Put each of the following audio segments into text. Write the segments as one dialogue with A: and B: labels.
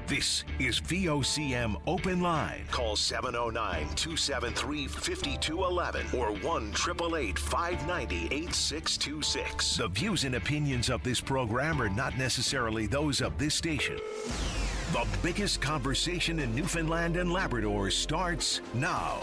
A: This is VOCM Open Line. Call 709-273-5211 or 1-888-590-8626. The views and opinions of this program are not necessarily those of this station. The biggest conversation in Newfoundland and Labrador starts now.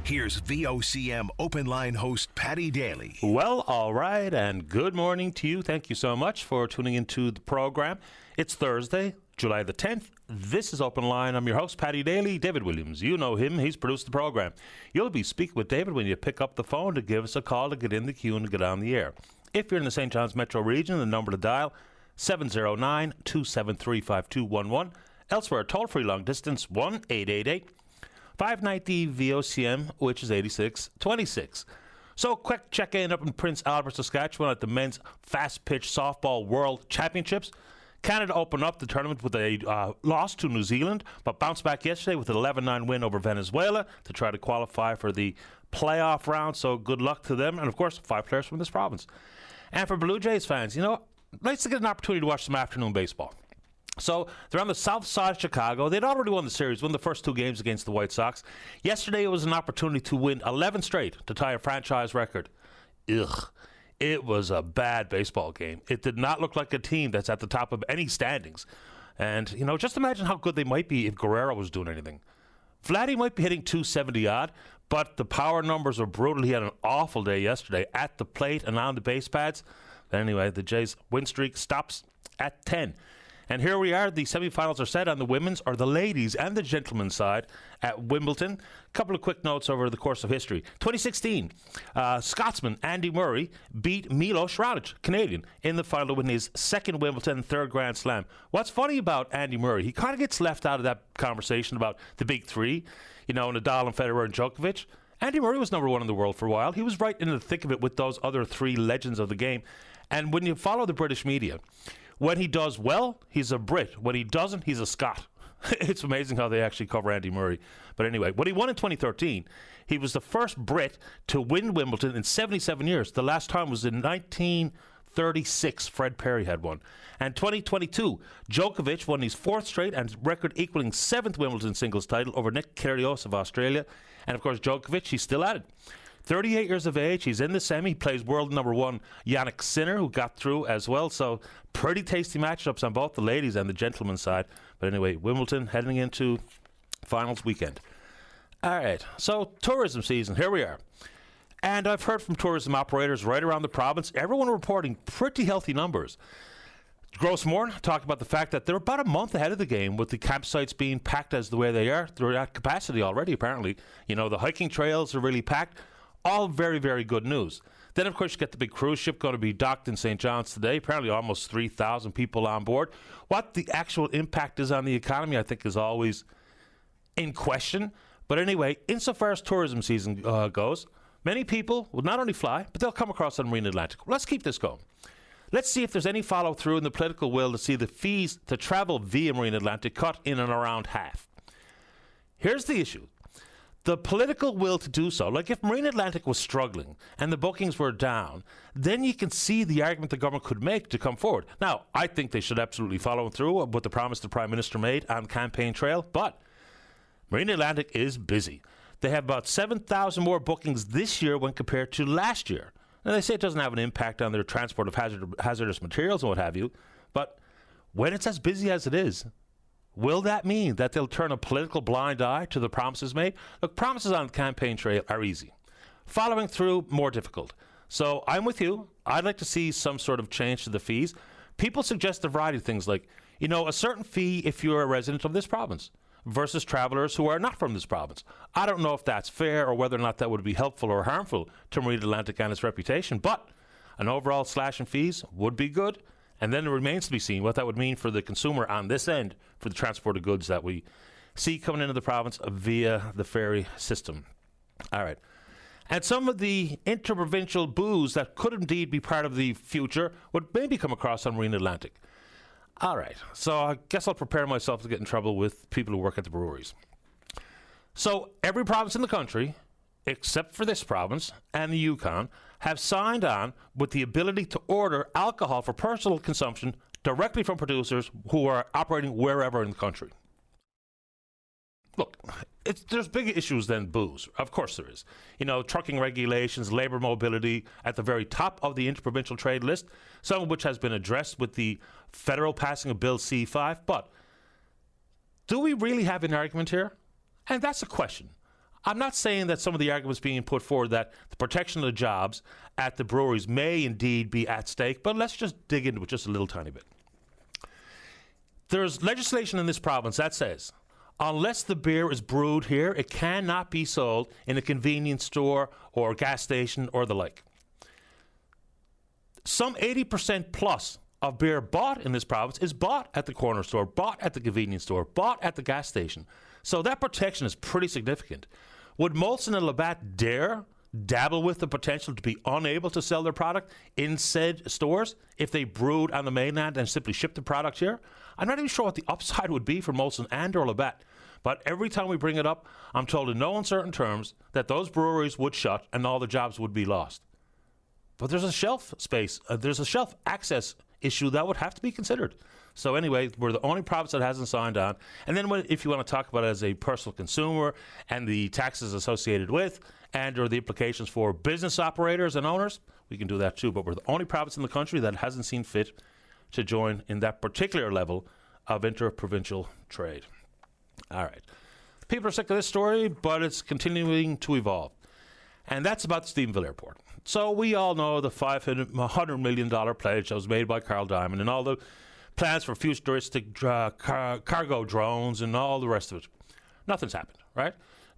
A: Here's VOCM Open Line host Paddy Daly.
B: Well, all right, and good morning to you. Thank you so much for tuning into the program. It's Thursday, July the 10th. This is Open Line. I'm your host, Paddy Daly. David Williams, you know him. He's produced the program. You'll be speaking with David when you pick up the phone to give us a call to get in the queue and get on the air. If you're in the St. John's metro region, the number to dial, 709-273-5211. Elsewhere, toll-free long distance, 1-888-590-VOCM, which is 8626. So, quick check-in up in Prince Albert, Saskatchewan at the men's fast-pitch softball world championships. Canada opened up the tournament with a loss to New Zealand, but bounced back yesterday with an 11-9 win over Venezuela to try to qualify for the playoff round. So good luck to them. And, of course, 5 players from this province. And for Blue Jays fans, you know, nice to get an opportunity to watch some afternoon baseball. So they're on the south side of Chicago. They'd already won the series, won the first 2 games against the White Sox. Yesterday it was an opportunity to win 11 straight to tie a franchise record. Ugh. It was a bad baseball game. It did not look like a team that's at the top of any standings. And, you know, just imagine how good they might be if Guerrero was doing anything. Vladdy might be hitting 270-odd, but the power numbers are brutal. He had an awful day yesterday at the plate and on the base pads. But anyway, the Jays' win streak stops at 10. And here we are. The semifinals are set on the women's or the ladies and the gentlemen's side at Wimbledon. A couple of quick notes over the course of history. 2016, Scotsman Andy Murray beat Milos Raonic, Canadian, in the final to win his second Wimbledon, third Grand Slam. What's funny about Andy Murray, he kind of gets left out of that conversation about the big three, you know, Nadal and Federer and Djokovic. Andy Murray was number 1 in the world for a while. He was right in the thick of it with those other 3 legends of the game. And when you follow the British media, when he does well, he's a Brit. When he doesn't, he's a Scot. It's amazing how they actually cover Andy Murray. But anyway, when he won in 2013, he was the first Brit to win Wimbledon in 77 years. The last time was in 1936. Fred Perry had won. And 2022, Djokovic won his 4th straight and record equaling 7th Wimbledon singles title over Nick Kyrgios of Australia. And of course, Djokovic, he's still at it. 38 years of age, he's in the semi. He plays world number 1 Yannick Sinner, who got through as well. So pretty tasty matchups on both the ladies and the gentlemen's side. But anyway, Wimbledon heading into finals weekend. All right, so tourism season, here we are. And I've heard from tourism operators right around the province, everyone reporting pretty healthy numbers. Gross Moore talked about the fact that they're about a month ahead of the game with the campsites being packed as the way they are. They're at capacity already, apparently. You know, the hiking trails are really packed. All very, very good news. Then, of course, you get the big cruise ship going to be docked in St. John's today. Apparently almost 3,000 people on board. What the actual impact is on the economy, I think, is always in question. But anyway, insofar as tourism season goes, many people will not only fly, but they'll come across on Marine Atlantic. Let's keep this going. Let's see if there's any follow-through in the political will to see the fees to travel via Marine Atlantic cut in and around half. Here's the issue. The political will to do so, like if Marine Atlantic was struggling and the bookings were down, then you can see the argument the government could make to come forward. Now, I think they should absolutely follow through with the promise the Prime Minister made on campaign trail, but Marine Atlantic is busy. They have about 7,000 more bookings this year when compared to last year. Now, they say it doesn't have an impact on their transport of hazardous materials and what have you, but when it's as busy as it is, will that mean that they'll turn a political blind eye to the promises made? Look, promises on the campaign trail are easy. Following through, more difficult. So I'm with you. I'd like to see some sort of change to the fees. People suggest a variety of things like, you know, a certain fee if you're a resident of this province versus travelers who are not from this province. I don't know if that's fair or whether or not that would be helpful or harmful to Marine Atlantic and its reputation, but an overall slash in fees would be good. And then it remains to be seen what that would mean for the consumer on this end for the transport of goods that we see coming into the province via the ferry system. All right. And some of the interprovincial booze that could indeed be part of the future would maybe come across on Marine Atlantic. All right. So I guess I'll prepare myself to get in trouble with people who work at the breweries. So every province in the country, except for this province and the Yukon, have signed on with the ability to order alcohol for personal consumption directly from producers who are operating wherever in the country. Look, there's bigger issues than booze. Of course there is. Trucking regulations, labor mobility at the very top of the interprovincial trade list, some of which has been addressed with the federal passing of Bill C-5. But do we really have an argument here? And that's a question. I'm not saying that some of the arguments being put forward that the protection of the jobs at the breweries may indeed be at stake, but let's just dig into it just a little tiny bit. There's legislation in this province that says unless the beer is brewed here, it cannot be sold in a convenience store or gas station or the like. Some 80% plus of beer bought in this province is bought at the corner store, bought at the convenience store, bought at the gas station. So that protection is pretty significant. Would Molson and Labatt dare dabble with the potential to be unable to sell their product in said stores if they brewed on the mainland and simply shipped the product here? I'm not even sure what the upside would be for Molson and or Labatt. But every time we bring it up, I'm told in no uncertain terms that those breweries would shut and all the jobs would be lost. But there's a shelf space, there's a shelf access issue that would have to be considered. So anyway, we're the only province that hasn't signed on. And then if you want to talk about it as a personal consumer and the taxes associated with and or the implications for business operators and owners, we can do that too. But we're the only province in the country that hasn't seen fit to join in that particular level of interprovincial trade. All right. People are sick of this story, but it's continuing to evolve. And that's about the Stephenville Airport. So we all know the $500 million pledge that was made by Carl Diamond and all the plans for futuristic cargo drones and all the rest of it. Nothing's happened, right?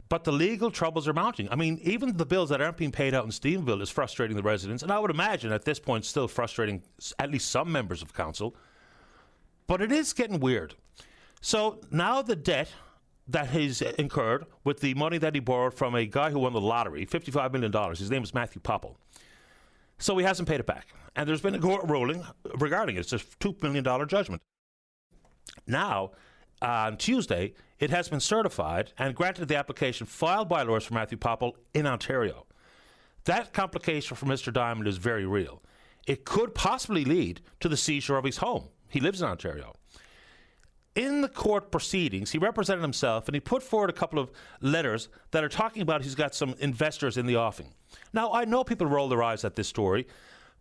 B: But the legal troubles are mounting. I mean, even the bills that aren't being paid out in Stephenville is frustrating the residents, and I would imagine at this point still frustrating at least some members of council. But it is getting weird. So now the debt that he's incurred with the money that he borrowed from a guy who won the lottery, $55 million, his name is Matthew Popple. So he hasn't paid it back. And there's been a court ruling regarding it. It's a $2 million judgment. Now, on Tuesday, it has been certified and granted the application filed by lawyers for Matthew Popple in Ontario. That complication for Mr. Diamond is very real. It could possibly lead to the seizure of his home. He lives in Ontario. In the court proceedings, he represented himself and he put forward a couple of letters that are talking about he's got some investors in the offing. Now, I know people roll their eyes at this story,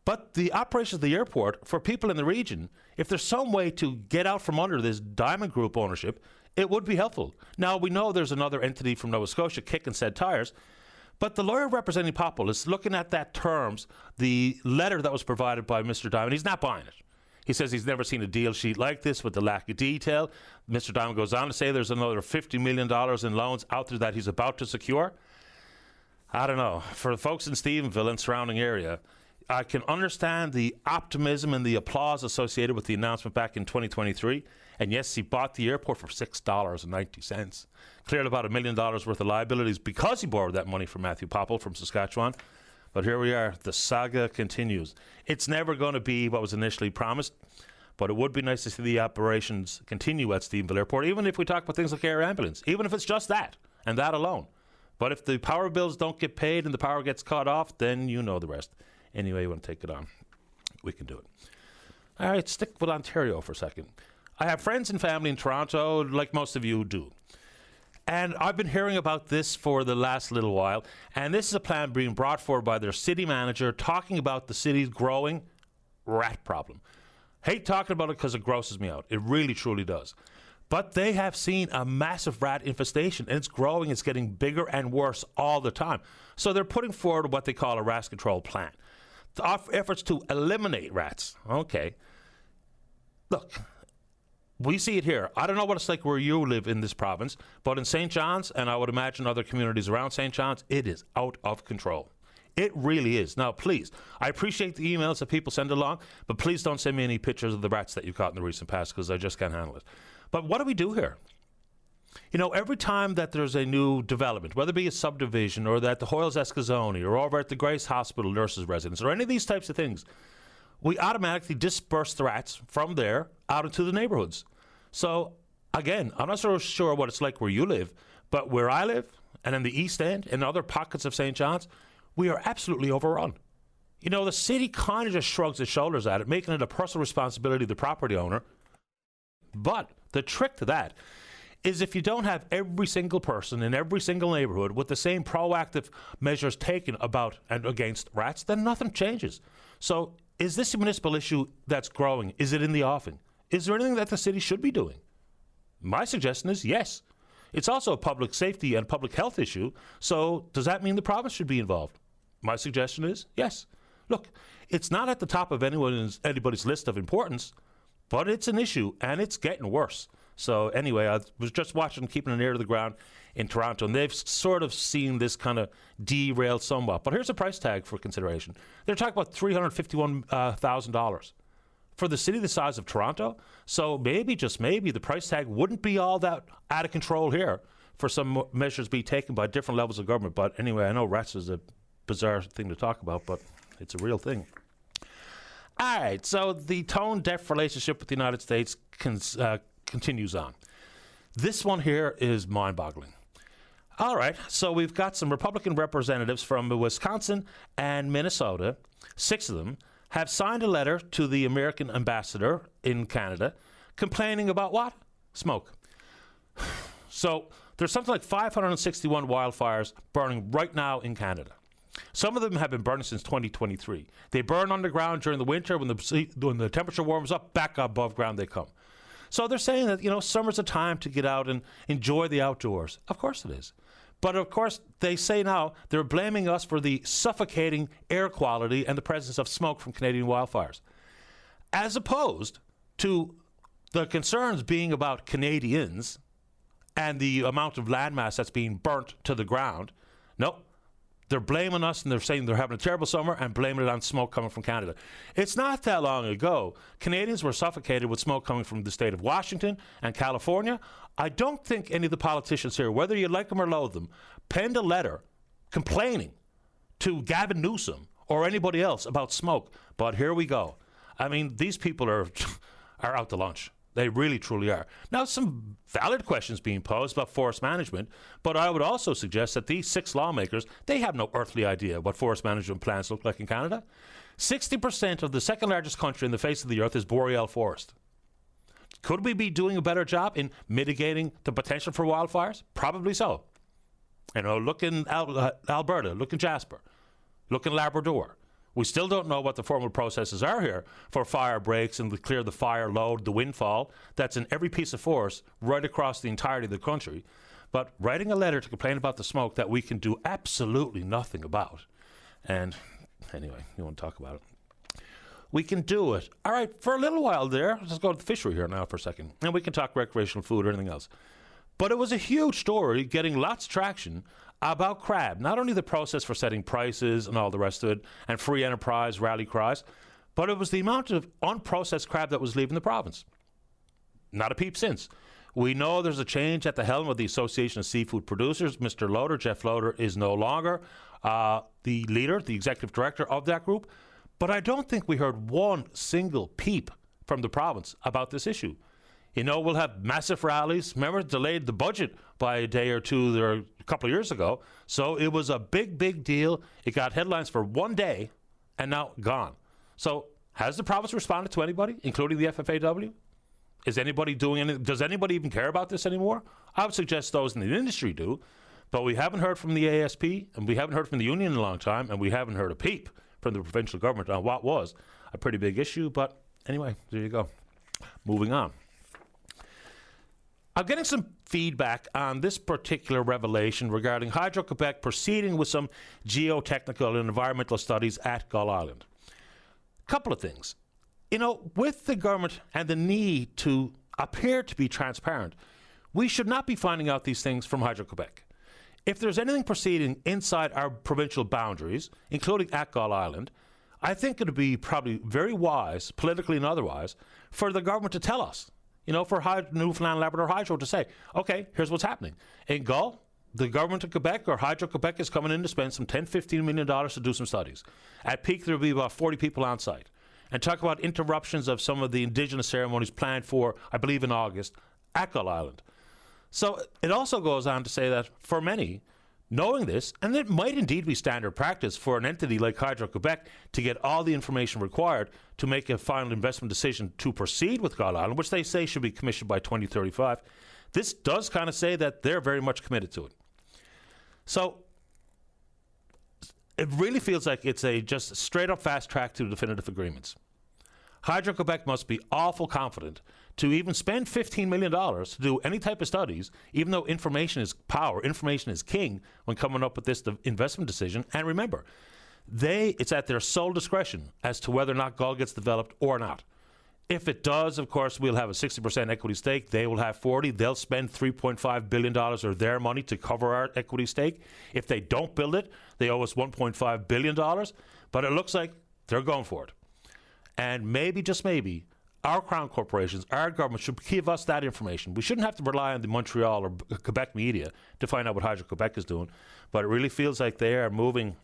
B: but the operations of the airport, for people in the region, if there's some way to get out from under this Diamond Group ownership, it would be helpful. Now, we know there's another entity from Nova Scotia kicking said tires, but the lawyer representing Popple is looking at that terms, the letter that was provided by Mr. Diamond. He's not buying it. He says he's never seen a deal sheet like this with the lack of detail. Mr. Diamond goes on to say there's another $50 million in loans out there that he's about to secure. I don't know. For the folks in Stephenville and surrounding area, I can understand the optimism and the applause associated with the announcement back in 2023. And yes, he bought the airport for $6.90. Cleared about $1 million worth of liabilities because he borrowed that money from Matthew Popple from Saskatchewan. But here we are. The saga continues. It's never going to be what was initially promised, but it would be nice to see the operations continue at Stephenville Airport, even if we talk about things like air ambulance, even if it's just that and that alone. But if the power bills don't get paid and the power gets cut off, then you know the rest. Anyway, you want to take it on, we can do it. All right, stick with Ontario for a second. I have friends and family in Toronto, like most of you do. And I've been hearing about this for the last little while. And this is a plan being brought forward by their city manager talking about the city's growing rat problem. Hate talking about it because it grosses me out. It really, truly does. But they have seen a massive rat infestation, and it's growing. It's getting bigger and worse all the time. So they're putting forward what they call a rat control plan. Efforts to eliminate rats. Okay. Look. We see it here. I don't know what it's like where you live in this province, but in St. John's, and I would imagine other communities around St. John's, it is out of control. It really is. Now, please, I appreciate the emails that people send along, but please don't send me any pictures of the rats that you caught in the recent past because I just can't handle it. But what do we do here? You know, every time that there's a new development, whether it be a subdivision or that the Hoyles Escazone or over at the Grace Hospital nurses' residence or any of these types of things, we automatically disperse the rats from there out into the neighborhoods. So, again, I'm not so sure what it's like where you live, but where I live and in the East End and other pockets of St. John's, we are absolutely overrun. You know, the city kind of just shrugs its shoulders at it, making it a personal responsibility of the property owner. But the trick to that is if you don't have every single person in every single neighborhood with the same proactive measures taken about and against rats, then nothing changes. So is this a municipal issue that's growing? Is it in the offing? Is there anything that the city should be doing? My suggestion is yes. It's also a public safety and public health issue, so does that mean the province should be involved? My suggestion is yes. Look, it's not at the top of anybody's list of importance, but it's an issue, and it's getting worse. So anyway, I was just watching Keeping an Ear to the Ground in Toronto, and they've sort of seen this kind of derail somewhat. But here's a price tag for consideration. They're talking about $351,000 for the city the size of Toronto. So maybe, just maybe, the price tag wouldn't be all that out of control here for some measures be taken by different levels of government. But anyway, I know rats is a bizarre thing to talk about, but it's a real thing. All right, so the tone-deaf relationship with the United States continues on. This one here is mind-boggling. All right, so we've got some Republican representatives from Wisconsin and Minnesota, 6 of them, have signed a letter to the American ambassador in Canada complaining about what? Smoke. So there's something like 561 wildfires burning right now in Canada. Some of them have been burning since 2023. They burn underground during the winter when the temperature warms up, back above ground they come. So they're saying that, you know, summer's a time to get out and enjoy the outdoors. Of course it is. But of course, they say now they're blaming us for the suffocating air quality and the presence of smoke from Canadian wildfires, as opposed to the concerns being about Canadians and the amount of landmass that's being burnt to the ground. Nope. They're blaming us, and they're saying they're having a terrible summer and blaming it on smoke coming from Canada. It's not that long ago. Canadians were suffocated with smoke coming from the state of Washington and California. I don't think any of the politicians here, whether you like them or loathe them, penned a letter complaining to Gavin Newsom or anybody else about smoke. But here we go. I mean, these people are out to lunch. They really, truly are. Now, some valid questions being posed about forest management, but I would also suggest that these 6 lawmakers, they have no earthly idea what forest management plans look like in Canada. 60% of the second largest country in the face of the earth is boreal forest. Could we be doing a better job in mitigating the potential for wildfires? Probably so. You know, look in Alberta, look in Jasper, look in Labrador. We still don't know what the formal processes are here for fire breaks and to clear the fire load, the windfall. That's in every piece of forest right across the entirety of the country. But writing a letter to complain about the smoke that we can do absolutely nothing about. And anyway, you want to talk about it. We can do it. All right, for a little while there, let's go to the fishery here now for a second. And we can talk recreational food or anything else. But it was a huge story getting lots of traction about crab. Not only the process for setting prices and all the rest of it, and free enterprise, rally cries, but it was the amount of unprocessed crab that was leaving the province. Not a peep since. We know there's a change at the helm of the Association of Seafood Producers. Mr. Loader, Jeff Loader, is no longer the leader, the executive director of that group. But I don't think we heard one single peep from the province about this issue. You know, we'll have massive rallies. Remember, delayed the budget by a day or two there a couple of years ago. So it was a big, big deal. It got headlines for one day and now gone. So has the province responded to anybody, including the FFAW? Is anybody doing anything? Does anybody even care about this anymore? I would suggest those in the industry do. But we haven't heard from the ASP, and we haven't heard from the union in a long time, and we haven't heard a peep from the provincial government on what was a pretty big issue. But anyway, there you go. Moving on. I'm getting some feedback on this particular revelation regarding Hydro-Quebec proceeding with some geotechnical and environmental studies at Gull Island. Couple of things. You know, with the government and the need to appear to be transparent, we should not be finding out these things from Hydro-Quebec. If there's anything proceeding inside our provincial boundaries, including at Gull Island, I think it would be probably very wise, politically and otherwise, for the government to tell us. You know, for Newfoundland Labrador Hydro to say, okay, here's what's happening. In Gull, the government of Quebec or Hydro-Quebec is coming in to spend some $10-15 million to do some studies. At peak, there will be about 40 people on site. And talk about interruptions of some of the Indigenous ceremonies planned for, I believe, in August at Gull Island. So it also goes on to say that for many, Knowing this, and it might indeed be standard practice for an entity like Hydro-Quebec to get all the information required to make a final investment decision to proceed with Gull Island, which they say should be commissioned by 2035, this does kind of say that they're very much committed to it. So it really feels like it's a just straight up fast track to definitive agreements. Hydro-Quebec must be awful confident to even spend $15 million to do any type of studies, even though information is power, information is king when coming up with this investment decision. And remember, it's at their sole discretion as to whether or not Gull gets developed or not. If it does, of course, we'll have a 60% equity stake. They will have 40%. They'll spend $3.5 billion of their money to cover our equity stake. If they don't build it, they owe us $1.5 billion. But it looks like they're going for it. And maybe, just maybe, our crown corporations, our government should give us that information. We shouldn't have to rely on the Montreal or Quebec media to find out what Hydro-Quebec is doing. But it really feels like they are moving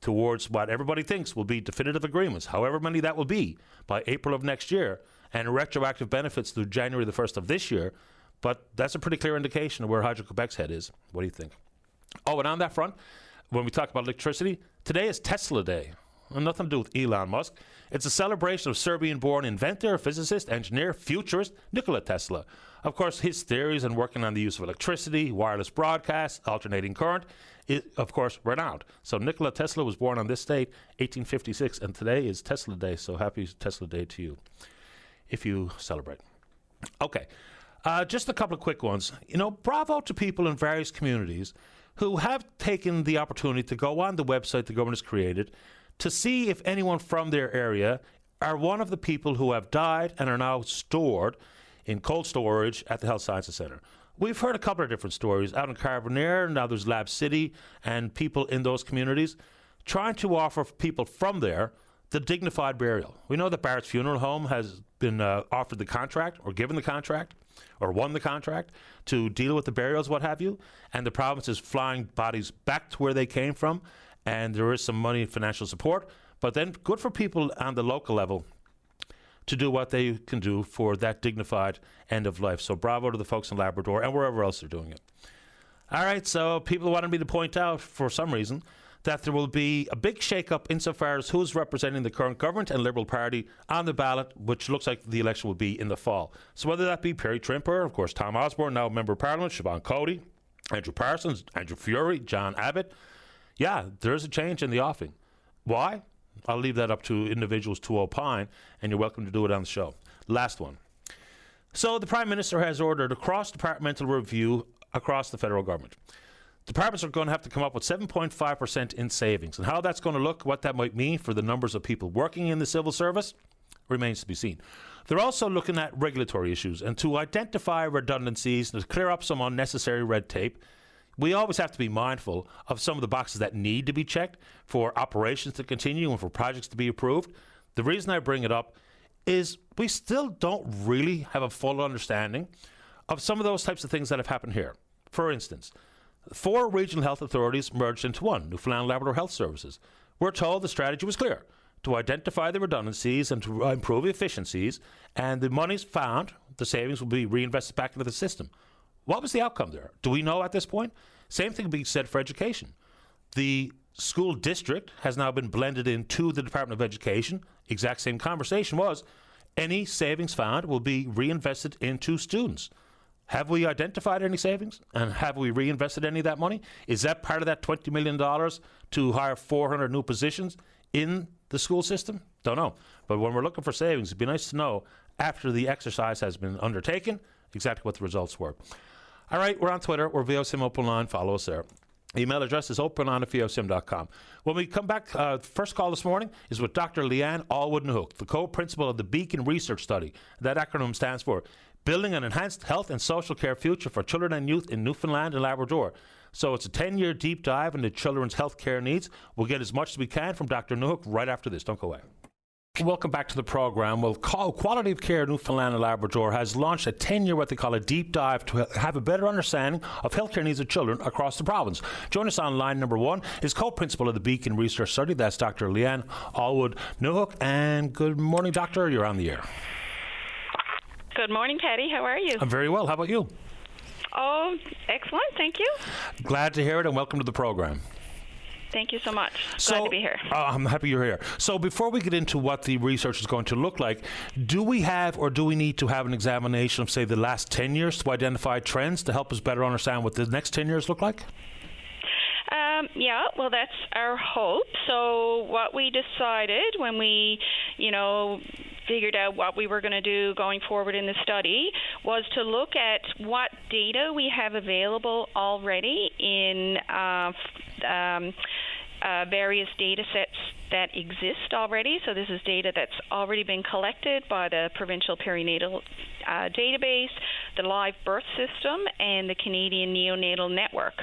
B: towards what everybody thinks will be definitive agreements, however many that will be, by April of next year, and retroactive benefits through January the 1st of this year. But that's a pretty clear indication of where Hydro-Quebec's head is. What do you think? Oh, and on that front, when we talk about electricity, today is Tesla Day. Nothing to do with Elon Musk. It's a celebration of Serbian-born inventor, physicist, engineer, futurist Nikola Tesla. Of course, his theories and working on the use of electricity, wireless broadcast, alternating current, is, of course, renowned. So Nikola Tesla was born on this date, 1856, and today is Tesla Day, so happy Tesla Day to you, if you celebrate. Okay, just a couple of quick ones. Bravo to people in various communities who have taken the opportunity to go on the website the government has created to see if anyone from their area are one of the people who have died and are now stored in cold storage at the Health Sciences Centre. We've heard a couple of different stories out in Carbonear, now there's Lab City, and people in those communities trying to offer people from there the dignified burial. We know that Barrett's Funeral Home has been offered the contract or given the contract or won the contract to deal with the burials, what have you, and the province is flying bodies back to where they came from, and there is some money and financial support, but then good for people on the local level to do what they can do for that dignified end of life. So bravo to the folks in Labrador and wherever else they're doing it. All right, so people wanted me to point out, for some reason, that there will be a big shake-up insofar as who's representing the current government and Liberal Party on the ballot, which looks like the election will be in the fall. So whether that be Perry Trimper, of course, Tom Osborne, now Member of Parliament, Siobhan Cody, Andrew Parsons, Andrew Fury, John Abbott, yeah, there is a change in the offing. Why? I'll leave that up to individuals to opine, and you're welcome to do it on the show. Last one. So the Prime Minister has ordered a cross-departmental review across the federal government. Departments are going to have to come up with 7.5% in savings, and how that's going to look, what that might mean for the numbers of people working in the civil service, remains to be seen. They're also looking at regulatory issues and to identify redundancies and to clear up some unnecessary red tape. We always have to be mindful of some of the boxes that need to be checked for operations to continue and for projects to be approved. The reason I bring it up is we still don't really have a full understanding of some of those types of things that have happened here. For instance, 4 regional health authorities merged into one, Newfoundland and Labrador Health Services. We're told the strategy was clear, to identify the redundancies and to improve efficiencies, and the monies found, the savings will be reinvested back into the system. What was the outcome there? Do we know at this point? Same thing being said for education. The school district has now been blended into the Department of Education. Exact same conversation was, any savings found will be reinvested into students. Have we identified any savings? And have we reinvested any of that money? Is that part of that $20 million to hire 400 new positions in the school system? Don't know. But when we're looking for savings, it'd be nice to know after the exercise has been undertaken exactly what the results were. All right, we're on Twitter. We're VOCM Open Line. Follow us there. Email address is openline@vocm.com. When we come back, first call this morning is with Dr. Leanne Allwood-Nahook, the co-principal of the Beacon Research Study. That acronym stands for Building an Enhanced Health and Social Care Future for Children and Youth in Newfoundland and Labrador. So it's a 10-year deep dive into children's health care needs. We'll get as much as we can from Dr. Nahook right after this. Don't go away. Welcome back to the program. Well, Quality of Care Newfoundland and Labrador has launched a 10-year, what they call a deep dive, to have a better understanding of healthcare needs of children across the province. Join us on line number 1 is co-principal of the Beacon Research Study. That's Dr. Leanne Allwood-Nahook. And good morning, doctor. You're on the air.
C: Good morning, Teddy. How are you?
B: I'm very well. How about you?
C: Oh, excellent. Thank you.
B: Glad to hear it, and welcome to the program.
C: Thank you so much. Glad to be here.
B: I'm happy you're here. So before we get into what the research is going to look like, do we have or do we need to have an examination of, say, the last 10 years to identify trends to help us better understand what the next 10 years look like?
C: Yeah, well, that's our hope. So what we decided when we, figured out what we were going to do going forward in the study was to look at what data we have available already in various data sets that exist already. So this is data that's already been collected by the Provincial Perinatal Database, the Live Birth System, and the Canadian Neonatal Network.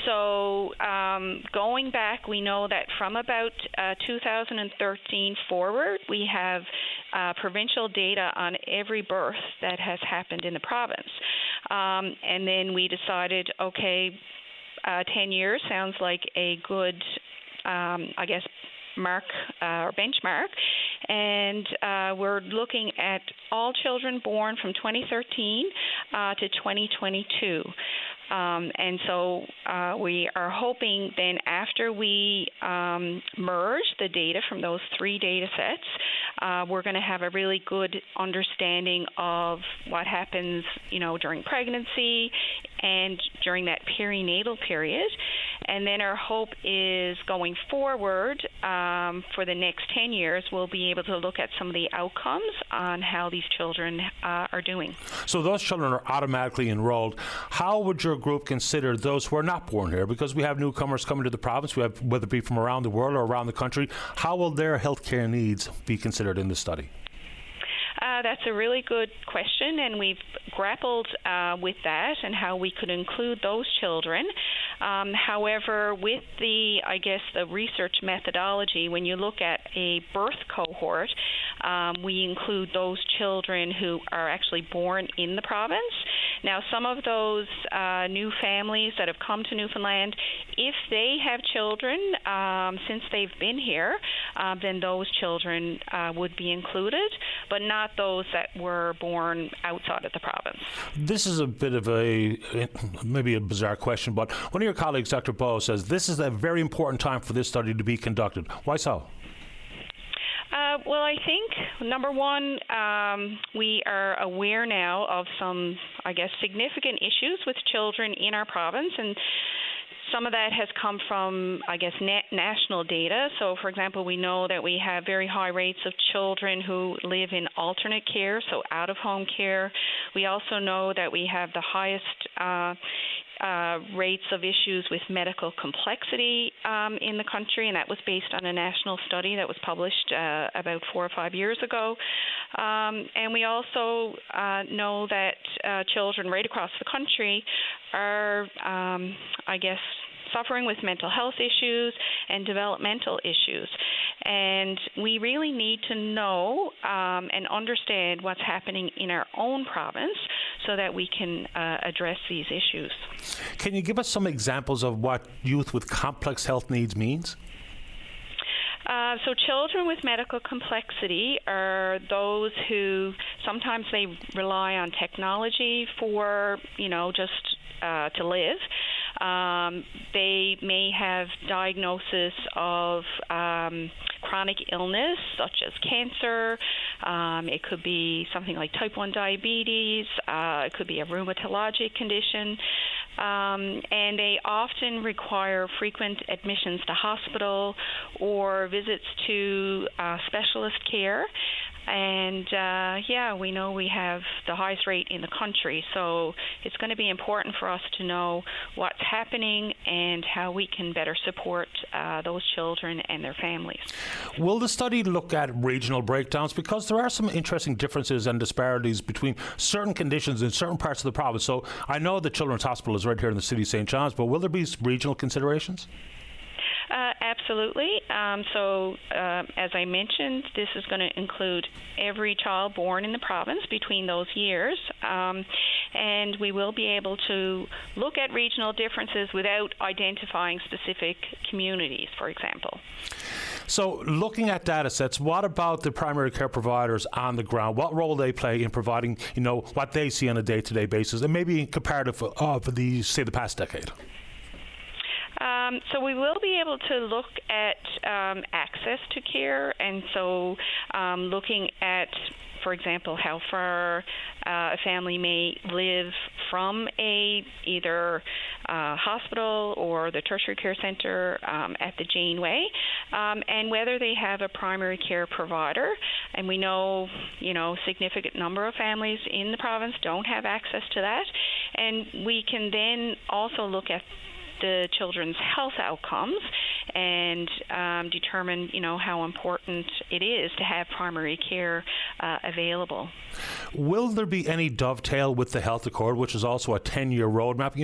C: So going back, we know that from about 2013 forward, we have provincial data on every birth that has happened in the province. And then we decided, 10 years sounds like a good, mark or benchmark. And we're looking at all children born from 2013 to 2022. And so we are hoping then after we merge the data from those three data sets, we're going to have a really good understanding of what happens, during pregnancy and during that perinatal period. And then our hope is going forward for the next 10 years, we'll be able to look at some of the outcomes on how these children are doing.
B: So those children are automatically enrolled. How would your group consider those who are not born here? Because we have newcomers coming to the province, we have, whether it be from around the world or around the country. How will their healthcare needs be considered in the study?
C: That's a really good question, and we've grappled with that and how we could include those children. However, with the research methodology, when you look at a birth cohort, we include those children who are actually born in the province. Now, some of those new families that have come to Newfoundland, if they have children since they've been here, then those children would be included, but not those that were born outside of the province.
B: This is a bit of maybe a bizarre question, but one of your colleagues, Dr. Bowe, says this is a very important time for this study to be conducted. Why so?
C: Well, I think, number one, we are aware now of some, significant issues with children in our province, and some of that has come from, national data. So, for example, we know that we have very high rates of children who live in alternate care, so out-of-home care. We also know that we have the highest rates of issues with medical complexity in the country, and that was based on a national study that was published about 4 or 5 years ago. And we also know that children right across the country are, suffering with mental health issues and developmental issues. And we really need to know and understand what's happening in our own province so that we can address these issues.
B: Can you give us some examples of what youth with complex health needs means?
C: So children with medical complexity are those who sometimes they rely on technology for, just to live. They may have diagnosis of chronic illness such as cancer. It could be something like type 1 diabetes. It could be a rheumatologic condition. And they often require frequent admissions to hospital or visits to specialist care. And, we know we have the highest rate in the country, so it's going to be important for us to know what's happening and how we can better support those children and their families.
B: Will the study look at regional breakdowns? Because there are some interesting differences and disparities between certain conditions in certain parts of the province. So I know the Children's Hospital is right here in the city of St. John's, but will there be regional considerations?
C: Absolutely. As I mentioned, this is going to include every child born in the province between those years, and we will be able to look at regional differences without identifying specific communities, for example.
B: So looking at data sets, what about the primary care providers on the ground? What role they play in providing, what they see on a day-to-day basis, and maybe in comparative of the past decade?
C: So we will be able to look at access to care, and so looking at, for example, how far a family may live from either hospital or the tertiary care center at the Janeway, and whether they have a primary care provider. And we know, significant number of families in the province don't have access to that. And we can then also look at the children's health outcomes and determine, how important it is to have primary care available. Will
B: there be any dovetail with the Health Accord, which is also a 10-year roadmap?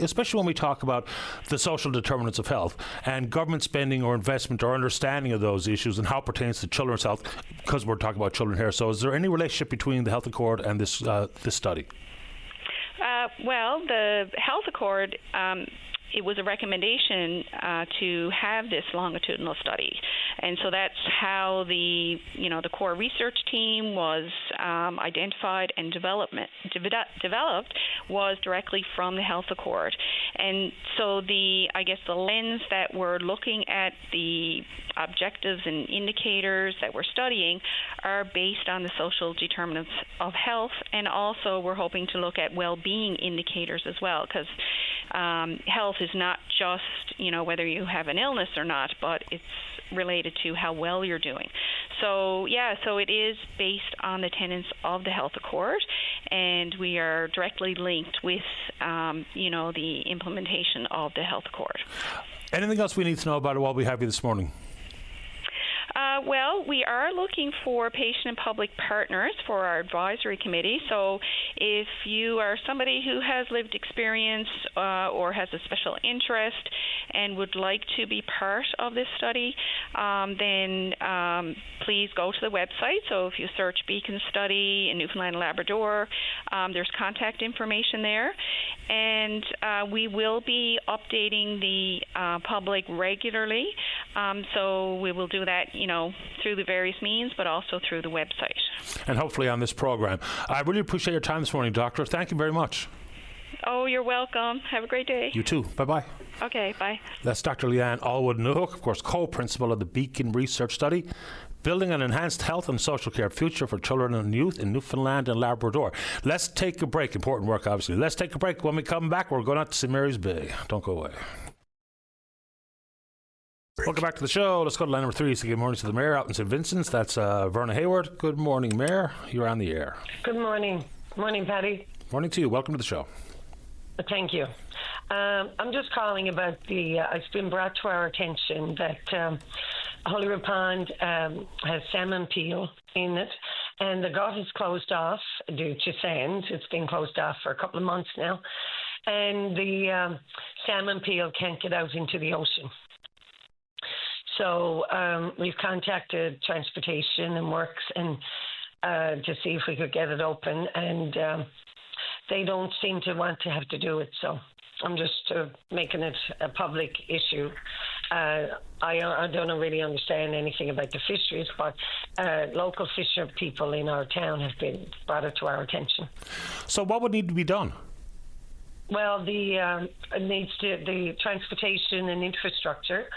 B: Especially when we talk about the social determinants of health and government spending or investment or understanding of those issues and how it pertains to children's health, because we're talking about children here. So is there any relationship between the Health Accord and this study?
C: Well, the Health Accord, it was a recommendation to have this longitudinal study, and so that's how the core research team was identified and developed was directly from the Health Accord. And so the lens that we're looking at, the objectives and indicators that we're studying, are based on the social determinants of health, and also we're hoping to look at well-being indicators as well, because health is not just, whether you have an illness or not, but it's related to how well you're doing. So it is based on the tenets of the Health Accord, and we are directly linked with, the implementation of the Health Accord.
B: Anything else we need to know about it while we have you this morning?
C: Well, we are looking for patient and public partners for our advisory committee. So if you are somebody who has lived experience or has a special interest and would like to be part of this study, then please go to the website. So if you search Beacon Study in Newfoundland and Labrador, there's contact information there. And we will be updating the public regularly. So we will do that, through the various means, but also through the website.
B: And hopefully on this program. I really appreciate your time this morning, Doctor. Thank you very much.
C: Oh, you're welcome. Have a great day.
B: You too. Bye-bye.
C: Okay, bye.
B: That's Dr. Leanne Allwood-Newhook, of course, co-principal of the Beacon Research Study, Building an Enhanced Health and Social Care Future for Children and Youth in Newfoundland and Labrador. Let's take a break. Important work, obviously. Let's take a break. When we come back, we're going out to St. Mary's Bay. Don't go away. Welcome back to the show. Let's go to line number 3. So good morning to the Mayor out in St. Vincent's. That's Verna Hayward. Good morning, Mayor. You're on the air.
D: Good morning. Morning, Patty.
B: Morning to you. Welcome to the show.
D: Thank you. I'm just calling about it's been brought to our attention that Holyrood Pond has salmon peel in it, and the gut is closed off due to sand. It's been closed off for a couple of months now, and the salmon peel can't get out into the ocean. So we've contacted Transportation and Works and to see if we could get it open, and they don't seem to want to have to do it. So I'm just making it a public issue. I don't really understand anything about the fisheries, but local fisher people in our town have brought it to our attention.
B: So what would need to be done?
D: Well, the Transportation and Infrastructure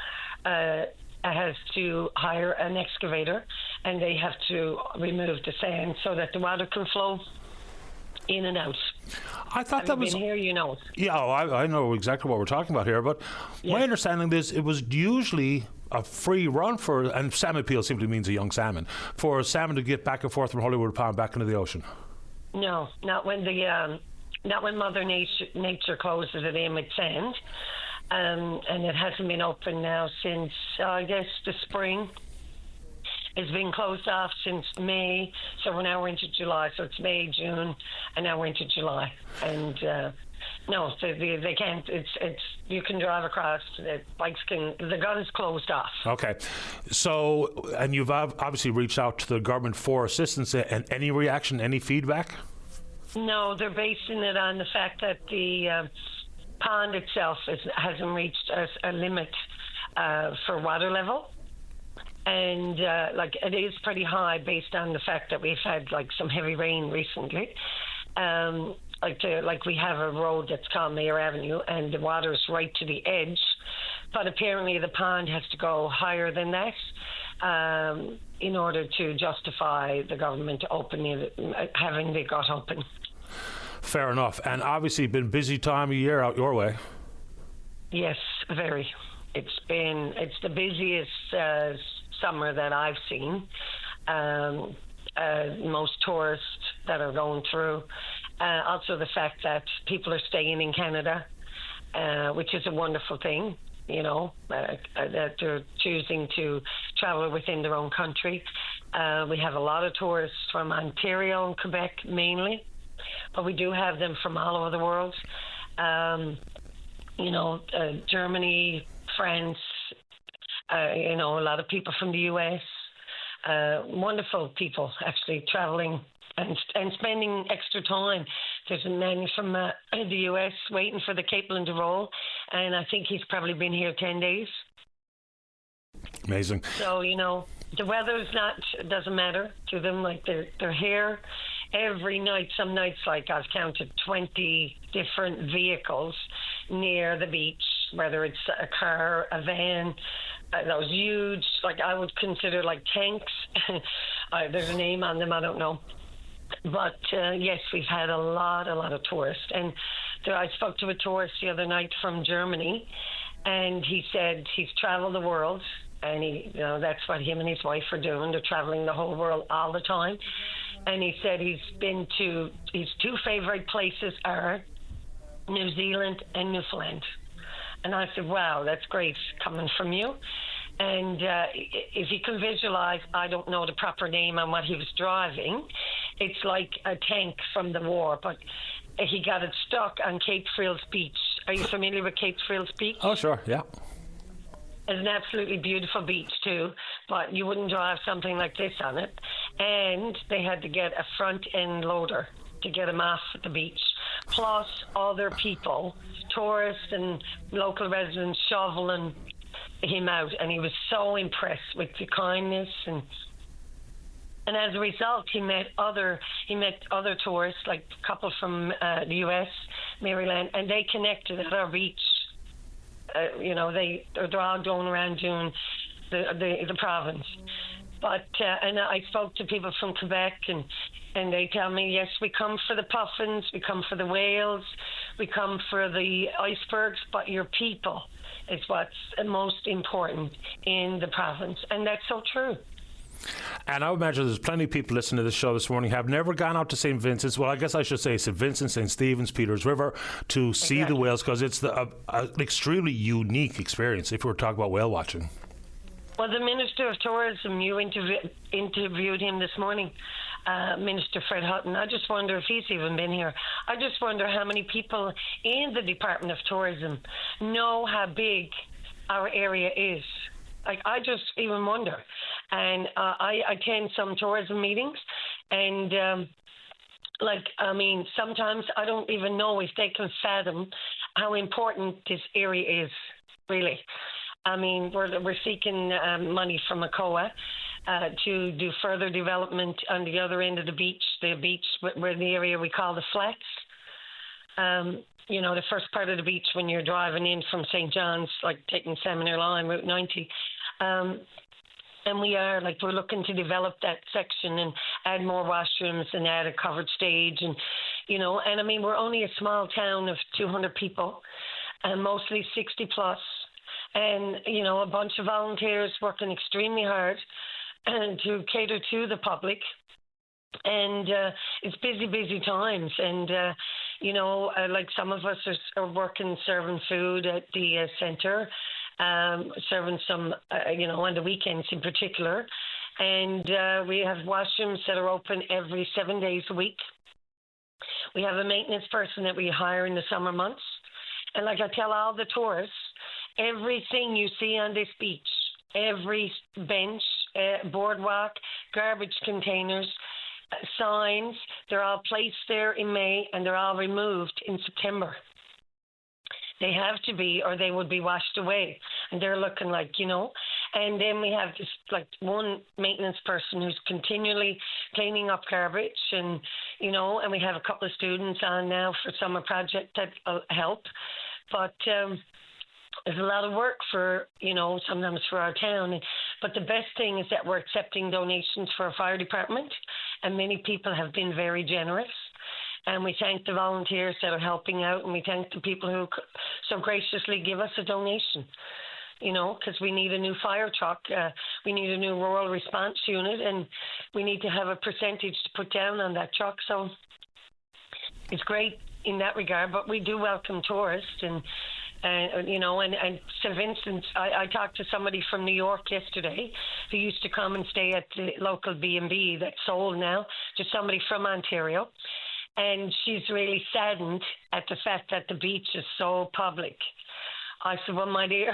D: has to hire an excavator, and they have to remove the sand so that the water can flow in and out.
B: I thought that was
D: been here,
B: Yeah, I know exactly what we're talking about here, but my understanding is it was usually a free run and salmon peel simply means a young salmon, for salmon to get back and forth from Holyrood Pond back into the ocean.
D: No, not when Mother Nature closes it in with sand. And it hasn't been open now since, I guess, the spring. It's been closed off since May, so we're into July. So it's May, June, and now we're into July. And no, they can't. It's you can drive across. The gut is closed off.
B: Okay, so and you've obviously reached out to the government for assistance. And any reaction, any feedback?
D: No, they're basing it on the fact that the pond itself hasn't reached a limit for water level. and like it is pretty high based on the fact that we've had like some heavy rain recently. Like we have a road that's called Mayor Avenue, and the water's right to the edge, but apparently the pond has to go higher than that in order to justify the government opening it, having it got open.
B: Fair enough. And obviously been busy time of year out your way.
D: Yes, very. It's the busiest summer that I've seen. Most tourists that are going through. Also the fact that people are staying in Canada, which is a wonderful thing, you know, that they're choosing to travel within their own country. We have a lot of tourists from Ontario and Quebec mainly, but we do have them from all over the world. You know, Germany, France, you know, a lot of people from the US. Wonderful people actually traveling and spending extra time. There's a man from the US waiting for the Capelin to roll, and I think he's probably been here 10 days.
B: Amazing.
D: So, you know, the weather's doesn't matter to them. Like they're here every night. Some nights, like I've counted 20 different vehicles near the beach, whether it's a car, a van, those huge, like I would consider like tanks. There's a name on them, I don't know. But yes, we've had a lot of tourists. And I spoke to a tourist the other night from Germany, and he said he's traveled the world, and you know, that's what him and his wife are doing. They're traveling the whole world all the time. And he said his two favorite places are New Zealand and Newfoundland. And I said, wow, that's great coming from you. And if you can visualize, I don't know the proper name on what he was driving. It's like a tank from the war, but he got it stuck on Cape Frills Beach. Are you familiar with Cape Frills Beach?
B: Oh, sure, yeah.
D: It's an absolutely beautiful beach too, but you wouldn't drive something like this on it. And they had to get a front end loader to get him off at the beach, plus other people, tourists and local residents shoveling him out. And he was so impressed with the kindness, and as a result he met other tourists, like a couple from the US, Maryland, and they connected at our beach. You know, they're all going around doing the province. But and I spoke to people from Quebec, and they tell me, yes, we come for the puffins, we come for the whales, we come for the icebergs, but your people is what's most important in the province. And that's so true.
B: And I would imagine there's plenty of people listening to this show this morning have never gone out to St. Vincent's. Well, I guess I should say St. Vincent, St. Stephen's, Peters River, to see the whales, because it's an extremely unique experience if we're talking about whale watching.
D: Well, the Minister of Tourism, you interviewed him this morning, Minister Fred Hutton. I just wonder if he's even been here. I just wonder how many people in the Department of Tourism know how big our area is. Like, I just even wonder. And I attend some tourism meetings, and sometimes I don't even know if they can fathom how important this area is, really. I mean, we're seeking money from ACOA to do further development on the other end of the beach where the area we call the Flats. You know, the first part of the beach when you're driving in from St. John's, like taking Seminary Line, Route 90. And we're looking to develop that section and add more washrooms and add a covered stage. And, you know, and I mean, we're only a small town of 200 people, and mostly 60 plus. And, you know, a bunch of volunteers working extremely hard to cater to the public. And it's busy times. And, you know, like some of us are working serving food at the centre, serving some, you know, on the weekends in particular. And we have washrooms that are open every 7 days a week. We have a maintenance person that we hire in the summer months. And like I tell all the tourists, everything you see on this beach, every bench, boardwalk, garbage containers, signs, they're all placed there in May, and they're all removed in September. They have to be, or they would be washed away. And they're looking like, you know, And then we have just like one maintenance person who's continually cleaning up garbage, and and we have a couple of students on now for summer project type help. But there's a lot of work for, sometimes for our town. But the best thing is that we're accepting donations for our fire department, and many people have been very generous. And we thank the volunteers that are helping out, and we thank the people who so graciously give us a donation, because we need a new fire truck. We need a new rural response unit, and we need to have a percentage to put down on that truck. So it's great in that regard, but we do welcome tourists. And St. Vincent's, I talked to somebody from New York yesterday who used to come and stay at the local B&B that's sold now to somebody from Ontario. And she's really saddened at the fact that the beach is so public. I said, well, my dear,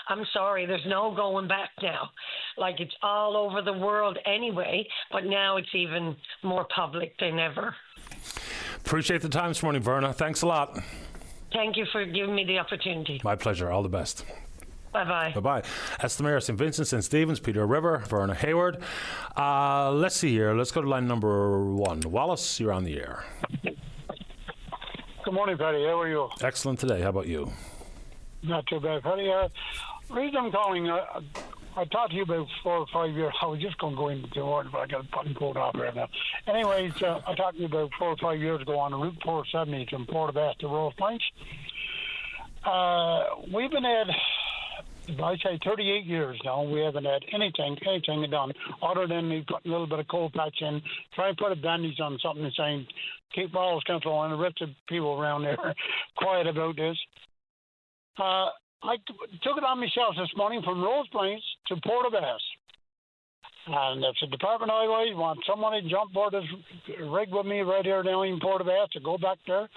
D: I'm sorry, there's no going back now. It's all over the world anyway, but now it's even more public than ever.
B: Appreciate the time this morning, Verna. Thanks a lot.
D: Thank you for giving me the opportunity.
B: My pleasure. All the best.
D: Bye-bye.
B: Bye-bye. That's the Mayor of St. Vincent, St. Stephen's, Peter River, Verna Hayward. Let's see here. Let's go to line number 1. Wallace, you're on the air.
E: Good morning, Paddy. How are you?
B: Excellent today. How about you?
E: Not too bad, Paddy. The reason I'm calling, I talked to you about 4 or 5 years. I was just going to go into the order, but I got a button pulled off right now. Anyways, I talked to you about 4 or 5 years ago on Route 470 from Portabass to Rose Plains. We've been at, I say 38 years now. We haven't had anything done other than we put a little bit of coal patch in, try and put a bandage on something and saying, keep all control, and the rest of the people around there quiet about this. I took it on myself this morning from Rose Plains to Portabass. And if the Department of Highways want someone to jump aboard this rig with me right here now in Portabass to go back there,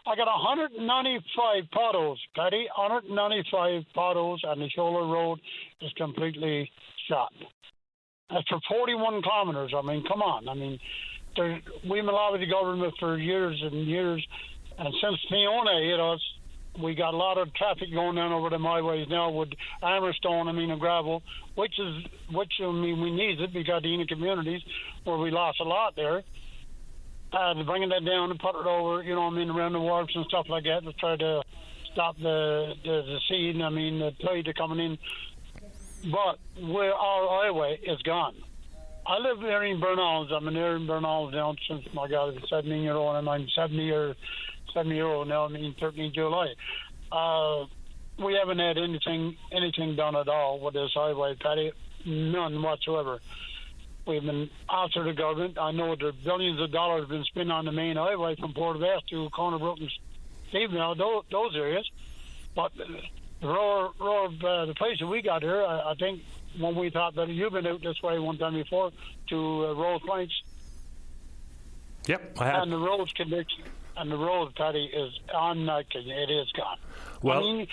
E: I got 195 potholes, Paddy, 195 potholes, and the shoulder road is completely shot. That's for 41 kilometers. I mean, come on. I mean, we've been lobbying the government for years and years, and since Fiona hit us, we got a lot of traffic going down over the highways now with hammerstone, and gravel, which we need it because in the communities where we lost a lot there. Bringing that down and put it over, around the wharfs and stuff like that to try to stop the seed, the tide coming in. But where our highway is gone. I live here in Bernals. I've been here in Bernals now since, my God, I'm 17-year-old, and I'm 70-year-old now, 13 July. We haven't had anything done at all with this highway, Paddy. None whatsoever. We've been after the government. I know there are billions of dollars have been spent on the main highway from Portabass to Cornerbrook and Stephen, those areas. But the place that we got here, I think when we thought that you've been out this way one time before to Rose Plains.
B: Yep, I have.
E: And the roads condition. And the road, Paddy, is it is gone.
B: Well,
E: we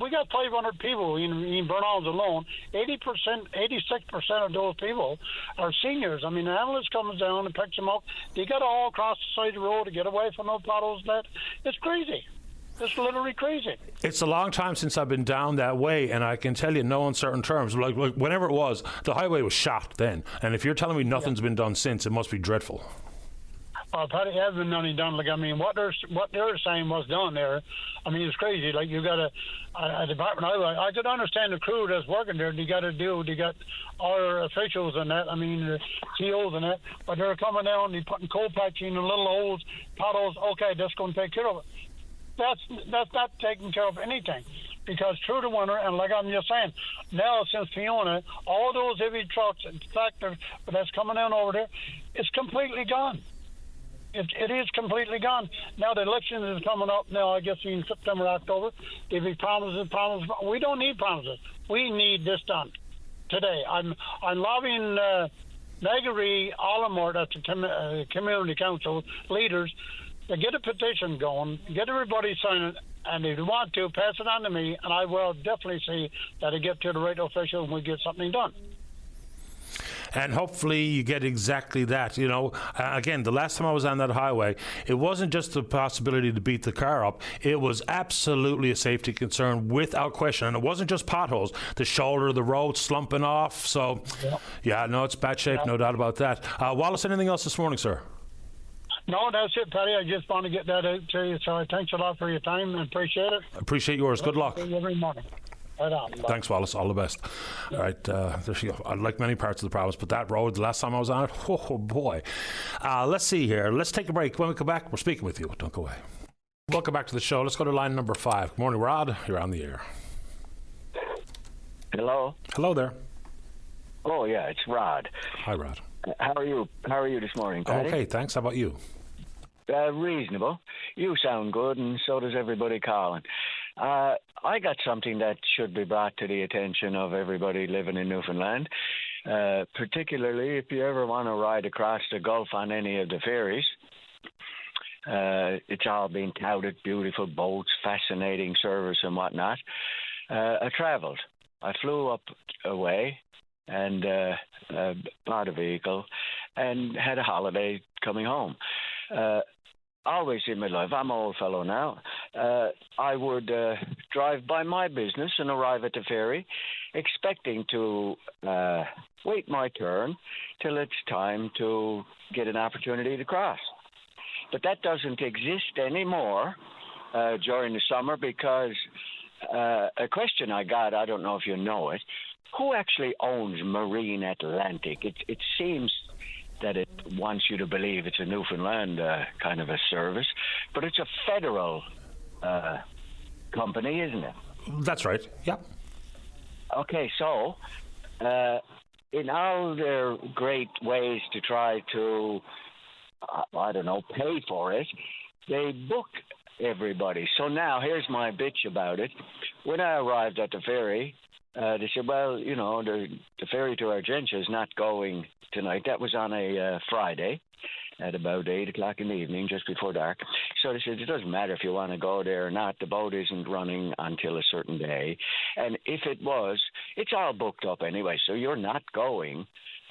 E: got 500 people in Bernals alone. 86% of those people are seniors. The ambulance comes down and picks them up. They got to all across the side of the road to get away from those potholes. It's crazy. It's literally crazy.
B: It's a long time since I've been down that way, and I can tell you in no uncertain terms, like whenever it was, the highway was shot then. And if you're telling me nothing's been done since, it must be dreadful.
E: Paddy, has been nothing done. What they're saying was done there. It's crazy. You got a Department of Highway. I could understand the crew that's working there. They got our officials and that. The COs and that. But they're coming down. They're putting coal patch in the little holes, potholes. Okay, that's going to take care of it. That's not taking care of anything. Because through the winter, and like I'm just saying, now since Fiona, all those heavy trucks and tractors that's coming down over there, it's completely gone. It is completely gone. Now the election is coming up now, I guess in September, October. If he promises, we don't need promises. We need this done today. I'm lobbying Nagari Alamort at the community council leaders to get a petition going, get everybody signing, and if you want to, pass it on to me, and I will definitely see that it get to the right official and we get something done.
B: and hopefully you get exactly that. You know, again, the last time I was on that highway, it wasn't just the possibility to beat the car up. It was absolutely a safety concern without question. And it wasn't just potholes, the shoulder of the road slumping off. So, yeah, no, it's bad shape, no doubt about that. Wallace, anything else this morning, sir?
E: No, that's it, Paddy. I just want to get that out to you. So thanks a lot for your time and appreciate it.
B: Appreciate yours. Good luck.
E: Every morning. Right on. Bye.
B: Thanks, Wallace. All the best. All right. I like many parts of the province, but that road, the last time I was on it, oh boy. Let's see here. Let's take a break. When we come back, we're speaking with you. Don't go away. Welcome back to the show. Let's go to line number 5. Good morning, Rod. You're on the air.
F: Hello.
B: Hello there.
F: Oh yeah, it's Rod.
B: Hi, Rod.
F: How are you? How are you this morning, Paddy?
B: Okay, thanks. How about you?
F: Reasonable. You sound good, and so does everybody calling. I got something that should be brought to the attention of everybody living in Newfoundland, particularly if you ever want to ride across the Gulf on any of the ferries. It's all been touted, beautiful boats, fascinating service and whatnot. I traveled. I flew up away and bought a vehicle and had a holiday coming home. Always in my life, I'm an old fellow now, I would drive by my business and arrive at the ferry expecting to wait my turn till it's time to get an opportunity to cross. But that doesn't exist anymore during the summer because a question I got, I don't know if you know it, who actually owns Marine Atlantic? It seems that it wants you to believe it's a Newfoundland kind of a service, but it's a federal company, isn't it?
B: That's right. Yeah.
F: Okay, so in all their great ways to try to, I don't know, pay for it, they book everybody. So now here's my bitch about it. When I arrived at the ferry, they said, well, you know, the ferry to Argentia is not going tonight. That was on a Friday at about 8 o'clock in the evening, just before dark. So they said, it doesn't matter if you want to go there or not. The boat isn't running until a certain day. And if it was, it's all booked up anyway. So you're not going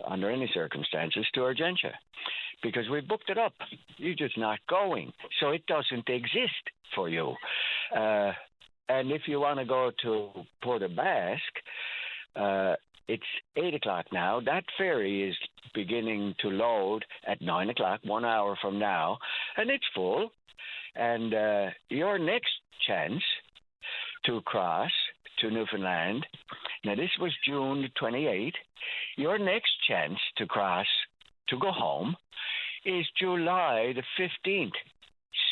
F: under any circumstances to Argentia because we booked it up. You're just not going. So it doesn't exist for you. And if you want to go to Port aux Basques, it's 8 o'clock now. That ferry is beginning to load at 9 o'clock, 1 hour from now, and it's full. And your next chance to cross to Newfoundland, now this was June 28th, your next chance to cross to go home is July the 15th.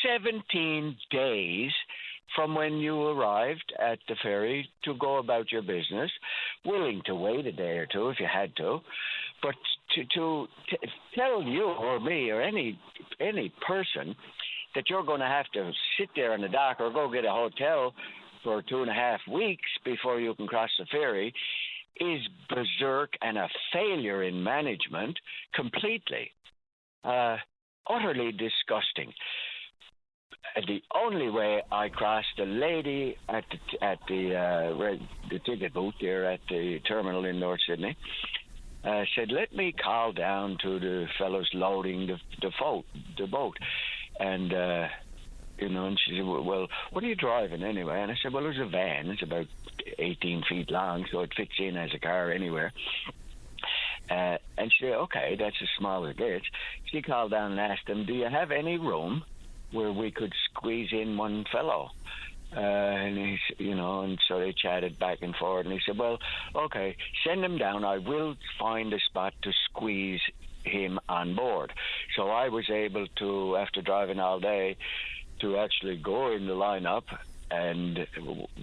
F: 17 days from when you arrived at the ferry to go about your business, willing to wait a day or two if you had to, but to tell you or me or any person that you're going to have to sit there on the dock or go get a hotel for 2.5 weeks before you can cross the ferry is berserk and a failure in management completely. Utterly disgusting. The only way I crossed, the lady at the ticket booth there at the terminal in North Sydney said, let me call down to the fellows loading the boat. And, and she said, well, what are you driving anyway? And I said, well, there's a van. It's about 18 feet long, so it fits in as a car anywhere. And she said, okay, that's as small as it gets. She called down and asked them, do you have any room where we could squeeze in one fellow? And he, and so they chatted back and forth. And he said, well, okay, send him down. I will find a spot to squeeze him on board. So I was able to, after driving all day, to actually go in the lineup and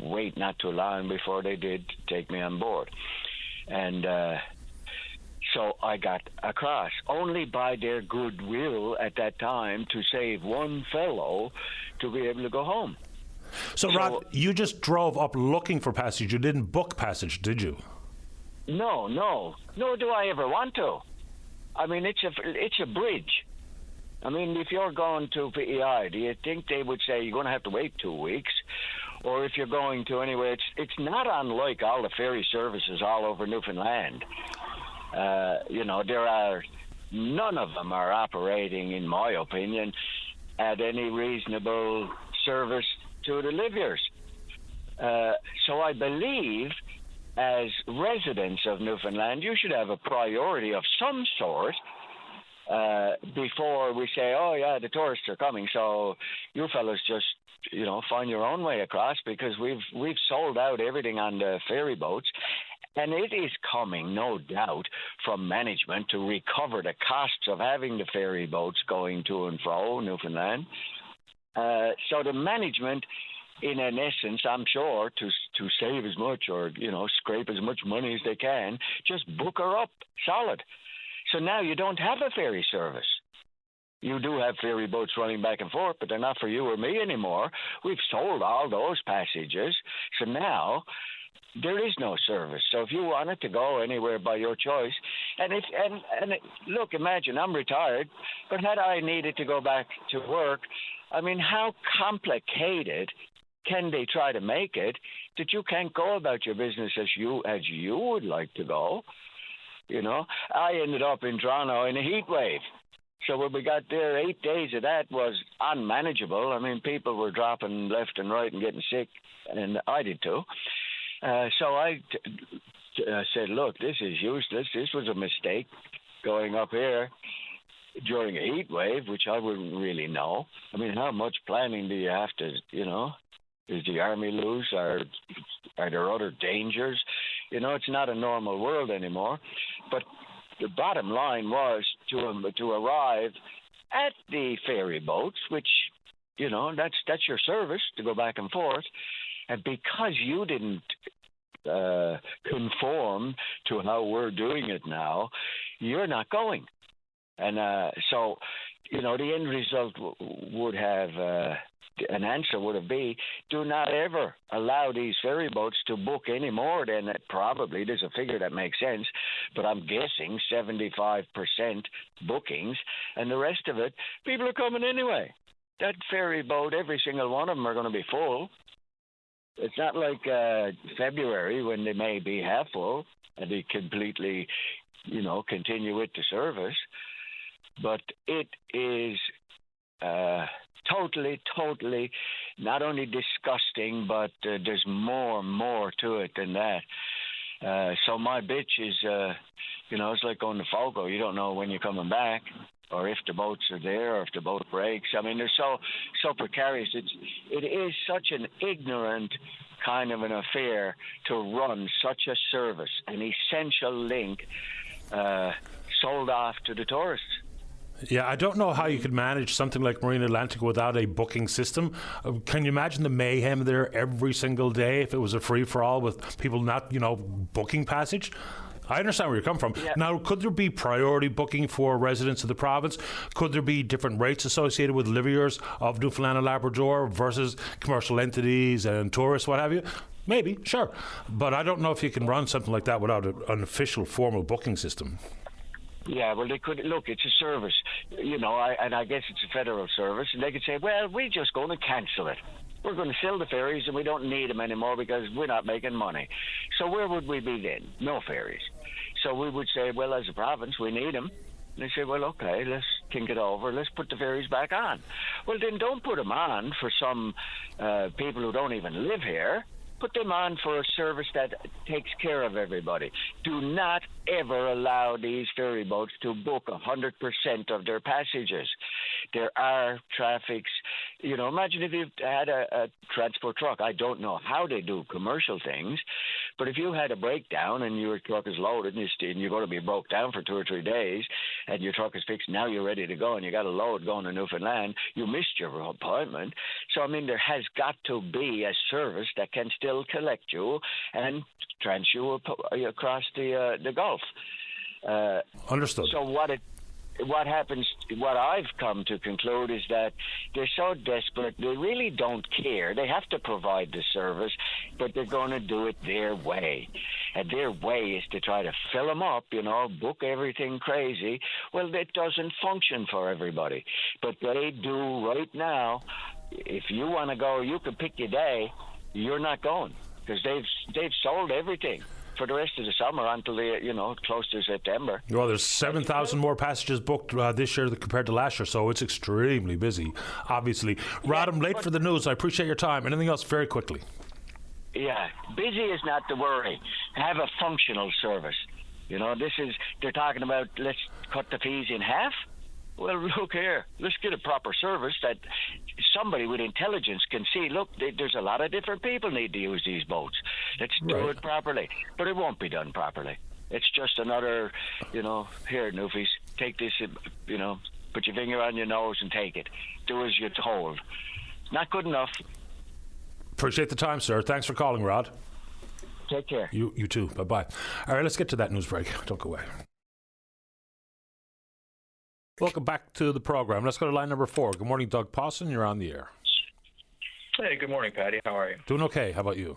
F: wait not too long before they did take me on board. And so I got across, only by their goodwill at that time to save one fellow to be able to go home.
B: So Rod, you just drove up looking for passage. You didn't book passage, did you?
F: No. Nor do I ever want to. I mean, it's a bridge. I mean, if you're going to PEI, do you think they would say you're going to have to wait 2 weeks? Or if you're going to anywhere, it's not unlike all the ferry services all over Newfoundland. There are none of them are operating, in my opinion, at any reasonable service to the livyers. So I believe, as residents of Newfoundland, you should have a priority of some sort before we say, oh yeah, the tourists are coming, so you fellas just find your own way across, because we've sold out everything on the ferry boats. And it is coming, no doubt, from management to recover the costs of having the ferry boats going to and fro Newfoundland. So the management, in an essence, I'm sure, to save as much or scrape as much money as they can, just book her up solid. So now you don't have a ferry service. You do have ferry boats running back and forth, but they're not for you or me anymore. We've sold all those passages, so now there is no service. So if you wanted to go anywhere by your choice, look, imagine I'm retired, but had I needed to go back to work, I mean, how complicated can they try to make it that you can't go about your business as you would like to go? I ended up in Toronto in a heat wave. So when we got there, 8 days of that was unmanageable. I mean, people were dropping left and right and getting sick, and I did too. So I said, look, this is useless. This was a mistake going up here during a heat wave, which I wouldn't really know. I mean, how much planning do you have to, is the army loose? Are there other dangers? It's not a normal world anymore. But the bottom line was to arrive at the ferry boats, which, that's your service, to go back and forth. And because you didn't conform to how we're doing it now, you're not going. And so, the end result would have, an answer would have been, do not ever allow these ferry boats to book any more than probably, there's a figure that makes sense, but I'm guessing 75% bookings, and the rest of it, people are coming anyway. That ferry boat, every single one of them are going to be full. It's not like February when they may be half full and they completely, continue with the service. But it is totally not only disgusting, but there's more to it than that. So my bitch is, it's like going to Fogo. You don't know when you're coming back, or if the boats are there, or if the boat breaks. I mean, they're so precarious. It is such an ignorant kind of an affair to run such a service, an essential link, sold off to the tourists.
B: Yeah, I don't know how you could manage something like Marine Atlantic without a booking system. Can you imagine the mayhem there every single day if it was a free-for-all with people not, booking passage? I understand where you're coming from. Yeah. Now, could there be priority booking for residents of the province? Could there be different rates associated with livyers of Newfoundland and Labrador versus commercial entities and tourists, what have you? Maybe, sure. But I don't know if you can run something like that without an official, formal booking system.
F: Yeah, well, they could. Look, it's a service, and I guess it's a federal service, and they could say, well, we're just going to cancel it. We're going to sell the ferries, and we don't need them anymore because we're not making money. So where would we be then? No ferries. So we would say, well, as a province, we need them. And they say, well, okay, let's think it over. Let's put the ferries back on. Well, then don't put them on for some people who don't even live here. Put them on for a service that takes care of everybody. Do not ever allow these ferry boats to book 100% of their passages. There are traffics. Imagine if you had a transport truck. I don't know how they do commercial things, but if you had a breakdown and your truck is loaded and you're going to be broke down for 2 or 3 days and your truck is fixed, now you're ready to go and you got a load going to Newfoundland, you missed your appointment. So, there has got to be a service that can still collect you and trans you across the Gulf.
B: Understood.
F: So what happens, what I've come to conclude is that they're so desperate, they really don't care. They have to provide the service, but they're going to do it their way. And their way is to try to fill them up, book everything crazy. Well, it doesn't function for everybody. But they do right now. If you want to go, you can pick your day. You're not going because they've sold everything. for the rest of the summer until close to September.
B: Well, there's 7,000 more passages booked this year compared to last year, so it's extremely busy, obviously. Rod, I'm late for the news. I appreciate your time. Anything else very quickly?
F: Yeah, busy is not the worry. Have a functional service. They're talking about, let's cut the fees in half. Well, look here, let's get a proper service that somebody with intelligence can see, look, there's a lot of different people need to use these boats. Let's do it properly. But it won't be done properly. It's just another, here, Newfies, take this, put your finger on your nose and take it. Do as you're told. Not good enough.
B: Appreciate the time, sir. Thanks for calling, Rod.
F: Take care.
B: You too. Bye-bye. All right, let's get to that news break. Don't go away. Welcome back to the program. Let's go to line number 4. Good morning, Doug Pawson. You're on the air.
G: Hey, good morning, Patty. How are you?
B: Doing okay. How about you?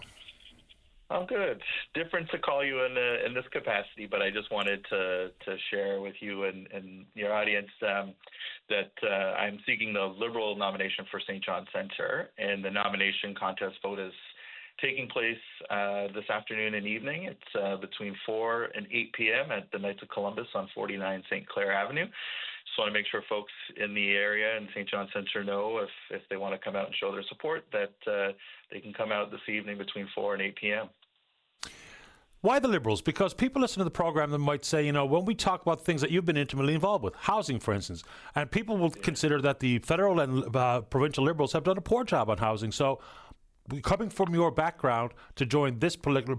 G: I'm good. Different to call you in this capacity, but I just wanted to share with you and your audience that I'm seeking the Liberal nomination for St. John Centre, and the nomination contest vote is taking place this afternoon and evening. It's between 4 and 8 p.m. at the Knights of Columbus on 49 St. Clair Avenue. Just want to make sure folks in the area and St. John Centre know if they want to come out and show their support that they can come out this evening between 4 and 8 p.m.
B: Why the Liberals? Because people listen to the program that might say, when we talk about things that you've been intimately involved with, housing, for instance, and people will consider that the federal and provincial Liberals have done a poor job on housing. So coming from your background to join this particular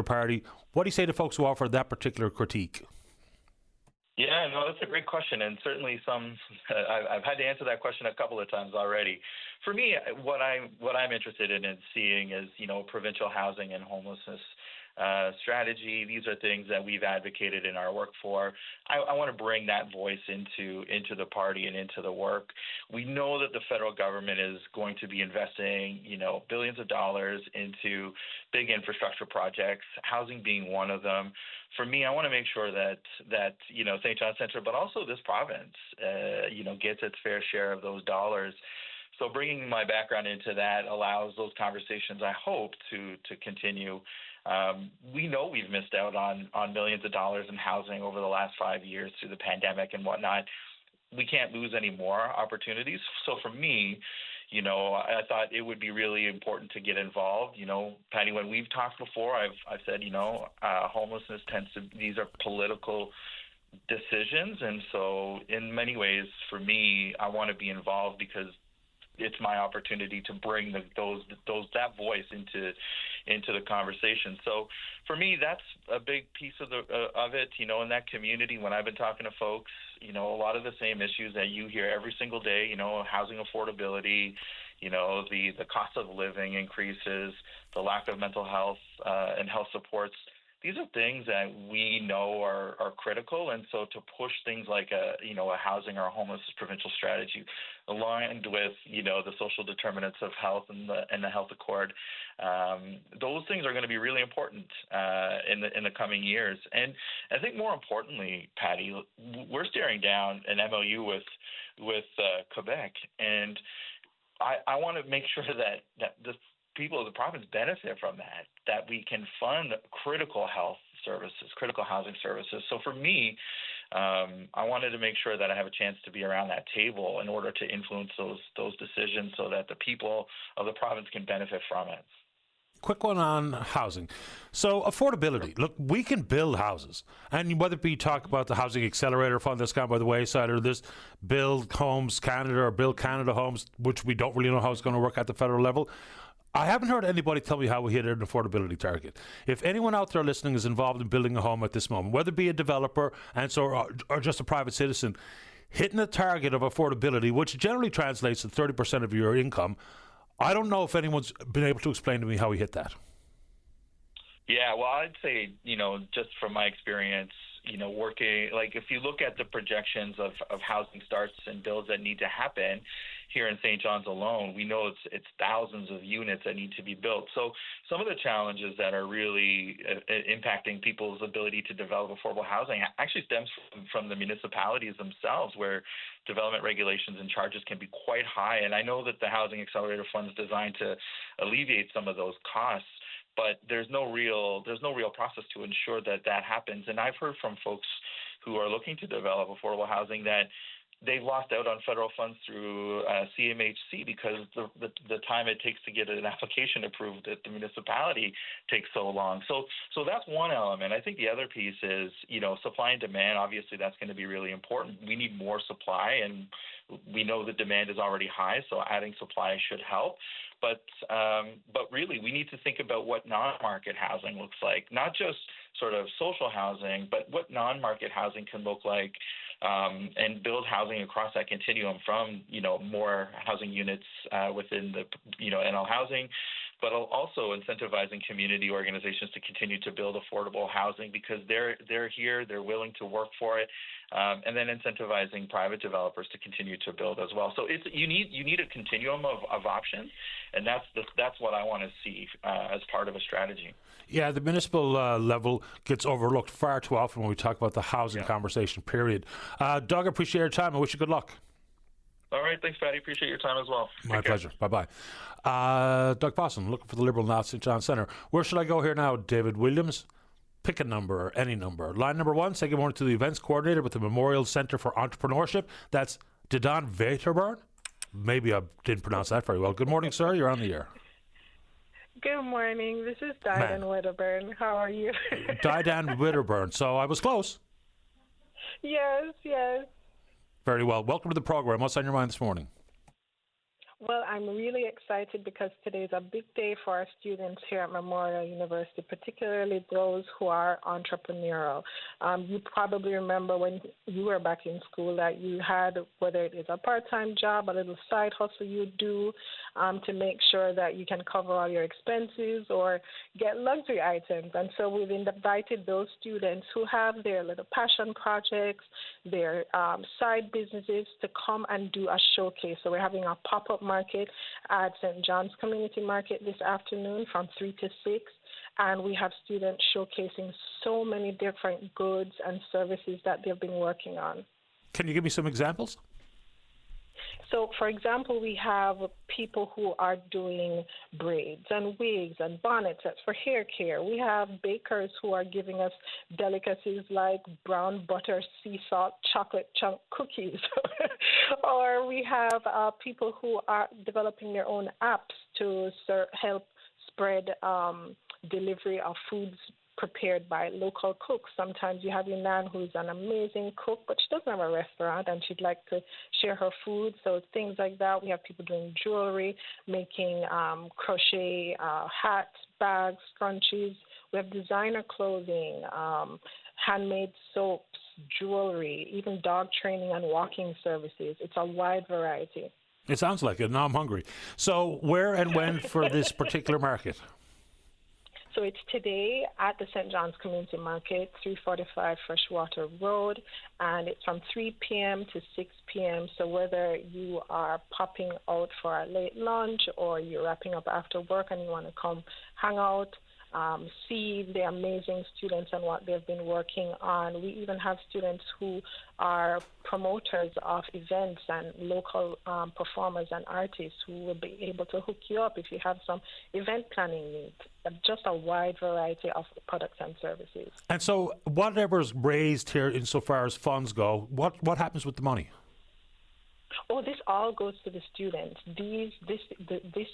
B: party, what do you say to folks who offer that particular critique?
G: Yeah, no, that's a great question, and certainly I've had to answer that question a couple of times already. For me, what I'm interested in seeing is, provincial housing and homelessness strategy. These are things that we've advocated in our work for. I want to bring that voice into the party and into the work. We know that the federal government is going to be investing, billions of dollars into big infrastructure projects, housing being one of them. For me, I want to make sure that St. John Centre, but also this province, gets its fair share of those dollars. So bringing my background into that allows those conversations, I hope, to continue. We know we've missed out on millions of dollars in housing over the last 5 years through the pandemic and whatnot. We can't lose any more opportunities. So for me, I thought it would be really important to get involved. Patty, when we've talked before, I've said, homelessness these are political decisions. And so in many ways, for me, I want to be involved because it's my opportunity to bring that voice into the conversation. So for me, that's a big piece of it. In that community, when I've been talking to folks, a lot of the same issues that you hear every single day. Housing affordability, the cost of living increases, the lack of mental health and health supports. These are things that we know are critical, and so to push things like a housing or a homeless provincial strategy aligned with the social determinants of health and the health accord, those things are going to be really important in the coming years. And I think more importantly, Patty, we're staring down an MOU with Quebec, and I want to make sure that the people of the province benefit from that we can fund critical health services, critical housing services. So for me, I wanted to make sure that I have a chance to be around that table in order to influence those decisions so that the people of the province can benefit from it.
B: Quick one on housing. So affordability. Look, we can build houses. And whether it be talk about the Housing Accelerator Fund that's gone by the wayside, or this Build Homes Canada or Build Canada Homes, which we don't really know how it's going to work at the federal level, I haven't heard anybody tell me how we hit an affordability target. If anyone out there listening is involved in building a home at this moment, whether it be a developer or just a private citizen, hitting a target of affordability, which generally translates to 30% of your income, I don't know if anyone's been able to explain to me how we hit that.
G: Yeah, well, I'd say, just from my experience, working, like if you look at the projections of housing starts and builds that need to happen here in St. John's alone, we know it's thousands of units that need to be built. So some of the challenges that are really impacting people's ability to develop affordable housing actually stems from the municipalities themselves, where development regulations and charges can be quite high. And I know that the Housing Accelerator Fund is designed to alleviate some of those costs. but there's no real process to ensure that happens. And I've heard from folks who are looking to develop affordable housing that they've lost out on federal funds through CMHC because the time it takes to get an application approved at the municipality takes so long. So that's one element. I think the other piece is, supply and demand. Obviously, that's going to be really important. We need more supply, and we know the demand is already high, so adding supply should help. But really, we need to think about what non-market housing looks like, not just sort of social housing, but what non-market housing can look like, and build housing across that continuum from, more housing units within the, NL housing, but also incentivizing community organizations to continue to build affordable housing because they're here, they're willing to work for it, and then incentivizing private developers to continue to build as well. So you need a continuum of options, and that's what I want to see as part of a strategy.
B: Yeah, the municipal level gets overlooked far too often when we talk about the housing conversation, period. Doug, I appreciate your time. I wish you good luck.
G: All right. Thanks, Patty. Appreciate your time as well.
B: My pleasure. Bye-bye. Doug Posson, looking for the Liberal North St. John Centre. Where should I go here now, David Williams? Pick a number or any number. Line number 1, say good morning to the events coordinator with the Memorial Centre for Entrepreneurship. That's Didan Veterburn. Maybe I didn't pronounce that very well. Good morning, sir. You're on the air.
H: Good morning. This is Didan Wedderburn. How are you?
B: Didan Wedderburn. So I was close.
H: Yes.
B: Very well. Welcome to the program. What's on your mind this morning?
H: Well, I'm really excited because today is a big day for our students here at Memorial University, particularly those who are entrepreneurial. You probably remember when you were back in school that you had, whether it is a part-time job, a little side hustle you do to make sure that you can cover all your expenses or get luxury items. And so we've invited those students who have their little passion projects, their side businesses to come and do a showcase. So we're having a pop-up market at St. John's Community Market this afternoon from 3 to 6, and we have students showcasing so many different goods and services that they've been working on.
B: Can you give me some examples?
H: So, for example, we have people who are doing braids and wigs and bonnet sets for hair care. We have bakers who are giving us delicacies like brown butter, sea salt, chocolate chunk cookies. Or we have people who are developing their own apps to help spread delivery of foods prepared by local cooks. Sometimes you have your nan who's an amazing cook, but she doesn't have a restaurant and she'd like to share her food. So things like that. We have people doing jewelry, making crochet hats, bags, scrunchies. We have designer clothing, handmade soaps, jewelry, even dog training and walking services. It's a wide variety.
B: It sounds like it. Now I'm hungry. So where and when for this particular market?
H: So it's today at the St. John's Community Market, 345 Freshwater Road, and it's from 3 p.m. to 6 p.m. So whether you are popping out for a late lunch or you're wrapping up after work and you want to come hang out, see the amazing students and what they've been working on. We even have students who are promoters of events and local performers and artists who will be able to hook you up if you have some event planning needs. Just a wide variety of products and services. And so
B: whatever's raised here insofar as funds go, what happens with the money?
H: Oh, this all goes to the students. This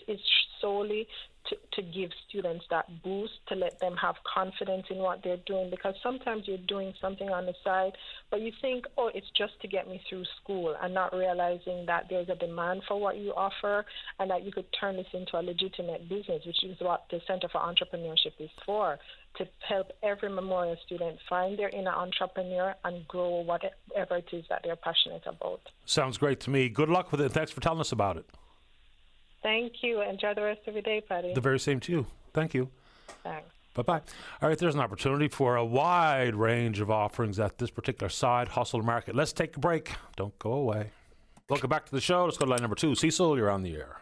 H: is solely to give students that boost, to let them have confidence in what they're doing, because sometimes you're doing something on the side, but you think, oh, it's just to get me through school, and not realizing that there's a demand for what you offer and that you could turn this into a legitimate business, which is what the Center for Entrepreneurship is for, to help every Memorial student find their inner entrepreneur and grow whatever it is that they're passionate about.
B: Sounds great to me. Good luck with it. Thanks for telling us about it.
H: Thank you. Enjoy the rest of your day, Patty.
B: The very same to you. Thank you.
H: Thanks.
B: Bye-bye. All right, there's an opportunity for a wide range of offerings at this particular side hustle market. Let's take a break. Don't go away. Welcome back to the show. Let's go to line number 2. Cecil, you're on the air.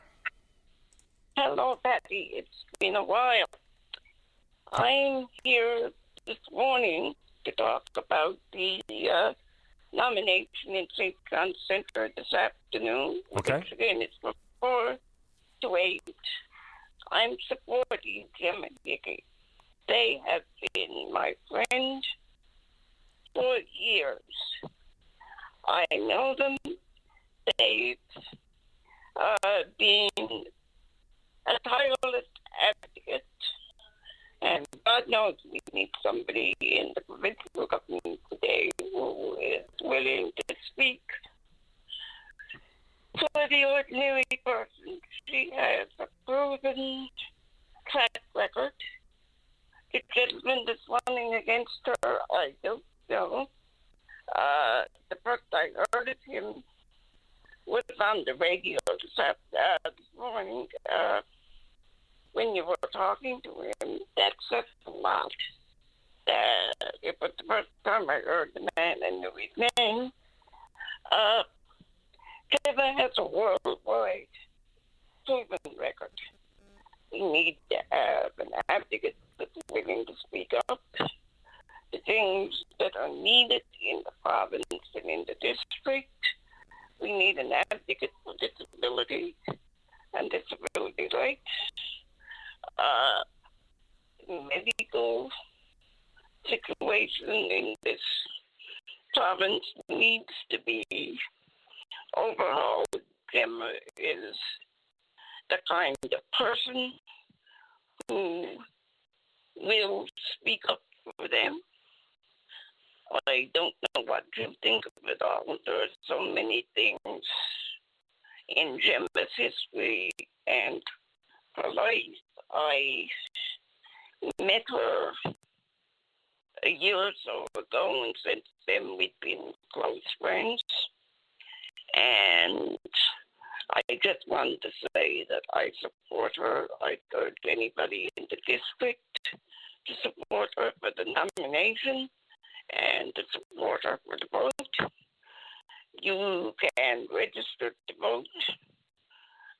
I: Hello, Patty. It's been a while. I'm here this morning to talk about the nomination in St. John's Centre this afternoon.
B: Okay.
I: Which again, it's from 4 to 8. I'm supporting Jim and Vicky. They have been my friend for years. I know them. They've been a tireless advocate, and God knows we need somebody in the provincial government today who is willing to speak for the ordinary person. She has a proven track record. The gentleman that's running against her, I don't know. The first I heard of him was on the radio this morning when you were talking to him. That says a lot. It was the first time I heard the man and knew his name. Trevor has a worldwide proven record. We need to have an advocate that's willing to speak up. The things that are needed in the province and in the district. We need an advocate for disability and disability rights. Medical situation in this province needs to be overhauled. Jim is the kind of person who will speak up for them. I don't know what to think of it all. There are so many things in Gemma's history and her life. I met her a year or so ago, and since then we've been close friends. And I just wanted to say that I support her. I urge anybody in the district to support her for the nomination and to support her for the vote. You can register to vote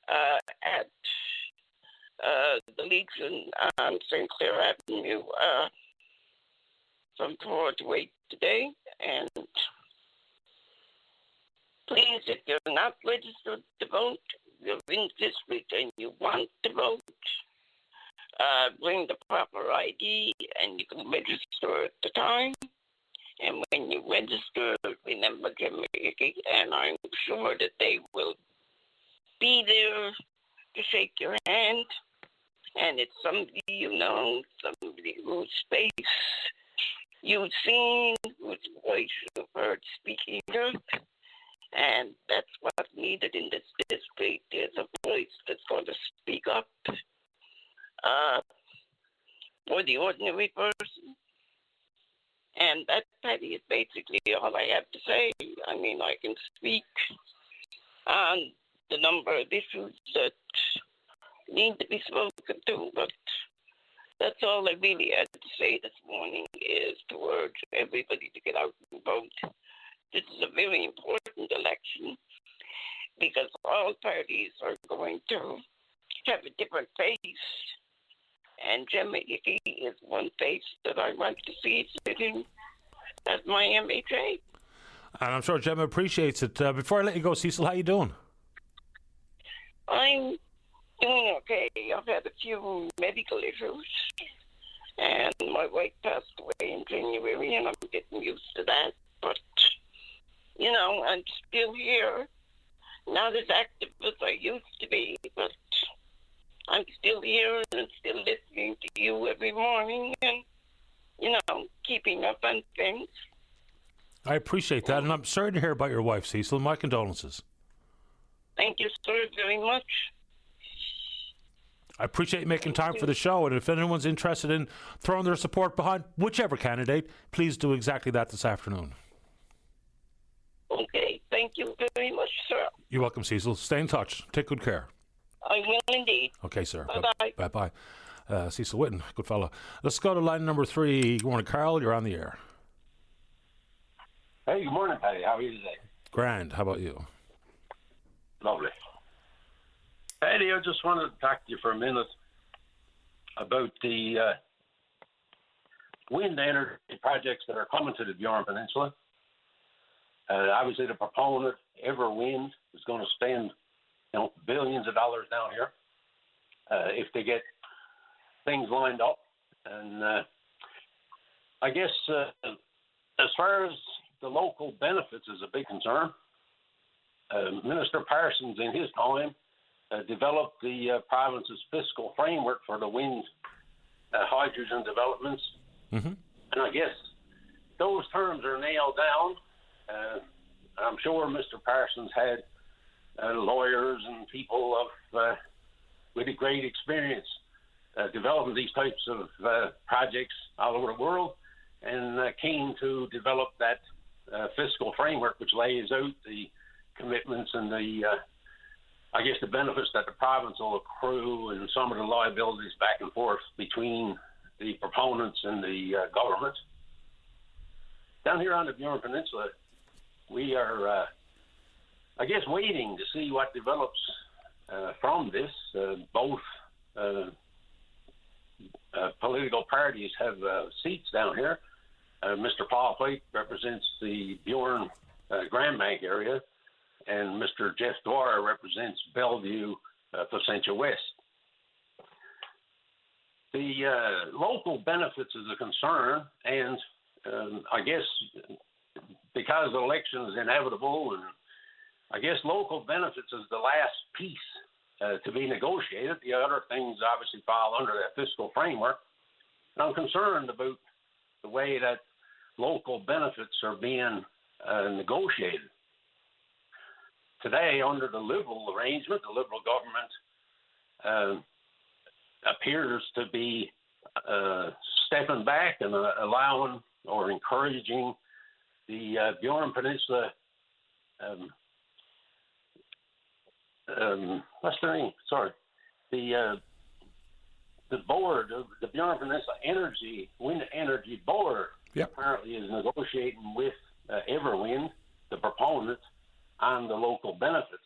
I: at the Legion on St. Clair Avenue from 4 to 8 today. And please, if you're not registered to vote, you're in district and you want to vote, bring the proper ID and you can register at the time. And when you register, remember Jim Hickey, and I'm sure that they will be there to shake your hand. And it's somebody you know, somebody whose face you've seen, whose voice you've heard speaking up. And that's what's needed in this district. There's a voice that's going to speak up for the ordinary person. And that, Patty, is basically all I have to say. I mean, I can speak on the number of issues that need to be spoken to, but that's all I really had to say this morning, is to urge everybody to get out and vote. This is a very important election because all parties are going to have a different face. And Jim Hickey is one face that I want to see sitting as my MHA.
B: And I'm sure Gemma appreciates it. Before I let you go, Cecil, how you doing?
I: I'm doing okay. I've had a few medical issues, and my wife passed away in January, and I'm getting used to that. But, you know, I'm still here. Not as active as I used to be, but I'm still here and still listening to you every morning and, you know, keeping up on things.
B: I appreciate that, and I'm sorry to hear about your wife, Cecil. My condolences.
I: Thank you, sir, very much.
B: I appreciate making time for the show, and if anyone's interested in throwing their support behind whichever candidate, please do exactly that this afternoon.
I: Okay, thank you very much, sir.
B: You're welcome, Cecil. Stay in touch. Take good care.
I: I will indeed.
B: Okay, sir.
I: Bye-bye.
B: Bye-bye. Cecil Whitten, good fellow. Let's go to line number 3. Good morning, Carl. You're on the air.
J: Hey, good morning, Patty. How are you today?
B: Grand. How about you?
J: Lovely. Patty, I just wanted to talk to you for a minute about the wind energy projects that are coming to the Bjorn Peninsula. Obviously, the proponent, Everwind, is going to spend billions of dollars down here. if they get things lined up. And I guess as far as the local benefits is a big concern. Minister Parsons, in his time, developed the province's fiscal framework for the wind hydrogen developments.
B: Mm-hmm.
J: And I guess those terms are nailed down. I'm sure Mr. Parsons had lawyers and people of with a great experience developing these types of projects all over the world, and keen to develop that fiscal framework which lays out the commitments and the I guess the benefits that the province will accrue and some of the liabilities back and forth between the proponents and the government. Down here on the Burin Peninsula, we are, I guess, waiting to see what develops from this. Both political parties have seats down here. Mr. Paul White represents the Burin Grand Bank area, and Mr. Jeff Dwyer represents Bellevue, Placentia West. The local benefits is a concern, and I guess because the election is inevitable, and I guess local benefits is the last piece to be negotiated. The other things obviously fall under that fiscal framework. And I'm concerned about the way that local benefits are being negotiated. Today, under the Liberal arrangement, the Liberal government appears to be stepping back and allowing or encouraging the Burin Peninsula, what's the name? Sorry. The board of the Burin Peninsula Wind Energy Board apparently is negotiating with Everwind, the proponent, on the local benefits.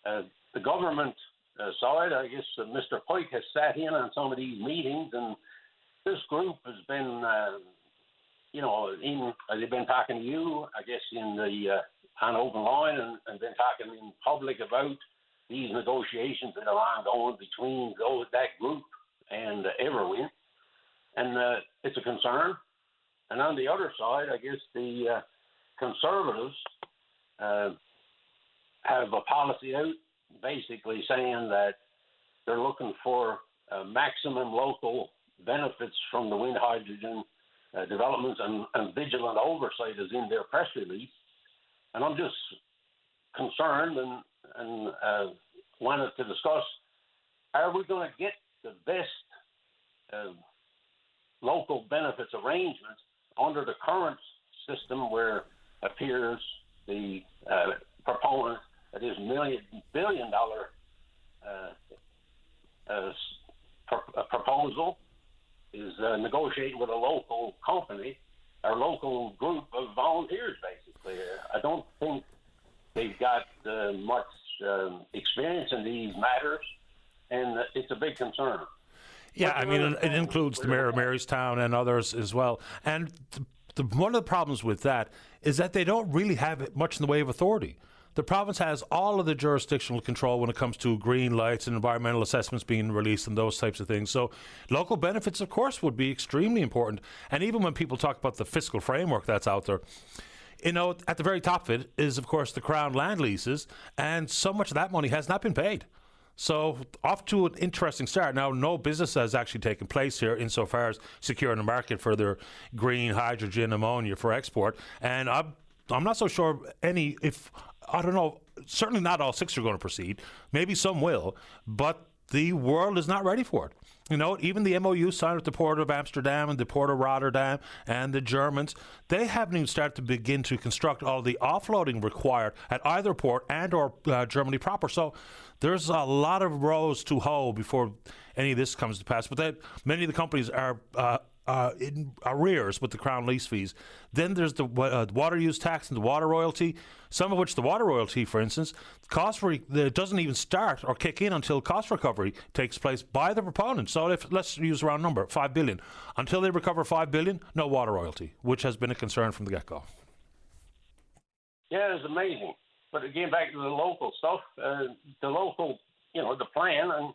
J: The government side, I guess Mr. Pike has sat in on some of these meetings, and this group has been, they've been talking to you, I guess, in the on open line, and been talking in public about these negotiations that are ongoing between that group and Everwind, and it's a concern. And on the other side, I guess the Conservatives have a policy out basically saying that they're looking for maximum local benefits from the wind hydrogen developments, and vigilant oversight is in their press release. And I'm just concerned and wanted to discuss, are we going to get the best local benefits arrangements under the current system where appears the proponent of this billion-dollar proposal is negotiating with a local company, or local group of volunteers, basically. I don't think they've got much experience in these matters, and it's a big concern.
B: Yeah, I mean, it includes the mayor of Marystown and others as well. And one of the problems with that is that they don't really have much in the way of authority. The province has all of the jurisdictional control when it comes to green lights and environmental assessments being released and those types of things. So local benefits, of course, would be extremely important. And even when people talk about the fiscal framework that's out there, at the very top of it is, of course, the Crown land leases, and so much of that money has not been paid. So off to an interesting start. Now, no business has actually taken place here insofar as securing a market for their green hydrogen ammonia for export. And I'm not so sure I don't know, certainly not all 6 are going to proceed. Maybe some will, but the world is not ready for it. Even the MOU signed with the Port of Amsterdam and the Port of Rotterdam and the Germans, they haven't even started to begin to construct all the offloading required at either port and or Germany proper. So there's a lot of rows to hoe before any of this comes to pass. But many of the companies are in arrears with the Crown lease fees. Then there's the water use tax and the water royalty, some of which the water royalty, for instance, doesn't even start or kick in until cost recovery takes place by the proponent. So let's use a round number, $5 billion. Until they recover $5 billion, no water royalty, which has been a concern from the get-go.
J: Yeah, it's amazing. But again, back to the local stuff, the local, the plan, and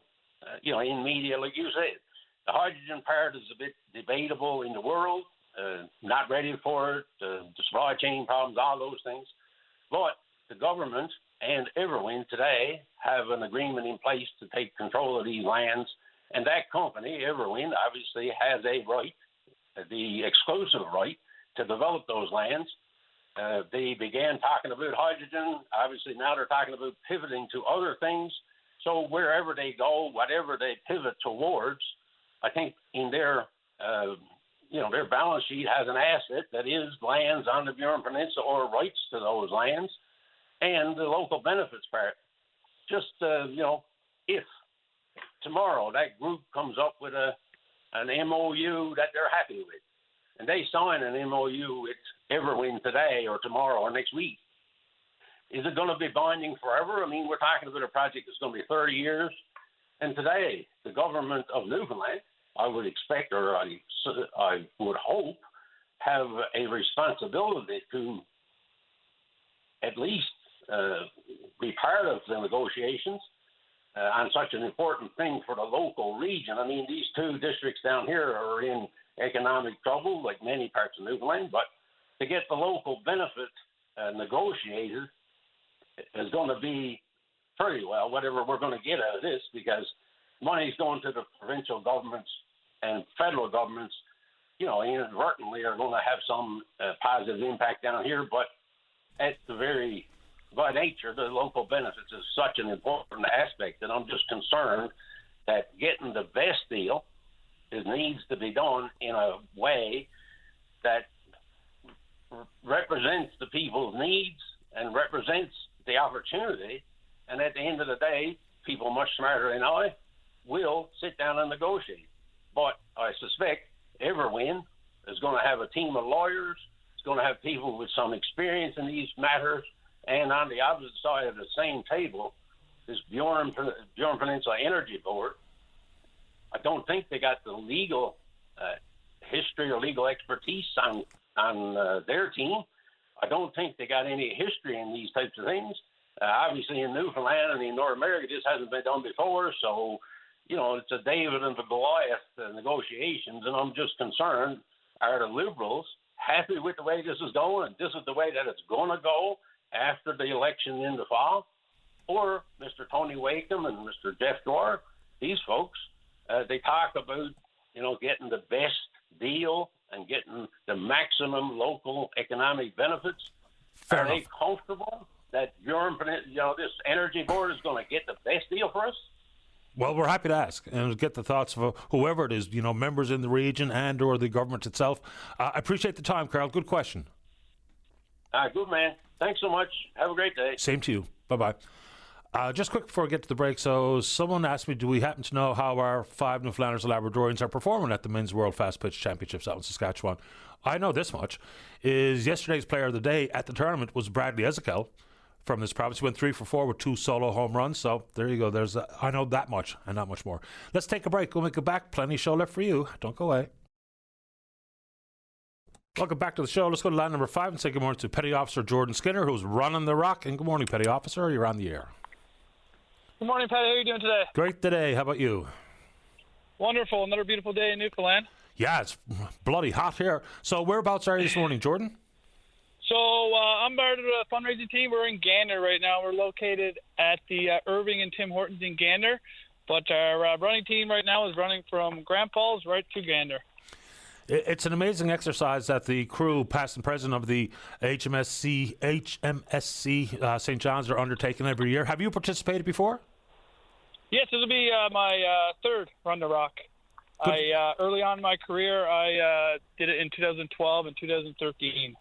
J: in media, like you said, the hydrogen part is a bit debatable in the world. Not ready for it. The supply chain problems, all those things. But the government and Everwind today have an agreement in place to take control of these lands, and that company, Everwind, obviously has a right, the exclusive right, to develop those lands. They began talking about hydrogen. Obviously, now they're talking about pivoting to other things. So wherever they go, whatever they pivot towards, I think in their their balance sheet has an asset that is lands on the Burin Peninsula or rights to those lands, and the local benefits part. Just if tomorrow that group comes up with an MOU that they're happy with, and they sign an MOU with Everwind today or tomorrow or next week, is it going to be binding forever? I mean, we're talking about a project that's going to be 30 years. And today, the government of Newfoundland, I would expect, or I would hope, have a responsibility to at least be part of the negotiations on such an important thing for the local region. I mean, these two districts down here are in economic trouble, like many parts of Newfoundland, but to get the local benefit negotiated is going to be pretty well whatever we're going to get out of this, because money's going to the provincial governments and federal governments, inadvertently are going to have some positive impact down here, but at the very by nature, the local benefits is such an important aspect that I'm just concerned that getting the best deal needs to be done in a way that represents the people's needs and represents the opportunity. And at the end of the day, people much smarter than I will sit down and negotiate. But I suspect Everwind is going to have a team of lawyers. It's going to have people with some experience in these matters. And on the opposite side of the same table, this Burin Peninsula Energy Board, I don't think they got the legal history or legal expertise on their team. I don't think they got any history in these types of things. Obviously, in Newfoundland and in North America, this hasn't been done before. So, it's a David and the Goliath negotiations. And I'm just concerned, are the Liberals happy with the way this is going? And this is the way that it's going to go after the election in the fall? Or Mr. Tony Wakeham and Mr. Jeff Dwyer, these folks, they talk about, getting the best deal and getting the maximum local economic benefits. Are they comfortable that this energy board is going to get the best deal for us?
B: Well, we're happy to ask and get the thoughts of whoever it is, members in the region and or the government itself. I appreciate the time, Carl. Good question.
J: Good, man. Thanks so much. Have a great day.
B: Same to you. Bye-bye. Just quick before we get to the break, so someone asked me, do we happen to know how our 5 Newfoundlanders and Labradorians are performing at the Men's World Fast Pitch Championships out in Saskatchewan? I know this much, is yesterday's player of the day at the tournament was Bradley Ezekiel from this province. He went 3 for 4 with 2 solo home runs, so there you go. I know that much and not much more. Let's take a break. We'll make it back. Plenty of show left for you. Don't go away. Welcome back to the show. Let's go to line number 5 and say good morning to Petty Officer Jordan Skinner, who's running the rock. And good morning, Petty Officer. You're on the air.
K: Good morning, Patty. How are you doing today?
B: Great today. How about you?
K: Wonderful. Another beautiful day in Newfoundland.
B: Yeah, it's bloody hot here. So whereabouts are you this morning, Jordan?
K: So I'm part of the fundraising team. We're in Gander right now. We're located at the Irving and Tim Hortons in Gander. But our running team right now is running from Grand Falls right to Gander.
B: It's an amazing exercise that the crew, past and present of the HMSC St. John's, are undertaking every year. Have you participated before?
K: Yes, this will be my third Run the Rock. Early on in my career, I did it in 2012 and 2013.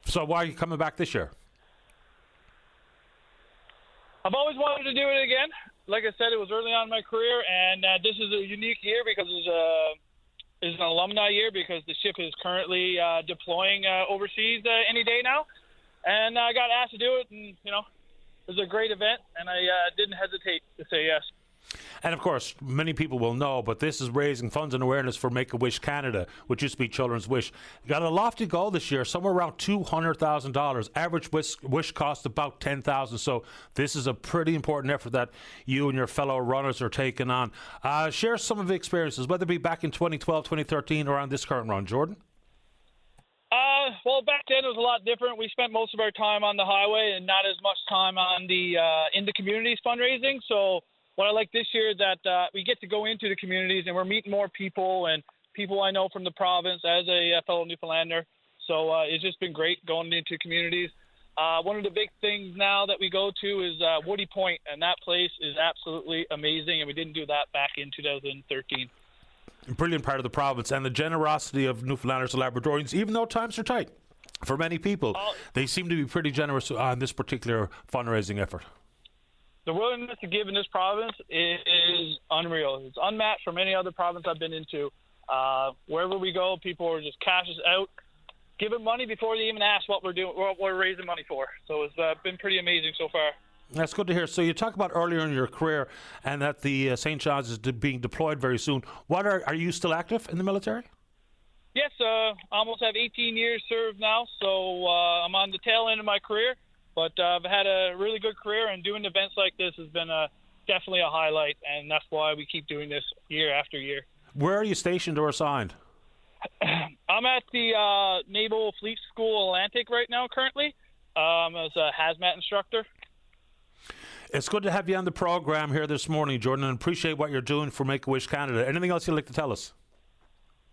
B: So why are you coming back this year?
K: I've always wanted to do it again. Like I said, it was early on in my career, and this is a unique year because it's an alumni year because the ship is currently deploying overseas any day now. And I got asked to do it, and, it was a great event, and I didn't hesitate to say yes.
B: And of course, many people will know, but this is raising funds and awareness for Make-A-Wish Canada, which used to be Children's Wish. Got a lofty goal this year, somewhere around $200,000. Average wish cost about $10,000. So this is a pretty important effort that you and your fellow runners are taking on. Share some of the experiences, whether it be back in 2012, 2013, or on this current run. Jordan?
K: Well, back then it was a lot different. We spent most of our time on the highway and not as much time on the in the communities fundraising. So what I like this year is that we get to go into the communities and we're meeting more people and people I know from the province as a fellow Newfoundlander. So it's just been great going into communities. One of the big things now that we go to is Woody Point, and that place is absolutely amazing, and we didn't do that back in 2013.
B: A brilliant part of the province, and the generosity of Newfoundlanders and Labradorians, even though times are tight for many people, they seem to be pretty generous on this particular fundraising effort.
K: The willingness to give in this province is unreal. It's unmatched from any other province I've been into. Wherever we go, people are just cash us out, giving money before they even ask what we're doing, what we're raising money for. So it's been pretty amazing so far.
B: That's good to hear. So you talk about earlier in your career and that the St. John's is being deployed very soon. What are you still active in the military?
K: Yes, I almost have 18 years served now, so I'm on the tail end of my career. But I've had a really good career, and doing events like this has been definitely a highlight, and that's why we keep doing this year after year.
B: Where are you stationed or assigned?
K: I'm at the Naval Fleet School Atlantic right now currently as a hazmat instructor.
B: It's good to have you on the program here this morning, Jordan, and appreciate what you're doing for Make-A-Wish Canada. Anything else you'd like to tell us?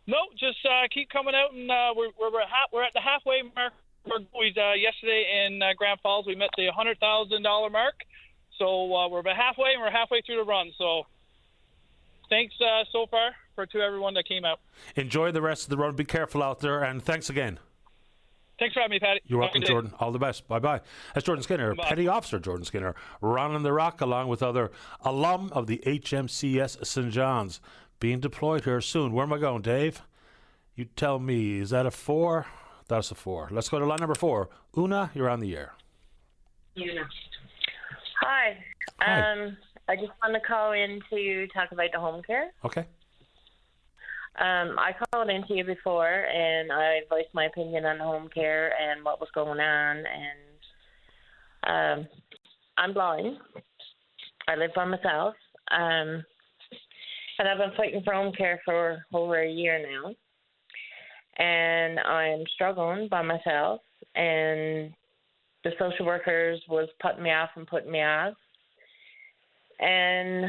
K: No, just keep coming out, and we're at the halfway mark. Yesterday in Grand Falls, we met the $100,000 mark. So we're about halfway, and we're halfway through the run. So thanks so far to everyone that came out.
B: Enjoy the rest of the run. Be careful out there, and thanks again.
K: Thanks for having me, Patty.
B: You're welcome, Jordan. All the best. Bye-bye. That's Jordan Skinner,
K: Bye.
B: Petty Officer Jordan Skinner, running the rock along with other alum of the HMCS St. John's, being deployed here soon. Where am I going, Dave? You tell me. Is that a 4? That's a 4. Let's go to line number 4. Una, you're on the air.
L: Hi.
B: Hi.
L: I just want to call in to talk about the home care.
B: Okay.
L: I called into you before, and I voiced my opinion on the home care and what was going on. And I'm blind. I live by myself. And I've been fighting for home care for over a year now. And I'm struggling by myself. And the social workers was putting me off and putting me off. And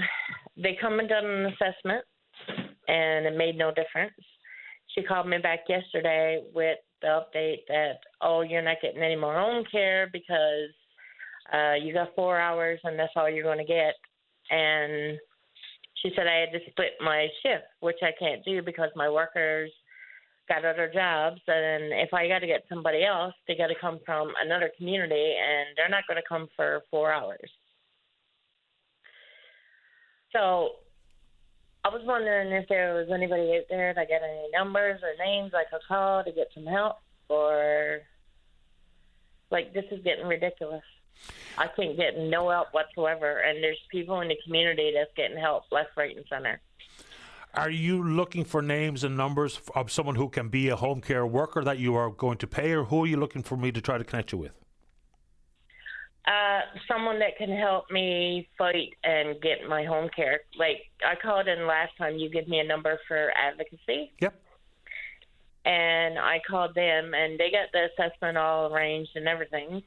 L: they come and done an assessment, and it made no difference. She called me back yesterday with the update that, you're not getting any more home care because you got 4 hours and that's all you're going to get. And she said I had to split my shift, which I can't do because my workers got other jobs. And if I got to get somebody else, they got to come from another community, and they're not going to come for 4 hours. So I was wondering if there was anybody out there that got any numbers or names I could call to get some help, or this is getting ridiculous. I can't get no help whatsoever, and there's people in the community that's getting help left, right, and center.
B: Are you looking for names and numbers of someone who can be a home care worker that you are going to pay, or who are you looking for me to try to connect you with?
L: Someone that can help me fight and get my home care. I called in last time, you gave me a number for advocacy.
B: Yep.
L: And I called them, and they got the assessment all arranged and everything,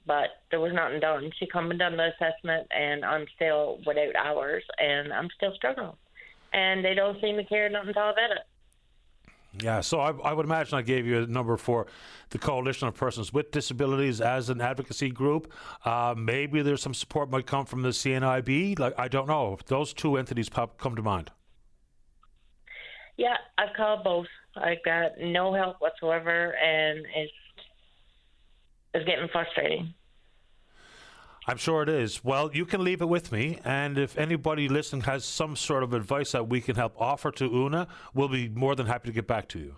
L: but there was nothing done. She come and done the assessment, and I'm still without hours, and I'm still struggling. And they don't seem to care nothing about it.
B: Yeah, so I would imagine I gave you a number for the Coalition of Persons with Disabilities as an advocacy group. Maybe there's some support might come from the CNIB. I don't know. Those two entities come to mind.
L: Yeah, I've called both. I got no help whatsoever, and it's getting frustrating.
B: I'm sure it is. Well, you can leave it with me, and if anybody listening has some sort of advice that we can help offer to Una, we'll be more than happy to get back to you.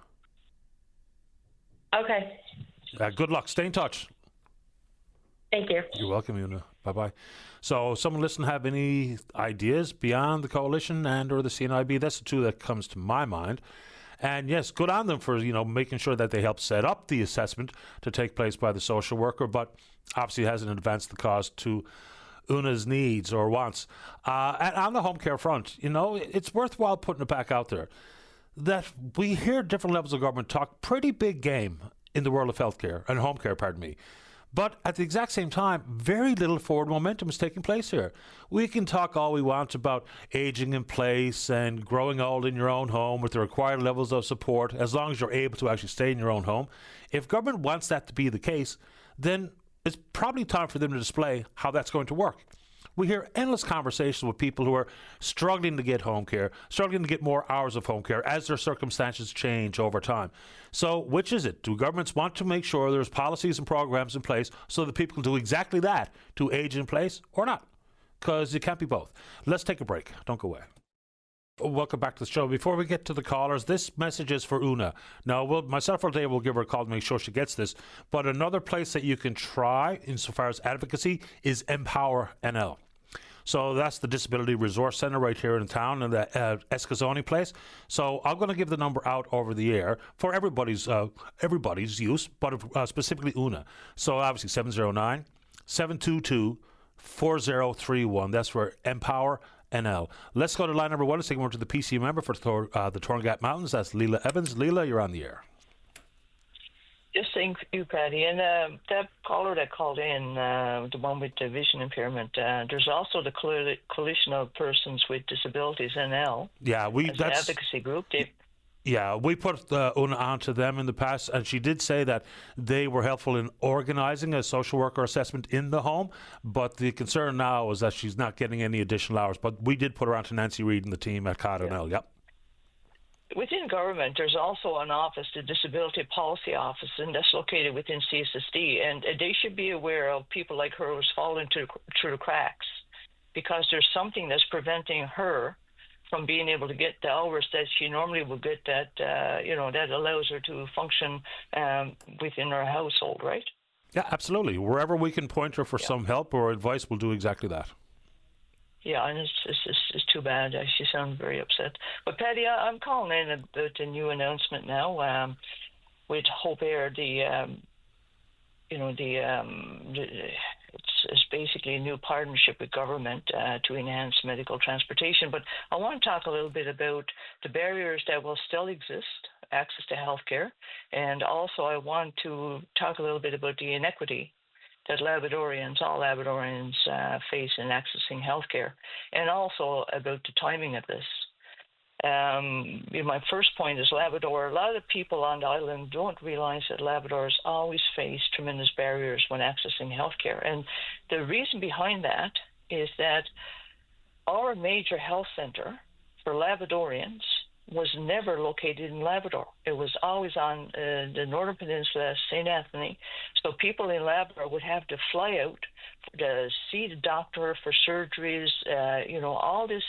L: Okay.
B: Good luck. Stay in touch.
L: Thank you.
B: You're welcome, Una. Bye-bye. So someone listening have any ideas beyond the coalition and or the CNIB? That's the two that comes to my mind. And yes, good on them for, making sure that they help set up the assessment to take place by the social worker, but obviously hasn't advanced the cause to Una's needs or wants. And on the home care front, it's worthwhile putting it back out there that we hear different levels of government talk pretty big game in the world of healthcare and home care, But at the exact same time, very little forward momentum is taking place here. We can talk all we want about aging in place and growing old in your own home with the required levels of support, as long as you're able to actually stay in your own home. If government wants that to be the case, then it's probably time for them to display how that's going to work. We hear endless conversations with people who are struggling to get home care, struggling to get more hours of home care as their circumstances change over time. So which is it? Do governments want to make sure there's policies and programs in place so that people can do exactly that, to age in place, or not? Because it can't be both. Let's take a break. Don't go away. Welcome back to the show. Before we get to the callers, this message is for Una. Now, myself or Dave will give her a call to make sure she gets this. But another place that you can try, insofar as advocacy, is Empower NL. So that's the Disability Resource Centre right here in town in the Escazoni place. So I'm going to give the number out over the air for everybody's use, but specifically Una. So obviously 709-722-4031. That's for Empower NL. Let's go to line number one. Let's take over to the PC member for the Torngat Mountains. That's Leela Evans. Leela, you're on the air.
M: Just thank you, Patty. And that caller that called in, the one with the vision impairment, there's also the Coalition of Persons with Disabilities, NL.
B: Yeah,
M: that's an advocacy group.
B: We put Una onto them in the past, and she did say that they were helpful in organizing a social worker assessment in the home, but the concern now is that she's not getting any additional hours. But we did put her onto Nancy Reid and the team at CAD&L, Yep.
M: Within government, there's also an office, the Disability Policy Office, and that's located within CSSD. And they should be aware of people like her who's fallen through the cracks, because there's something that's preventing her from being able to get the hours that she normally would get that allows her to function within her household, right?
B: Yeah, absolutely. Wherever we can point her for some help or advice, we'll do exactly that.
M: Yeah, and it's too bad. She sounds very upset. But Patty, I'm calling in about a new announcement now with Hope Air. It's basically a new partnership with government to enhance medical transportation. But I want to talk a little bit about the barriers that will still exist, access to healthcare, and also I want to talk a little bit about the inequity that all Labradorians face in accessing healthcare, and also about the timing of this. My first point is Labrador. A lot of people on the island don't realize that Labradors always face tremendous barriers when accessing healthcare. And the reason behind that is that our major health center for Labradorians was never located in Labrador. It was always on the Northern Peninsula, St. Anthony. So people in Labrador would have to fly out to see the doctor for surgeries, all this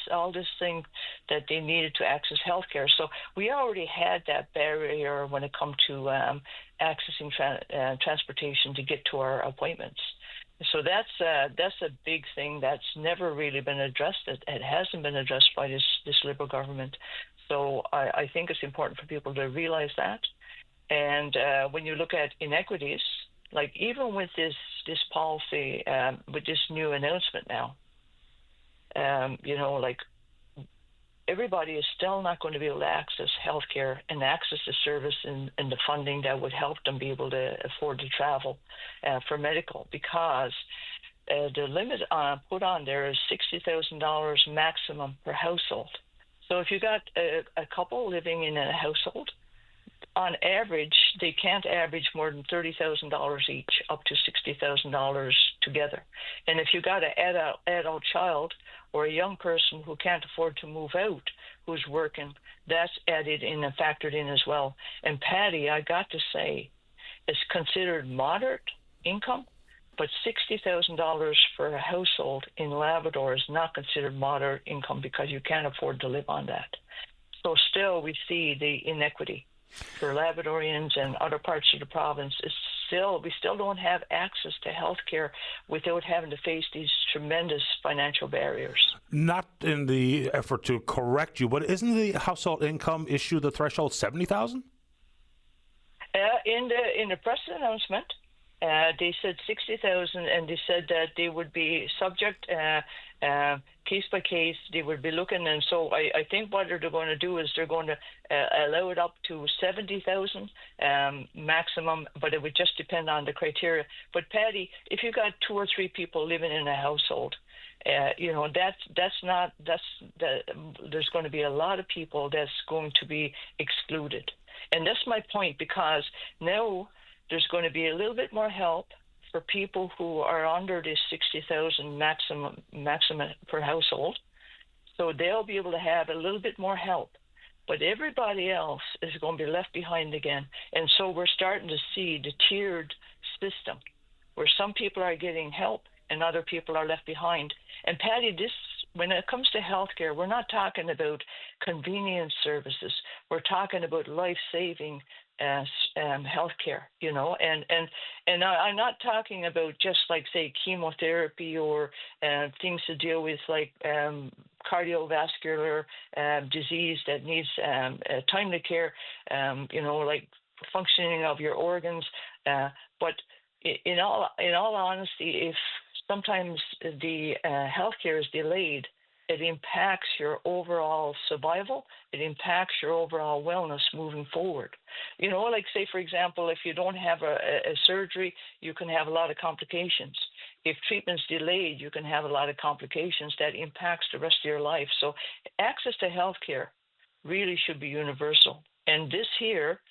M: thing that they needed to access healthcare. So we already had that barrier when it comes to accessing transportation to get to our appointments. So that's a big thing that's never really been addressed. It hasn't been addressed by this Liberal government. So I think it's important for people to realize that. And when you look at inequities, like even with this policy, with this new announcement now, everybody is still not going to be able to access healthcare and access the service and the funding that would help them be able to afford to travel for medical, because the limit put on there is $60,000 maximum per household. So if you got a couple living in a household, on average, they can't average more than $30,000 each, up to $60,000 together. And if you got an adult child or a young person who can't afford to move out, who's working, that's added in and factored in as well. And Patty, I got to say, it's considered moderate income, but $60,000 for a household in Labrador is not considered moderate income because you can't afford to live on that. So still we see the inequity for Labradorians and other parts of the province is we still don't have access to health care without having to face these tremendous financial barriers.
B: Not in the effort to correct you, but isn't the household income issue the threshold $70,000?
M: In the press announcement, they said 60,000, and they said that they would be subject case by case. They would be looking, and so I think what they're going to do is they're going to allow it up to 70,000 maximum, but it would just depend on the criteria. But Patty, if you got 2 or 3 people living in a household, there's going to be a lot of people that's going to be excluded. And that's my point, because now there's going to be a little bit more help for people who are under this 60,000 maximum per household. So they'll be able to have a little bit more help. But everybody else is going to be left behind again. And so we're starting to see the tiered system where some people are getting help and other people are left behind. And Patty, when it comes to healthcare, we're not talking about convenience services. We're talking about life-saving healthcare, and I'm not talking about just like, say, chemotherapy or things to deal with like cardiovascular disease that needs timely care, like functioning of your organs. But in all honesty, if sometimes the healthcare is delayed, it impacts your overall survival. It impacts your overall wellness moving forward. Like say, for example, if you don't have a surgery, you can have a lot of complications. If treatment's delayed, you can have a lot of complications that impacts the rest of your life. So access to healthcare really should be universal. And this here,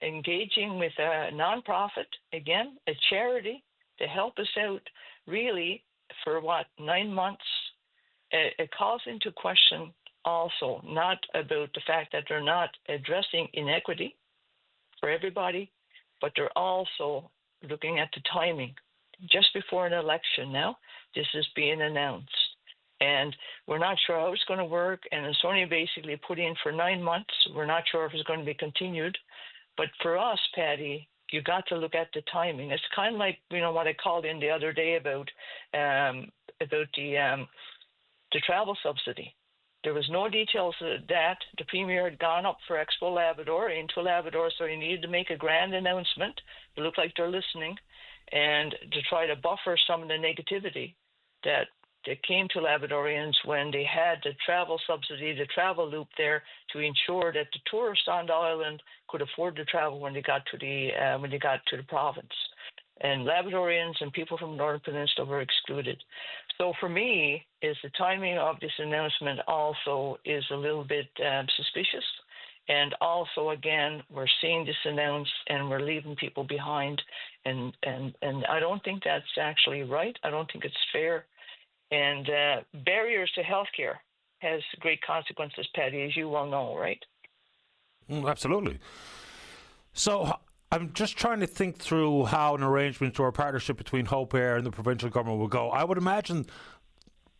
M: engaging with a nonprofit, again, a charity, to help us out really for 9 months, it calls into question also not about the fact that they're not addressing inequity for everybody, but they're also looking at the timing. Just before an election now, this is being announced. And we're not sure how it's going to work, and it's only basically put in for 9 months. We're not sure if it's going to be continued. But for us, Patty, you got to look at the timing. It's kind of like, what I called in the other day about the travel subsidy. There was no details that the Premier had gone up for Expo Labrador into Labrador, so he needed to make a grand announcement. It looked like they're listening, and to try to buffer some of the negativity that came to Labradorians when they had the travel subsidy, the travel loop there, to ensure that the tourists on the island could afford to travel when they got to the province. And Labradorians and people from the Northern Peninsula were excluded. So for me, is the timing of this announcement also is a little bit suspicious. And also, again, we're seeing this announced and we're leaving people behind. And I don't think that's actually right. I don't think it's fair. And barriers to healthcare has great consequences, Patty, as you well know, right?
B: Absolutely. So I'm just trying to think through how an arrangement or a partnership between Hope Air and the provincial government will go. I would imagine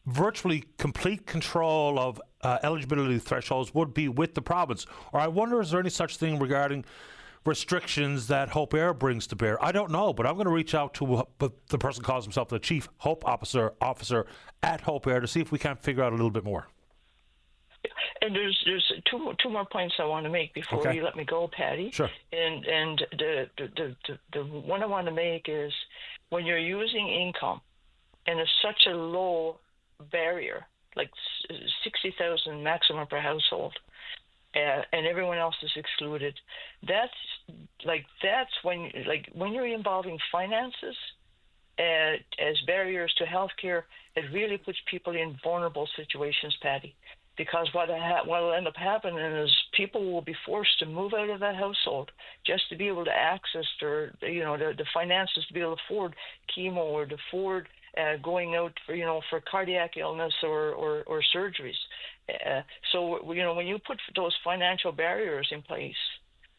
B: virtually complete control of eligibility thresholds would be with the province. Or I wonder, is there any such thing regarding restrictions that Hope Air brings to bear? I don't know, but I'm going to reach out to the person who calls himself the Chief Hope Officer at Hope Air to see if we can't figure out a little bit more.
M: And there's two more points I want to make before you let me go, Patty.
B: Sure.
M: And the one I want to make is when you're using income and it's such a low barrier, like 60,000 maximum per household, and everyone else is excluded. That's when you're involving finances as barriers to healthcare, it really puts people in vulnerable situations, Patty. Because what will end up happening is people will be forced to move out of that household just to be able to access the finances to be able to afford chemo or to afford going out for cardiac illness or surgeries. So when you put those financial barriers in place,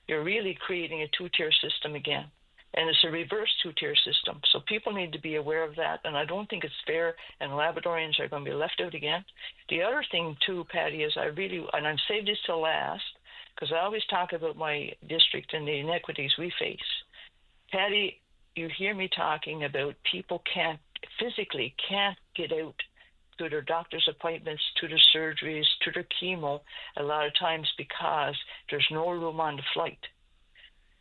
M: you're really creating a two-tier system again. And it's a reverse two-tier system. So people need to be aware of that, and I don't think it's fair, and Labradorians are going to be left out again. The other thing, too, Patty, is and I've saved this till last, because I always talk about my district and the inequities we face. Patty, you hear me talking about people physically can't get out to their doctor's appointments, to their surgeries, to their chemo, a lot of times because there's no room on the flight.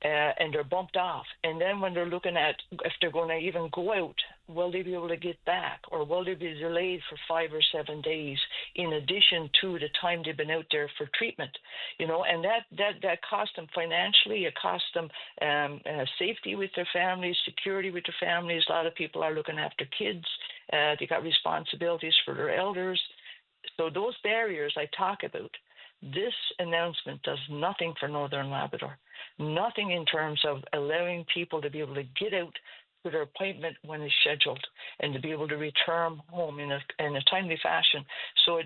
M: And they're bumped off. And then when they're looking at if they're going to even go out, will they be able to get back, or will they be delayed for 5 or 7 days in addition to the time they've been out there for treatment? And that costs them financially. It costs them safety with their families, security with their families. A lot of people are looking after kids. They got responsibilities for their elders. So those barriers I talk about, this announcement does nothing for Northern Labrador. Nothing in terms of allowing people to be able to get out to their appointment when it's scheduled and to be able to return home in a timely fashion. So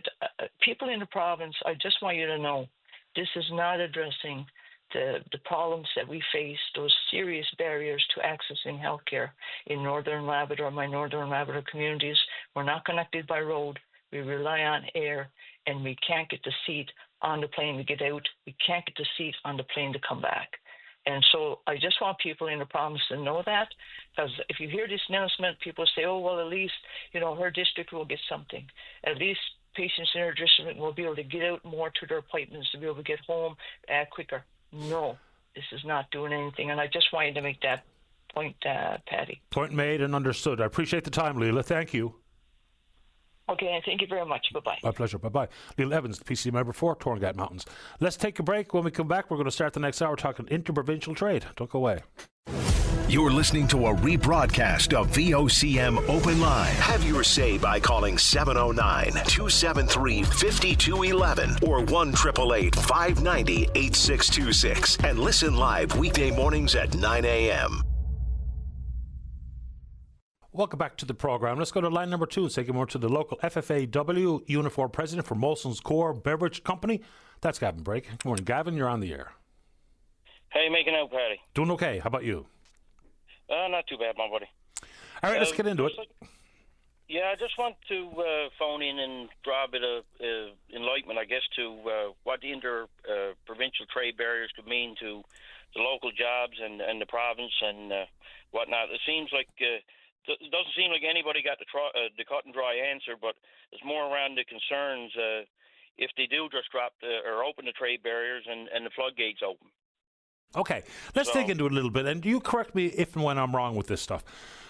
M: people in the province, I just want you to know, this is not addressing the problems that we face, those serious barriers to accessing healthcare in Northern Labrador, my Northern Labrador communities. We're not connected by road. We rely on air, and we can't get the seat on the plane to get out. We can't get the seat on the plane to come back. And so I just want people in the province to know that, because if you hear this announcement, people say, oh, well, at least, her district will get something. At least patients in her district will be able to get out more to their appointments, to be able to get home quicker. No, this is not doing anything. And I just wanted to make that point, Patty.
B: Point made and understood. I appreciate the time, Leila. Thank you.
M: Okay, and thank you very much. Bye-bye.
B: My pleasure. Bye-bye. Neil Evans, the PC member for Torngat Mountains. Let's take a break. When we come back, we're going to start the next hour talking interprovincial trade. Don't go away.
A: You're listening to a rebroadcast of VOCM Open Line. Have your say by calling 709-273-5211 or 1-888-590-8626 and listen live weekday mornings at 9 a.m.
B: Welcome back to the program. Let's go to line number 2 and say good morning to the local FFAW uniform president for Molson's Core Beverage Company. That's Gavin Brake. Good morning, Gavin. You're on the air.
N: How you making out, Paddy?
B: Doing okay. How about you?
N: Not too bad, my buddy.
B: All right, let's get into it.
N: Yeah, I just want to phone in and draw a bit of enlightenment, I guess, to what the inter-provincial trade barriers could mean to the local jobs and the province and whatnot. It seems like it doesn't seem like anybody got the cut and dry answer, but it's more around the concerns if they do just drop or open the trade barriers and the floodgates open.
B: Okay, let's dig into it a little bit, and you correct me if and when I'm wrong with this stuff.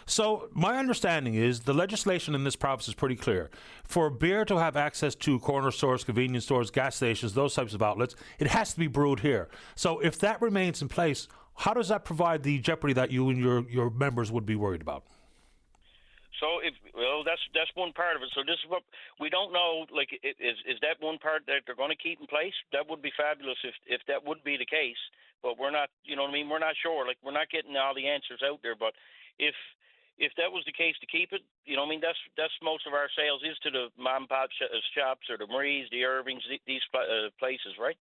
B: So my understanding is the legislation in this province is pretty clear. For beer to have access to corner stores, convenience stores, gas stations, those types of outlets, it has to be brewed here. So if that remains in place, how does that provide the jeopardy that you and your members would be worried about?
N: So, that's one part of it. So this is what we don't know. Like, is that one part that they're going to keep in place? That would be fabulous if that would be the case. But we're not. You know what I mean? We're not sure. Like, we're not getting all the answers out there. But if that was the case to keep it, you know what I mean? That's most of our sales is to the mom and pop shops or the Marie's, the Irvings, these places, right?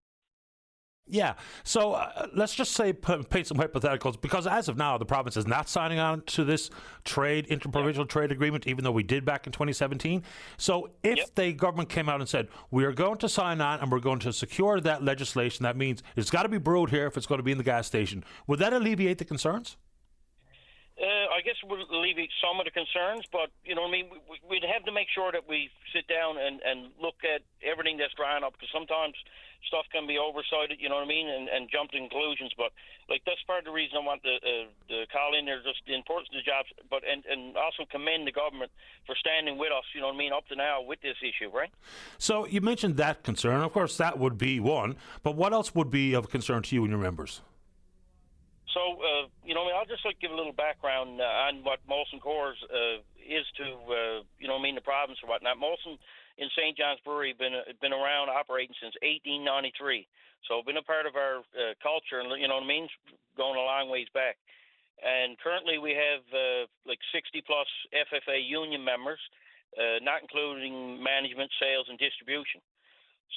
B: Yeah. So let's just say paint some hypotheticals, because as of now, the province is not signing on to this interprovincial trade agreement, even though we did back in 2017. So if the government came out and said, we are going to sign on and we're going to secure that legislation, that means it's got to be brewed here if it's going to be in the gas station. Would that alleviate the concerns?
N: I guess it would alleviate some of the concerns, but, you know what I mean, we'd have to make sure that we sit down and look at everything that's drying up, because sometimes stuff can be oversighted, you know what I mean, and jump to conclusions. But, like, that's part of the reason I want to call in there, just the importance of the jobs, but and also commend the government for standing with us, you know what I mean, up to now with this issue, right? So you mentioned that concern. Of course, that would be one, but what else would be of concern to you and your members? So, you know, I'll just give a little background on what Molson Coors is to, you know, the province or whatnot. Molson in St. John's Brewery been around operating since 1893. So been a part of our culture, and, you know what I mean, going a long ways back. And currently we have 60-plus FFA union members, not including management, sales, and distribution.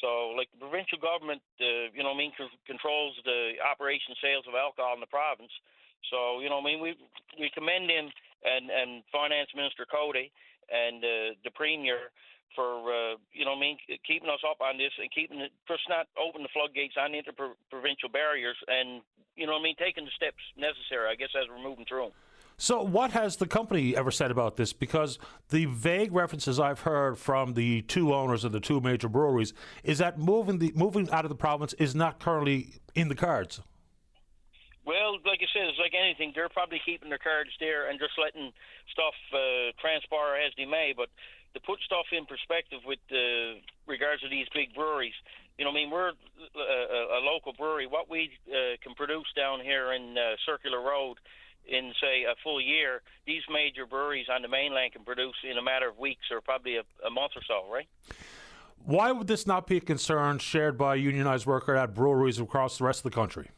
N: So, like, the provincial government, you know what I mean, controls the operation sales of alcohol in the province. So, you know what I mean, we commend him and Finance Minister Cody and the Premier for, you know what I mean, keeping us up on this and keeping it, just not open the floodgates on the interprovincial barriers. And taking the steps necessary, I guess, as we're moving through them.
B: So what has the company ever said about this? Because the vague references I've heard from the two owners of the two major breweries is that moving out of the province is not currently in the cards.
N: Well, like I said, it's like anything. They're probably keeping their cards there and just letting stuff transpire as they may. But to put stuff in perspective with regards to these big breweries, we're a local brewery. What we can produce down here in Circular Road in, say, a full year, these major breweries on the mainland can produce in a matter of weeks or probably a month or so, right?
B: Why would this not be a concern shared by unionized workers at breweries across the rest of the country?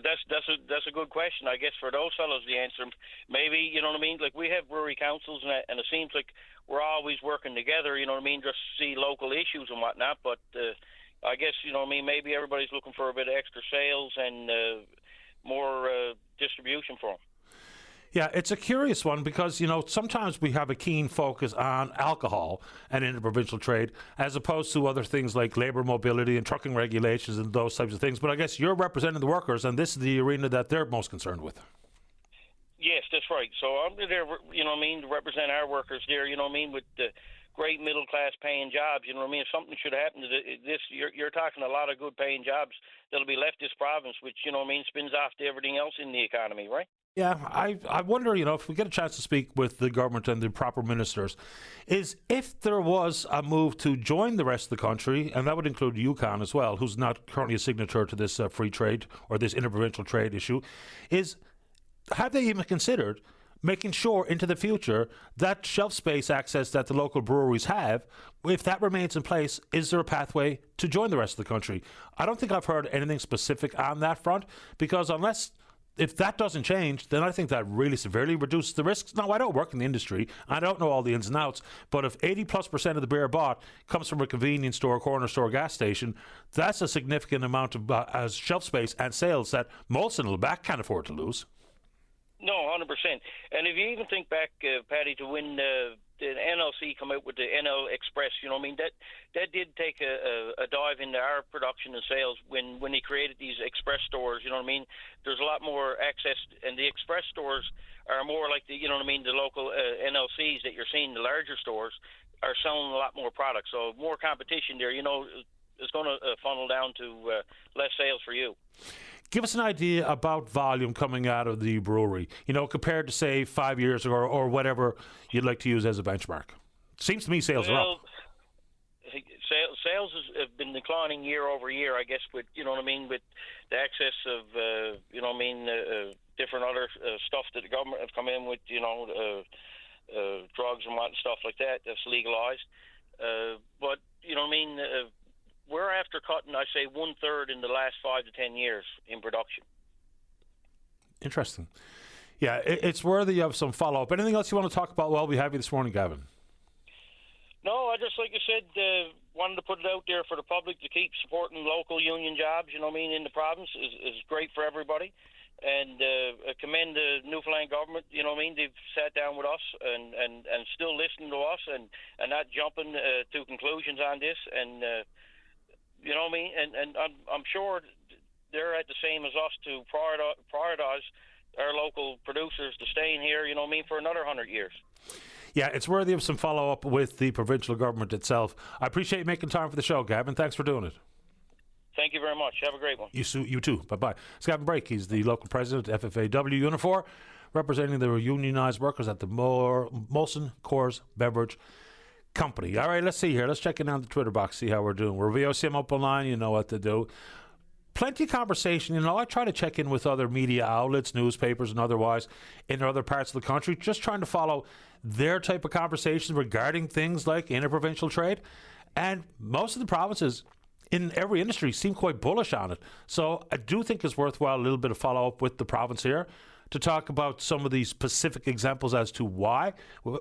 N: That's a good question. I guess for those fellows, the answer maybe, like we have brewery councils and it seems like we're always working together, just see local issues and whatnot. But I guess, maybe everybody's looking for a bit of extra sales and more distribution for them.
B: Yeah, it's a curious one because, sometimes we have a keen focus on alcohol and interprovincial trade as opposed to other things like labor mobility and trucking regulations and those types of things. But I guess you're representing the workers and this is the arena that they're most concerned with.
N: Yes, that's right. So I'm there, to represent our workers there, with the great middle-class paying jobs, If something should happen to this, you're talking a lot of good paying jobs that'll be left this province, which, spins off to everything else in the economy, right?
B: Yeah, I wonder, if we get a chance to speak with the government and the proper ministers, is if there was a move to join the rest of the country, and that would include Yukon as well, who's not currently a signature to this free trade or this interprovincial trade issue, have they even considered making sure into the future that shelf space access that the local breweries have, if that remains in place, is there a pathway to join the rest of the country? I don't think I've heard anything specific on that front, because if that doesn't change, then I think that really severely reduces the risks. Now, I don't work in the industry. I don't know all the ins and outs. But if 80+% of the beer bought comes from a convenience store, corner store, gas station, that's a significant amount of shelf space and sales that Molson and Lubeck can't afford to lose.
N: No, 100%. And if you even think back, Paddy, to when the NLC come out with the NL Express, that did take a dive into our production and sales when they created these express stores, There's a lot more access, and the express stores are more like the local NLCs that you're seeing, the larger stores are selling a lot more products. So more competition there, it's going to funnel down to less sales for you.
B: Give us an idea about volume coming out of the brewery, compared to, say, 5 years ago or whatever you'd like to use as a benchmark. Seems to me sales are up.
N: Sales have been declining year over year, I guess, with, with the excess of, different other stuff that the government have come in with, drugs and stuff like that that's legalized. But, we're after cutting, I say, 1/3 in the last 5 to 10 years in production.
B: Interesting. Yeah, it's worthy of some follow-up. Anything else you want to talk about while we have you this morning, Gavin?
N: No, I just, like you said, wanted to put it out there for the public to keep supporting local union jobs, in the province is great for everybody. And commend the Newfoundland government, they've sat down with us and still listening to us and not jumping to conclusions on this. And and I'm sure they're at the same as us to prioritize our local producers to stay in here, for another 100 years.
B: Yeah, it's worthy of some follow-up with the provincial government itself. I appreciate you making time for the show, Gavin. Thanks for doing it.
N: Thank you very much. Have a great one.
B: You too. Bye-bye. It's Gavin Brake. He's the local president of FFAW Unifor, representing the unionised workers at the Molson Coors Beverage Company. All right, let's see here. Let's check in on the Twitter box, see how we're doing. We're VOCM up online. You know what to do. Plenty of conversation. I try to check in with other media outlets, newspapers and otherwise, in other parts of the country, just trying to follow their type of conversations regarding things like interprovincial trade. And most of the provinces in every industry seem quite bullish on it. So I do think it's worthwhile a little bit of follow-up with the province here to talk about some of these specific examples as to why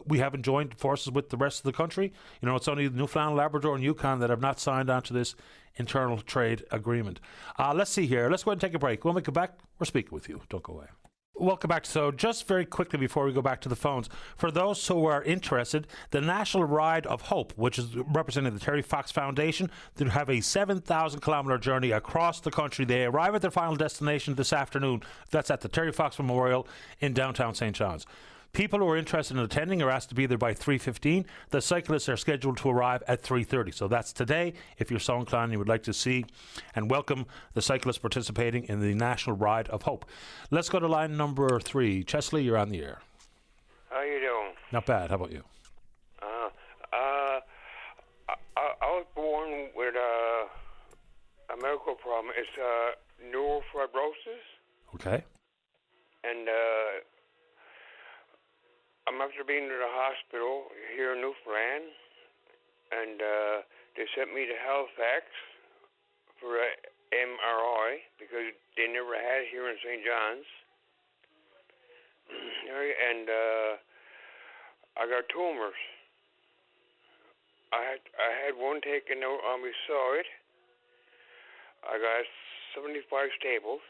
B: we haven't joined forces with the rest of the country. It's only Newfoundland, Labrador, and Yukon that have not signed on to this internal trade agreement. Let's see here. Let's go ahead and take a break. When we come back, we're speaking with you. Don't go away. welcome back. So just very quickly before we go back to the phones, for those who are interested, the National Ride of Hope, which is representing the Terry Fox Foundation, they have a 7,000-kilometre journey across the country. They arrive at their final destination this afternoon. That's at the Terry Fox Memorial in downtown St. John's. People who are interested in attending are asked to be there by 3:15. The cyclists are scheduled to arrive at 3:30. So that's today. If you're so inclined and you would like to see and welcome the cyclists participating in the National Ride of Hope. Let's go to line number 3. Chesley, you're on the air.
O: How you doing?
B: Not bad. How about you?
O: I was born with a medical problem. It's neurofibrosis.
B: Okay.
O: And I'm after being to the hospital here in Newfoundland, and they sent me to Halifax for a MRI because they never had it here in St. John's. And I got tumors. I had one taken out on my side. I got 75 staples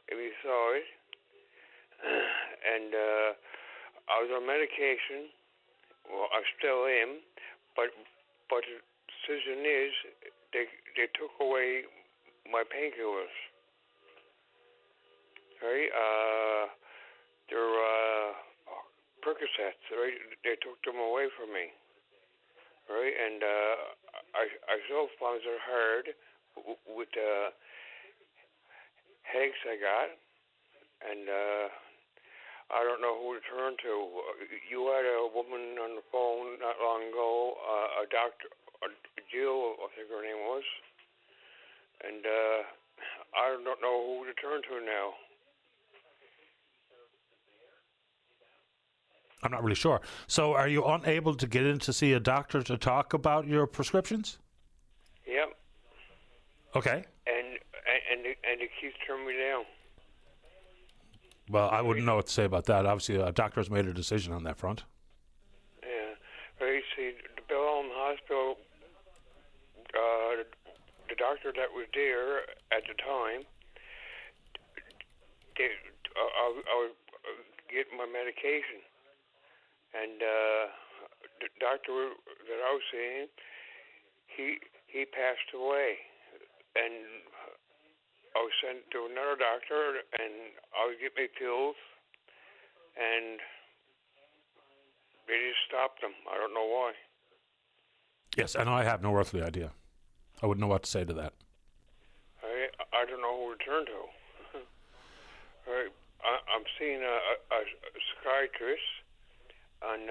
O: in my side. And I was on medication. Well, I still am, but the decision is they took away my painkillers. Right? They're Percocets. Right? They took them away from me. Right? And I still find it hard with the headaches I got, and I don't know who to turn to. You had a woman on the phone not long ago, a doctor, Jill, I think her name was, and I don't know who to turn to now.
B: I'm not really sure. So are you unable to get in to see a doctor to talk about your prescriptions?
O: Yep.
B: Okay.
O: And it keeps turning me down.
B: Well, I wouldn't know what to say about that. Obviously, a doctor has made a decision on that front.
O: Yeah. Right, see, the Bellholm Hospital, the doctor that was there at the time, I was getting my medication. And the doctor that I was seeing, he passed away. And I was sent to another doctor, and I would get my pills, and they just stopped them. I don't know why.
B: Yes, and I have no earthly idea. I wouldn't know what to say to that.
O: I don't know who to turn to. I'm seeing a psychiatrist on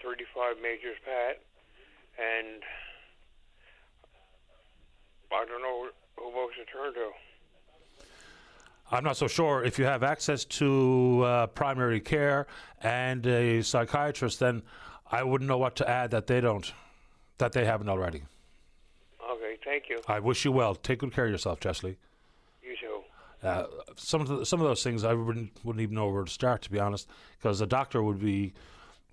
O: 35 Majors Pat, and I don't know who else to turn to.
B: I'm not so sure. If you have access to primary care and a psychiatrist, then I wouldn't know what to add that they haven't already.
O: Okay, thank you.
B: I wish you well. Take good care of yourself, Chesley.
O: You too.
B: Some of those things I wouldn't even know where to start, to be honest, because a doctor would be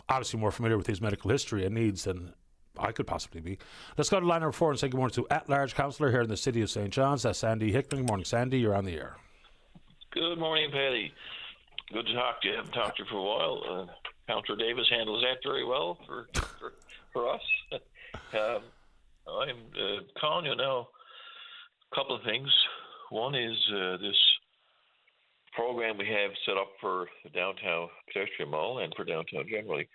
B: obviously more familiar with his medical history and needs than I could possibly be. Let's go to line number 4 and say good morning to at-large councillor here in the city of St. John's. That's Sandy Hickman. Good morning, Sandy. You're on the air.
P: Good morning, Paddy. Good to talk to you. I haven't talked to you for a while. Councillor Davis handles that very well for us. I'm calling you now. A couple of things. One is this program we have set up for the downtown pedestrian mall and for downtown generally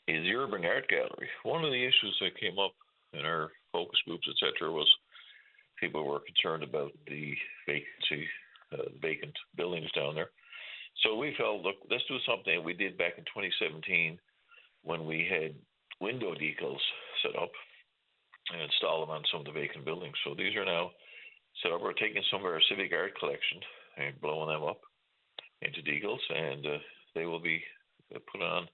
P: is the Urban Art Gallery. One of the issues that came up in our focus groups, etc., was people were concerned about the vacancy, vacant buildings down there. So we felt, look, let's do something we did back in 2017 when we had window decals set up and install them on some of the vacant buildings. So these are now set up. We're taking some of our civic art collection and blowing them up into decals, and they will be put on.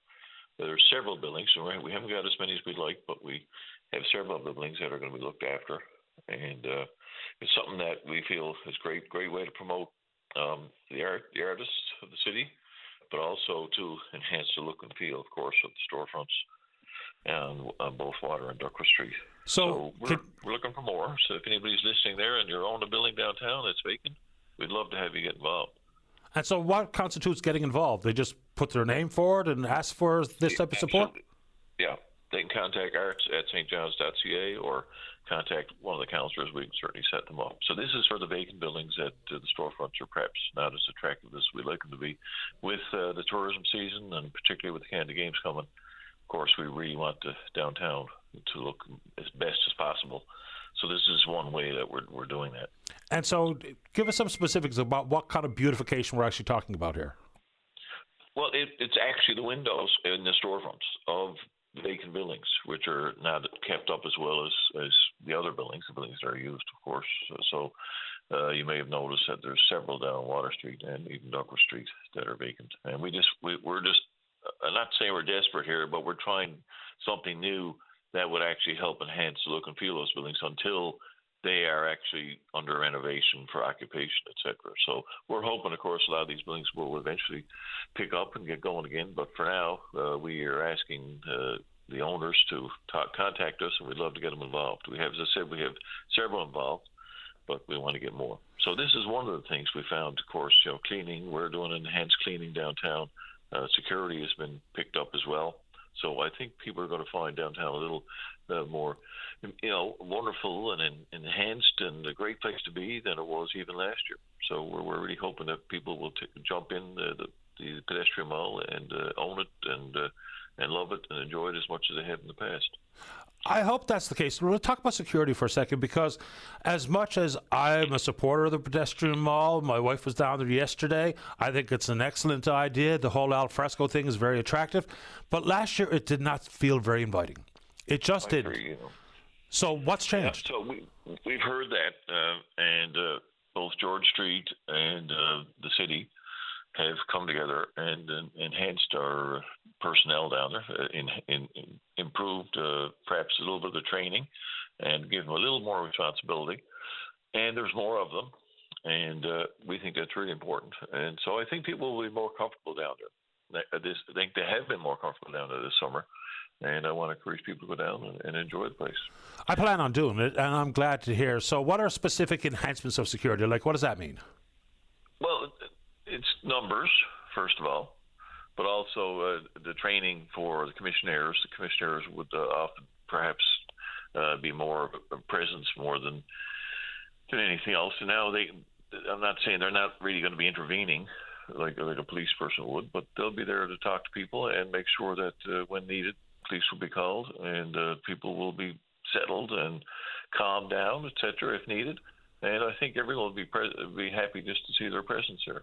P: There are several buildings, so we haven't got as many as we'd like, but we have several buildings that are going to be looked after, and it's something that we feel is great way to promote the artists of the city, but also to enhance the look and feel, of course, of the storefronts on both Water and Duckworth Street. So we're looking for more. So if anybody's listening there and you own a building downtown that's vacant, we'd love to have you get involved.
B: And so what constitutes getting involved? They just put their name forward and ask for this type of support?
P: Yeah. They can contact arts at stjohns.ca or contact one of the counselors. We can certainly set them up. So this is for the vacant buildings that the storefronts are perhaps not as attractive as we'd like them to be. With the tourism season, and particularly with the Canada Games coming, of course, we really want the downtown to look as best as possible. So this is one way that we're doing that.
B: And so give us some specifics about what kind of beautification we're actually talking about here.
P: Well, it's actually the windows in the storefronts of vacant buildings, which are not kept up as well as the other buildings, the buildings that are used, of course. So you may have noticed that there's several down Water Street and even Duckworth Street that are vacant. And we're just, I'm not saying we're desperate here, but we're trying something new that would actually help enhance the look and feel of those buildings until they are actually under renovation for occupation, et cetera. So we're hoping, of course, a lot of these buildings will eventually pick up and get going again. But for now, we are asking the owners to contact us, and we'd love to get them involved. We have, as I said, we have several involved, but we want to get more. So this is one of the things we found, of course, cleaning. We're doing enhanced cleaning downtown. Security has been picked up as well. So I think people are going to find downtown a little more, wonderful and enhanced and a great place to be than it was even last year. So we're really hoping that people will jump in the pedestrian mall and own it and love it and enjoy it as much as they have in the past.
B: I hope that's the case. We'll talk about security for a second, because as much as I'm a supporter of the pedestrian mall, my wife was down there yesterday. I think it's an excellent idea. The whole al fresco thing is very attractive. But last year, it did not feel very inviting. It just didn't. So what's changed?
P: Yeah, so we've heard that, and both George Street and the city have come together and enhanced our personnel down there, improved perhaps a little bit of the training and given them a little more responsibility. And there's more of them, and we think that's really important. And so I think people will be more comfortable down there. I think they have been more comfortable down there this summer, and I want to encourage people to go down and enjoy the place.
B: I plan on doing it, and I'm glad to hear. So what are specific enhancements of security? Like, what does that mean?
P: Well, it's numbers, first of all, but also the training for the commissioners. The commissioners would often perhaps be more of a presence more than anything else. And now I'm not saying they're not really going to be intervening like a police person would, but they'll be there to talk to people and make sure that when needed, police will be called and people will be settled and calmed down, et cetera, if needed. And I think everyone will be happy just to see their presence there.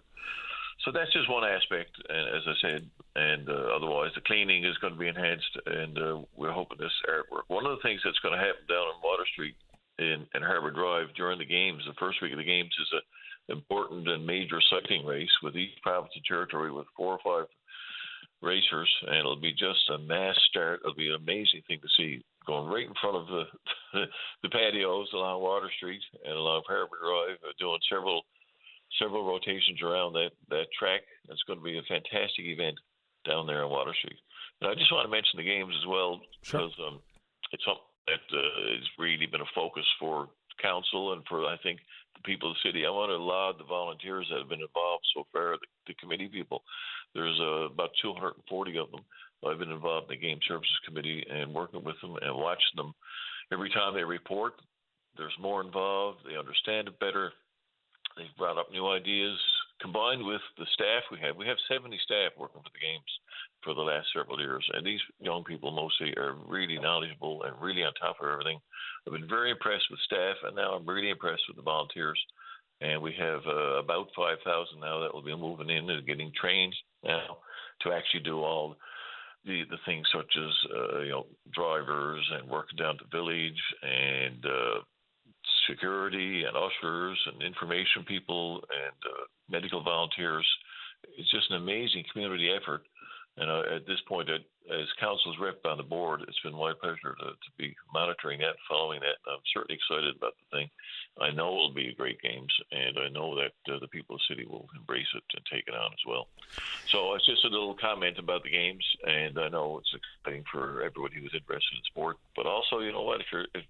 P: So that's just one aspect, as I said, and otherwise the cleaning is going to be enhanced, and we're hoping this artwork. One of the things that's going to happen down on Water Street in Harbour Drive during the games, the first week of the games, is an important and major cycling race with each province and territory with 4 or 5 racers, and it'll be just a mass start. It'll be an amazing thing to see, going right in front of the patios along Water Street and along Harbour Drive, doing several rotations around that track. It's going to be a fantastic event down there on Water Street. And I just want to mention the games as well, because it's something that has really been a focus for council and for, I think, the people of the city. I want to laud the volunteers that have been involved so far, the committee people. There's about 240 of them. I've been involved in the Game Services Committee and working with them and watching them. Every time they report, there's more involved. They understand it better. They've brought up new ideas, combined with the staff we have. We have 70 staff working for the games for the last several years, and these young people mostly are really knowledgeable and really on top of everything. I've been very impressed with staff, and now I'm really impressed with the volunteers. And we have about 5,000 now that will be moving in and getting trained now to actually do all the things such as drivers and working down the village and security and ushers and information people and medical volunteers. It's just an amazing community effort. And at this point, as council's rep on the board, it's been my pleasure to be monitoring that, following that. I'm certainly excited about the thing. I know it'll be great games, and I know that the people of the city will embrace it and take it on as well. So it's just a little comment about the games, and I know it's exciting for everybody who's interested in sport. But also, you know what, if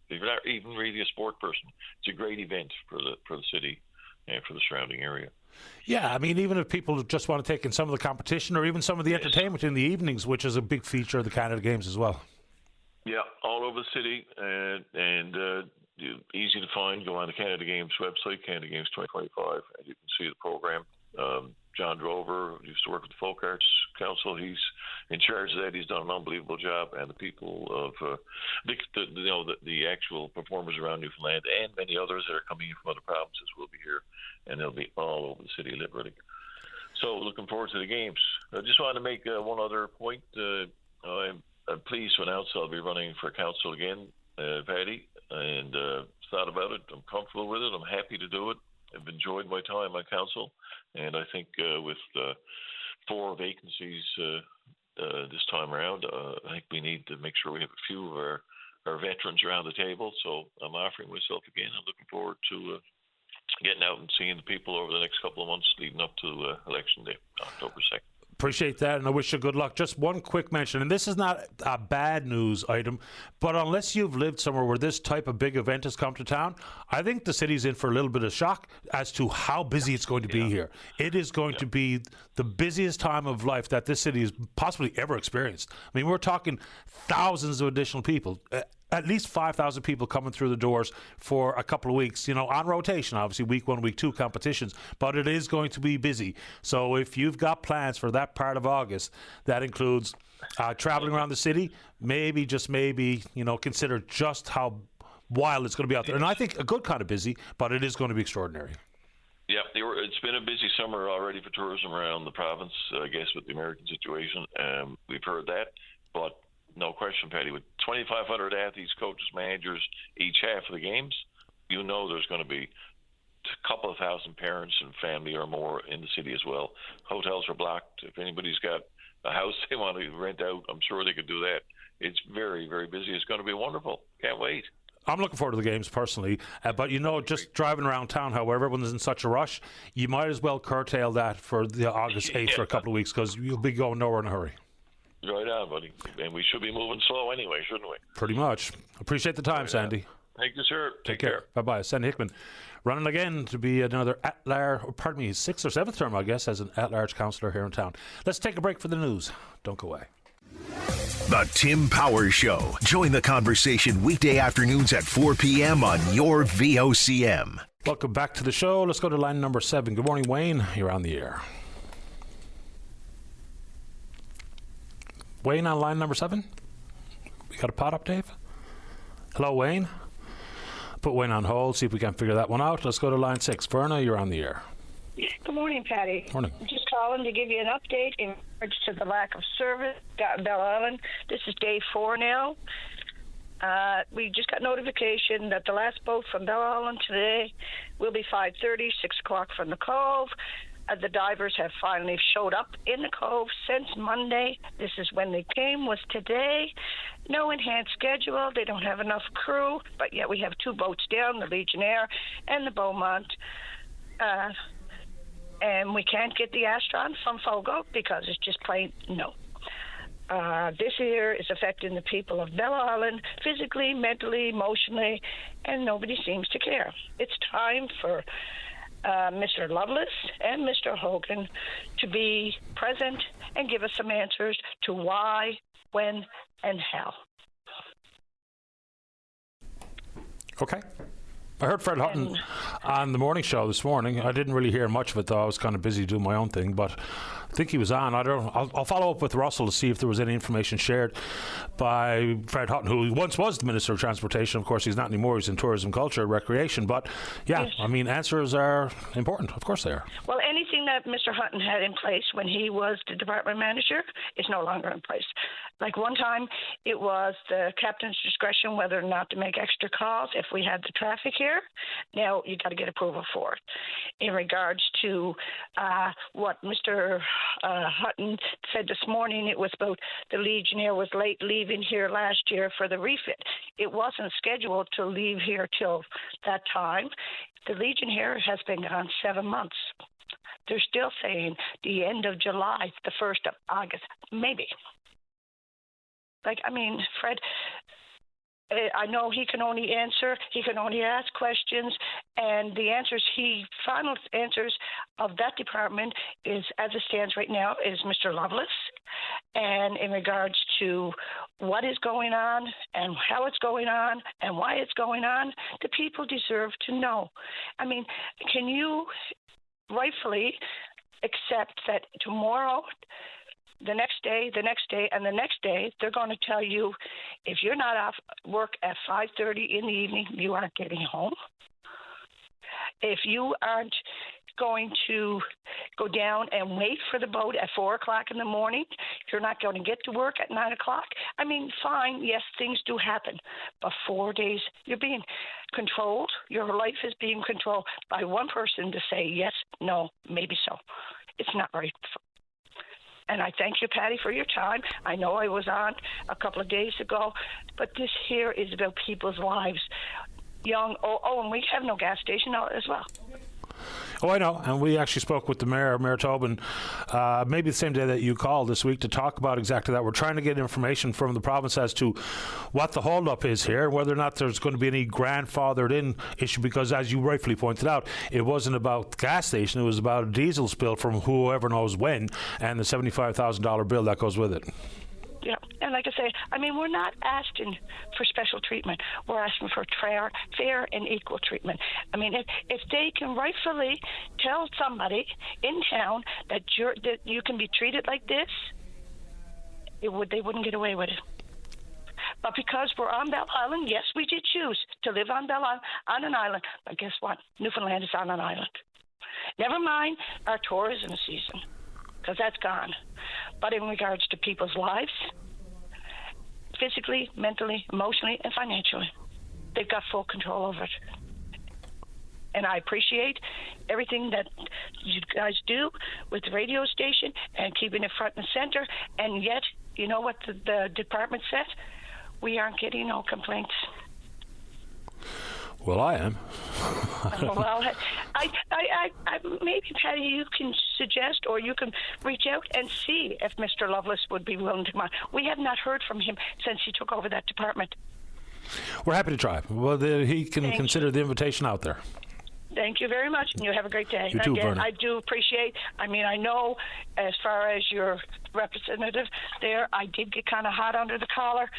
P: you're not even really a sport person, it's a great event for the city and for the surrounding area.
B: Yeah, I mean, even if people just want to take in some of the competition or even some of the entertainment in the evenings, which is a big feature of the Canada Games as well.
P: Yeah, all over the city, and easy to find. Go on the Canada Games website, Canada Games 2025, and you can see the program. John Drover, who used to work with the Folk Arts Council, he's in charge of that. He's done an unbelievable job, and the people of the actual performers around Newfoundland and many others that are coming in from other provinces will be here, and they'll be all over the city literally. So looking forward to the games. I just wanted to make one other point. I'm pleased to announce I'll be running for council again, Patty, and thought about it. I'm comfortable with it. I'm happy to do it. I've enjoyed my time on council, and I think with 4 vacancies this time around, I think we need to make sure we have a few of our veterans around the table. So I'm offering myself again. I'm looking forward to getting out and seeing the people over the next couple of months leading up to Election Day, October 2nd.
B: Appreciate that, and I wish you good luck. Just one quick mention, and this is not a bad news item, but unless you've lived somewhere where this type of big event has come to town, I think the city's in for a little bit of shock as to how busy it's going to be here. It is going to be the busiest time of life that this city has possibly ever experienced. I mean, we're talking thousands of additional people. At least 5,000 people coming through the doors for a couple of weeks, on rotation, obviously, week 1, week 2 competitions, but it is going to be busy. So if you've got plans for that part of August, that includes traveling around the city, maybe, consider just how wild it's going to be out there. And I think a good kind of busy, but it is going to be extraordinary.
P: Yeah, it's been a busy summer already for tourism around the province, I guess, with the American situation. We've heard that, but no question, Patty, with 2,500 athletes, coaches, managers, each half of the games, there's going to be a couple of thousand parents and family or more in the city as well. Hotels are blocked. If anybody's got a house they want to rent out, I'm sure they could do that. It's very, very busy. It's going to be wonderful. Can't wait.
B: I'm looking forward to the games personally, but just driving around town, however, everyone's in such a rush, you might as well curtail that for the August 8th for a couple of weeks because you'll be going nowhere in a hurry.
P: Right on, buddy. And we should be moving slow anyway, shouldn't we?
B: Pretty much. Appreciate the time, Sandy.
P: Thank you, sir.
B: Take care. Bye-bye. Sandy Hickman, running again to be another his 6th or 7th term, I guess, as an at-large councillor here in town. Let's take a break for the news. Don't go away.
A: The Tim Powers Show. Join the conversation weekday afternoons at 4 p.m. on your VOCM.
B: Welcome back to the show. Let's go to line number 7. Good morning, Wayne. You're on the air. Wayne on line number 7? We got a pot up, Dave? Hello, Wayne. Put Wayne on hold, see if we can figure that one out. Let's go to line 6. Verna, you're on the air.
Q: Good morning, Patty.
B: Morning.
Q: I'm just calling to give you an update in regards to the lack of service at Bell Island. This is day 4 now. We just got notification that the last boat from Bell Island today will be 5:30, 6 o'clock from the Cove. The divers have finally showed up in the Cove since Monday. This is when they came, was today. No enhanced schedule. They don't have enough crew, but yet we have 2 boats down, the Legionnaire and the Beaumont. And we can't get the Astron from Fogo because it's just plain no. This here is affecting the people of Bell Island physically, mentally, emotionally, and nobody seems to care. It's time for Mr. Lovelace and Mr. Hogan to be present and give us some answers to why, when, and how.
B: Okay. I heard Fred Hutton on the morning show this morning. I didn't really hear much of it, though. I was kind of busy doing my own thing, but I think he was on. I don't know. I'll follow up with Russell to see if there was any information shared by Fred Hutton, who once was the Minister of Transportation. Of course, he's not anymore. He's in tourism, culture, recreation. But, yeah, yes. I mean, answers are important. Of course they are.
Q: Well, anything that Mr. Hutton had in place when he was the department manager is no longer in place. Like one time, it was the captain's discretion whether or not to make extra calls if we had the traffic here. Now you got to get approval for it. In regards to what Mr. Hutton said this morning, it was about the Legionnaire was late leaving here last year for the refit. It wasn't scheduled to leave here till that time. The Legionnaire has been gone 7 months. They're still saying the end of July, the 1st of August, maybe. Like, I mean, Fred, I know he can only ask questions, and the final answers of that department is, as it stands right now, is Mr. Lovelace. And in regards to what is going on and how it's going on and why it's going on, the people deserve to know. I mean, can you rightfully accept that tomorrow, the next day, and the next day, they're going to tell you if you're not off work at 5:30 in the evening, you aren't getting home? If you aren't going to go down and wait for the boat at 4 o'clock in the morning, you're not going to get to work at 9 o'clock. I mean, fine, yes, things do happen, but 4 days, you're being controlled. Your life is being controlled by one person to say yes, no, maybe so. It's not right. And I thank you, Patty, for your time. I know I was on a couple of days ago, but this here is about people's lives. And we have no gas station out as well.
B: Oh, I know. And we actually spoke with the mayor, Mayor Tobin, maybe the same day that you called this week to talk about exactly that. We're trying to get information from the province as to what the holdup is here, whether or not there's going to be any grandfathered in issue, because as you rightfully pointed out, it wasn't about the gas station, it was about a diesel spill from whoever knows when, and the $75,000 bill that goes with it.
Q: Yeah, and like I say, I mean, we're not asking for special treatment. We're asking for fair and equal treatment. I mean, if they can rightfully tell somebody in town that you can be treated like this, they wouldn't get away with it. But because we're on Bell Island, yes, we did choose to live on Bell Island, on an island. But guess what? Newfoundland is on an island. Never mind our tourism season, because that's gone. But in regards to people's lives, physically, mentally, emotionally, and financially, they've got full control over it. And I appreciate everything that you guys do with the radio station and keeping it front and center. And yet, you know what the department said? We aren't getting no complaints.
B: Well, I am.
Q: Well, I maybe, Patty, you can suggest or you can reach out and see if Mr. Lovelace would be willing to come on. We have not heard from him since he took over that department.
B: We're happy to try. Well, he can consider the invitation out there.
Q: Thank you very much, and you have a great day.
B: You too,
Q: again,
B: Verna.
Q: I do appreciate, I mean, I know as far as your representative there, I did get kind of hot under the collar,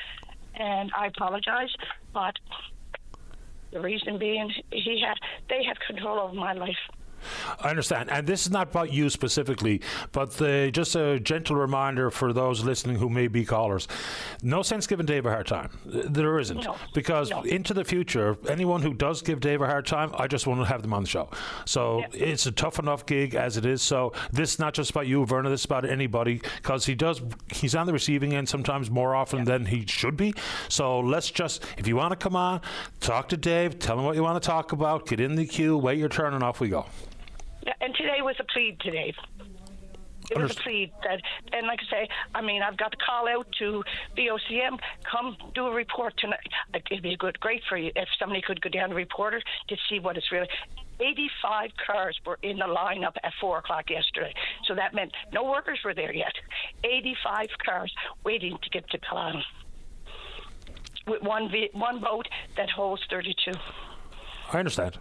Q: and I apologize, but the reason being, they have control over my life.
B: I understand. And this is not about you specifically, but just a gentle reminder for those listening who may be callers. No sense giving Dave a hard time. There isn't.
Q: No.
B: Because into the future, anyone who does give Dave a hard time, I just want to have them on the show. So it's a tough enough gig as it is. So this is not just about you, Verna. This is about anybody, because he's on the receiving end sometimes more often than he should be. So let's just, if you want to come on, talk to Dave, tell him what you want to talk about, get in the queue, wait your turn, and off we go.
Q: Yeah, and today was a plead today. It was a plead that, and like I say, I mean, I've got to call out to VOCM, come do a report tonight. It'd be great for you if somebody could go down to Reporter to see what it's really. 85 cars were in the lineup at 4 o'clock yesterday. So that meant no workers were there yet. 85 cars waiting to get to Culloden with one boat that holds 32.
B: I understand.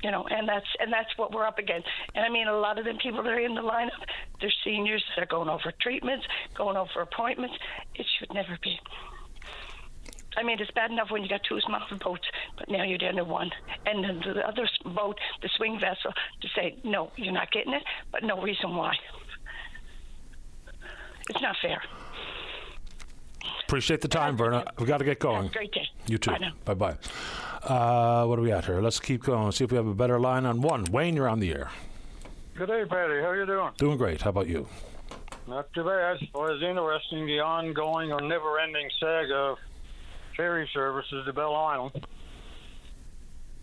Q: You know, and that's what we're up against. And I mean, a lot of them people that are in the lineup, they're seniors that are going over treatments, going over appointments. It should never be. I mean, it's bad enough when you got two small boats, but now you're down to one. And then the other boat, the swing vessel, to say, no, you're not getting it, but no reason why. It's not fair.
B: Appreciate the time, Verna. We've got to get going.
Q: Have a great day.
B: You too.
Q: Bye now.
B: Bye-bye. What are we at here? Let's keep going. See if we have a better line on one. Wayne, you're on the air.
E: Good day, Patty. How you doing?
B: Doing great. How about you?
E: Not too bad. Well, it's interesting, the ongoing or never-ending saga of ferry services to Bell Island.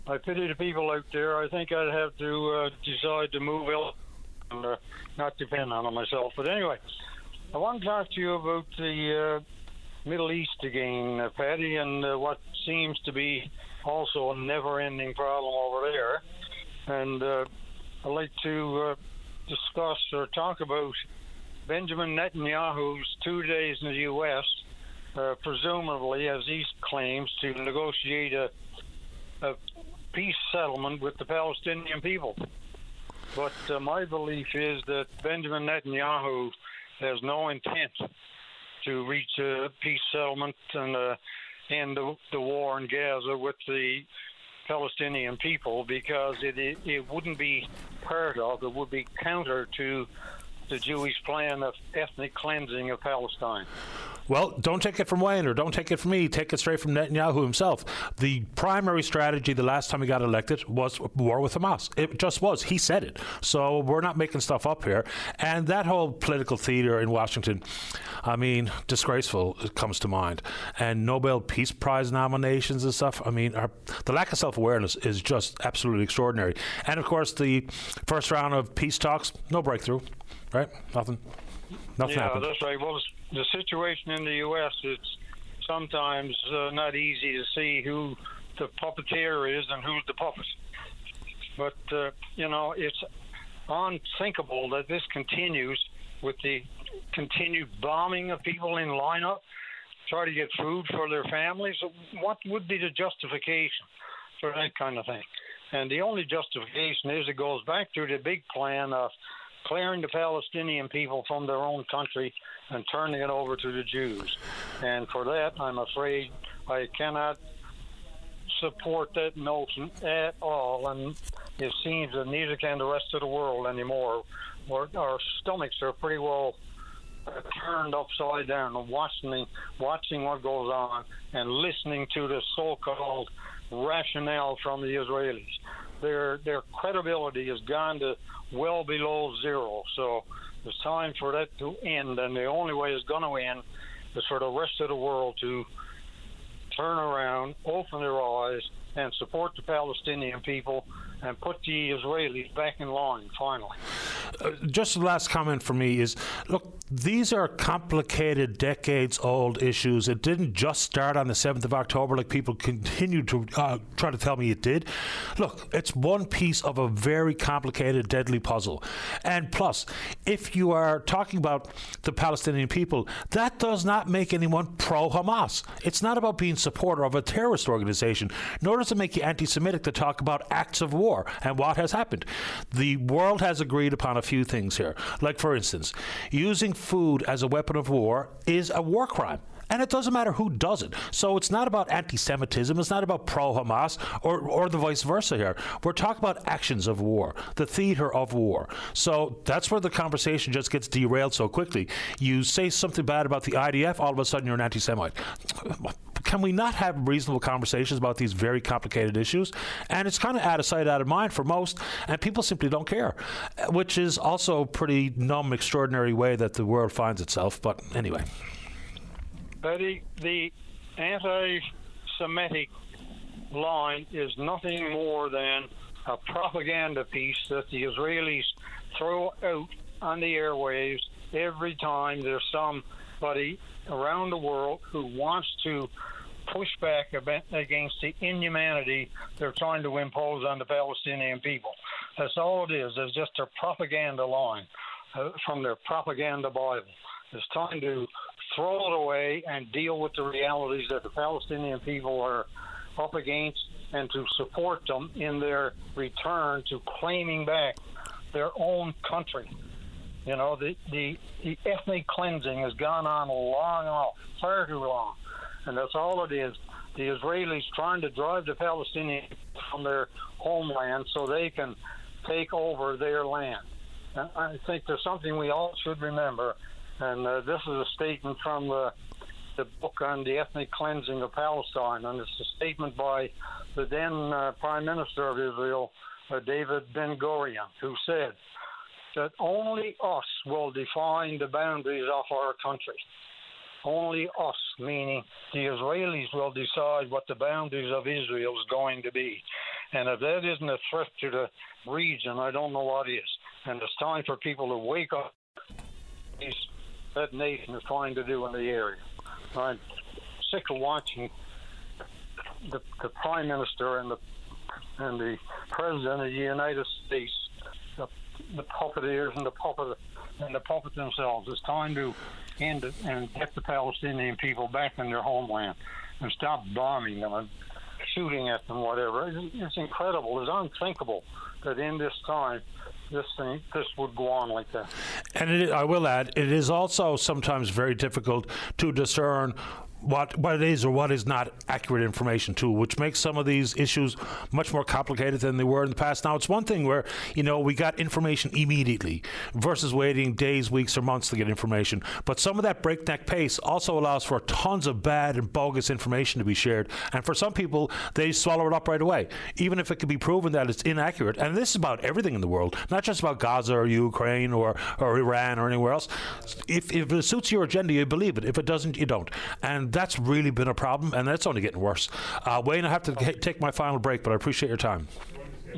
E: I pity the people out there. I think I'd have to decide to move out and not depend on it myself. But anyway, I want to talk to you about the Middle East again, Patty, and what seems to be also a never-ending problem over there. And I'd like to discuss or talk about Benjamin Netanyahu's 2 days in the U.S., presumably as he's claims to negotiate a peace settlement with the Palestinian people. But my belief is that Benjamin Netanyahu has no intent to reach a peace settlement and end the war in Gaza with the Palestinian people, because it wouldn't be it would be counter to the Jewish plan of ethnic cleansing of Palestine.
B: Well, don't take it from Wayne, or don't take it from me. Take it straight from Netanyahu himself. The primary strategy the last time he got elected was war with Hamas. It just was. He said it. So we're not making stuff up here. And that whole political theater in Washington, I mean, disgraceful, it comes to mind. And Nobel Peace Prize nominations and stuff, I mean, the lack of self-awareness is just absolutely extraordinary. And, of course, the first round of peace talks, no breakthrough, right? Nothing happened.
E: That's right. Well, the situation in the U.S., it's sometimes not easy to see who the puppeteer is and who's the puppet. But, it's unthinkable that this continues with the continued bombing of people in lineup, try to get food for their families. What would be the justification for that kind of thing? And the only justification is it goes back to the big plan of clearing the Palestinian people from their own country and turning it over to the Jews. And for that, I'm afraid I cannot support that notion at all. And it seems that neither can the rest of the world anymore. Our stomachs are pretty well turned upside down and watching what goes on and listening to the so-called rationale from the Israelis. Their credibility has gone to well below zero. So it's time for that to end, and the only way it's going to end is for the rest of the world to turn around, open their eyes, and support the Palestinian people and put the Israelis back in line, finally.
B: Just the last comment from me is, look, these are complicated, decades-old issues. It didn't just start on the 7th of October like people continue to try to tell me it did. Look, it's one piece of a very complicated, deadly puzzle. And plus, if you are talking about the Palestinian people, that does not make anyone pro-Hamas. It's not about being supporter of a terrorist organization, nor does it make you anti-Semitic to talk about acts of war and what has happened. The world has agreed upon a few things here. Like, for instance, using food as a weapon of war is a war crime. And it doesn't matter who does it. So it's not about anti-Semitism. It's not about pro-Hamas or the vice versa here. We're talking about actions of war, the theater of war. So that's where the conversation just gets derailed so quickly. You say something bad about the IDF, all of a sudden you're an anti-Semite. Can we not have reasonable conversations about these very complicated issues? And it's kind of out of sight, out of mind for most, and people simply don't care, which is also a pretty numb, extraordinary way that the world finds itself. But anyway.
E: Betty, the anti-Semitic line is nothing more than a propaganda piece that the Israelis throw out on the airwaves every time there's somebody around the world who wants to push back against the inhumanity they're trying to impose on the Palestinian people. That's all it is. It's just a propaganda line from their propaganda Bible. It's time to throw it away and deal with the realities that the Palestinian people are up against, and to support them in their return to claiming back their own country. You know, the ethnic cleansing has gone on long enough, far too long, and that's all it is. The Israelis trying to drive the Palestinians from their homeland so they can take over their land. And I think there's something we all should remember, and this is a statement from the book on the ethnic cleansing of Palestine, and it's a statement by the then Prime Minister of Israel, David Ben-Gurion, who said that only us will define the boundaries of our country. Only us, meaning the Israelis, will decide what the boundaries of Israel is going to be. And if that isn't a threat to the region, I don't know what is. And it's time for people to wake up that nation is trying to do in the area. I'm sick of watching the Prime Minister and the President of the United States, the puppeteers and the puppet themselves. It's time to end it and get the Palestinian people back in their homeland. and stop bombing them and shooting at them, whatever. It's incredible. It's unthinkable that in this time, this would go on like that.
B: And I will add, it is also sometimes very difficult to discern what it is or what is not accurate information too, which makes some of these issues much more complicated than they were in the past. Now, it's one thing where, we got information immediately versus waiting days, weeks, or months to get information. But some of that breakneck pace also allows for tons of bad and bogus information to be shared. And for some people, they swallow it up right away, even if it can be proven that it's inaccurate. And this is about everything in the world, not just about Gaza or Ukraine or Iran or anywhere else. If it suits your agenda, you believe it. If it doesn't, you don't. And that's really been a problem, and that's only getting worse. Wayne, I have to take my final break, but I appreciate your time.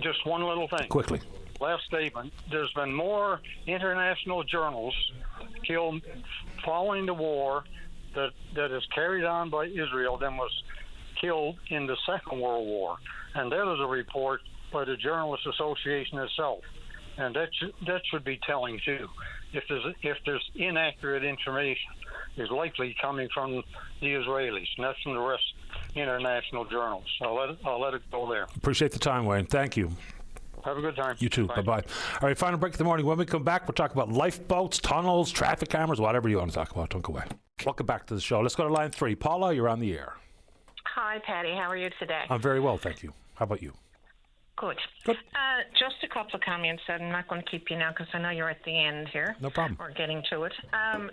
E: Just one little thing.
B: Quickly.
E: Last statement. There's been more international journalists killed following the war that is carried on by Israel than was killed in the Second World War. And that is a report by the Journalists Association itself. And that should be telling, too. If there's inaccurate information, is likely coming from the Israelis, not from the rest international journals. I'll let it go there.
B: Appreciate the time, Wayne. Thank you.
E: Have a good time.
B: You too. Bye-bye. All right, final break of the morning. When we come back, we'll talk about lifeboats, tunnels, traffic cameras, whatever you want to talk about. Don't go away. Welcome back to the show. Let's go to line 3. Paula, you're on the air.
R: Hi, Patty. How are you today?
B: I'm very well, thank you. How about you?
R: Good. Just a couple of comments. I'm not going to keep you now because I know you're at the end here.
B: No problem.
R: We're getting to it.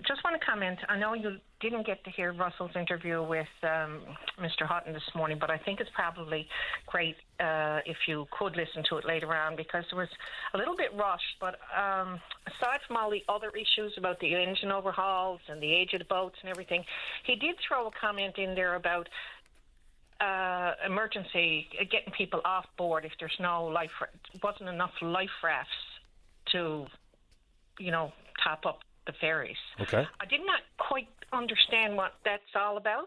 R: Just want to comment. I know you didn't get to hear Russell's interview with Mr. Hutton this morning, but I think it's probably great if you could listen to it later on because it was a little bit rushed. But aside from all the other issues about the engine overhauls and the age of the boats and everything, he did throw a comment in there about emergency, getting people off board if there's no wasn't enough life rafts to, top up the ferries.
B: Okay.
R: I did not quite understand what that's all about,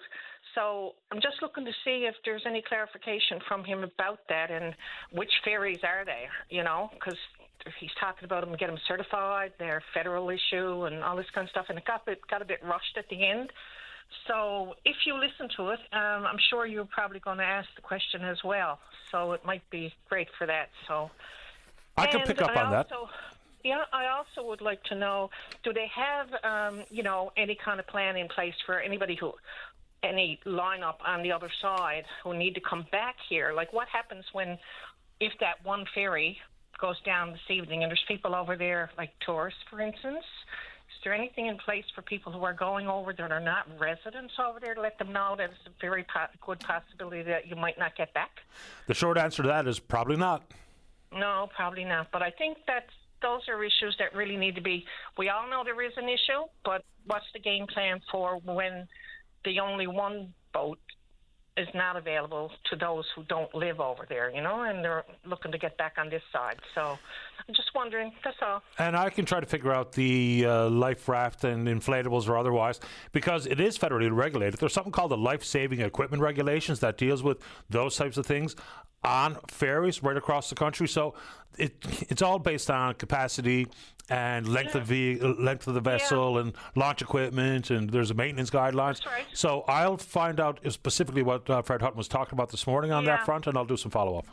R: so I'm just looking to see if there's any clarification from him about that and which ferries are they, because he's talking about them, get them certified, they're federal issue and all this kind of stuff, and it got a bit rushed at the end. So if you listen to it, I'm sure you're probably going to ask the question as well. So it might be great for that. So
B: I can pick up on that.
R: Yeah, I also would like to know, do they have, any kind of plan in place for anybody any lineup on the other side who need to come back here? Like what happens if that one ferry goes down this evening and there's people over there, like tourists, for instance? Is there anything in place for people who are going over that are not residents over there to let them know that it's a very good possibility that you might not get back?
B: The short answer to that is probably not.
R: No, probably not. But I think those are issues that really need to be, we all know there is an issue, but what's the game plan for when the only one boat is not available to those who don't live over there, and they're looking to get back on this side. So I'm just wondering, that's all.
B: And I can try to figure out the life raft and inflatables or otherwise, because it is federally regulated. There's something called the life-saving equipment regulations that deals with those types of things on ferries right across the country. So it's all based on capacity and length of the vessel and launch equipment, and there's a maintenance guidelines.
R: That's right.
B: So I'll find out specifically what Fred Hutton was talking about this morning on that front, and I'll do some follow-up.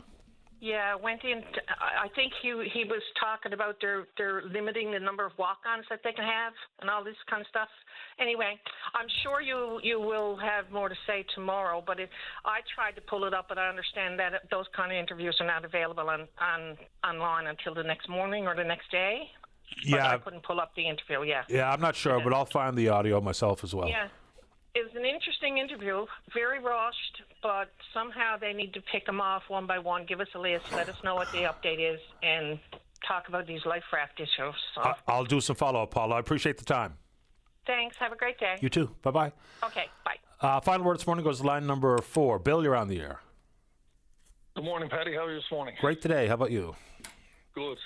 R: Yeah, went in. I think he was talking about they're limiting the number of walk-ons that they can have and all this kind of stuff. Anyway, I'm sure you will have more to say tomorrow. But I tried to pull it up, but I understand that those kind of interviews are not available online until the next morning or the next day.
B: Yeah,
R: but I couldn't pull up the interview. Yeah.
B: Yeah, I'm not sure, but I'll find the audio myself as well.
R: Yeah. It was an interesting interview, very rushed, but somehow they need to pick them off one by one, give us a list, let us know what the update is, and talk about these life raft issues. So.
B: I'll do some follow-up, Paula. I appreciate the time.
R: Thanks. Have a great day.
B: You too. Bye-bye.
R: Okay, bye.
B: Final word this morning goes to line number 4. Bill, you're on the air.
S: Good morning, Patty. How are you this morning?
B: Great today. How about you?
S: Good.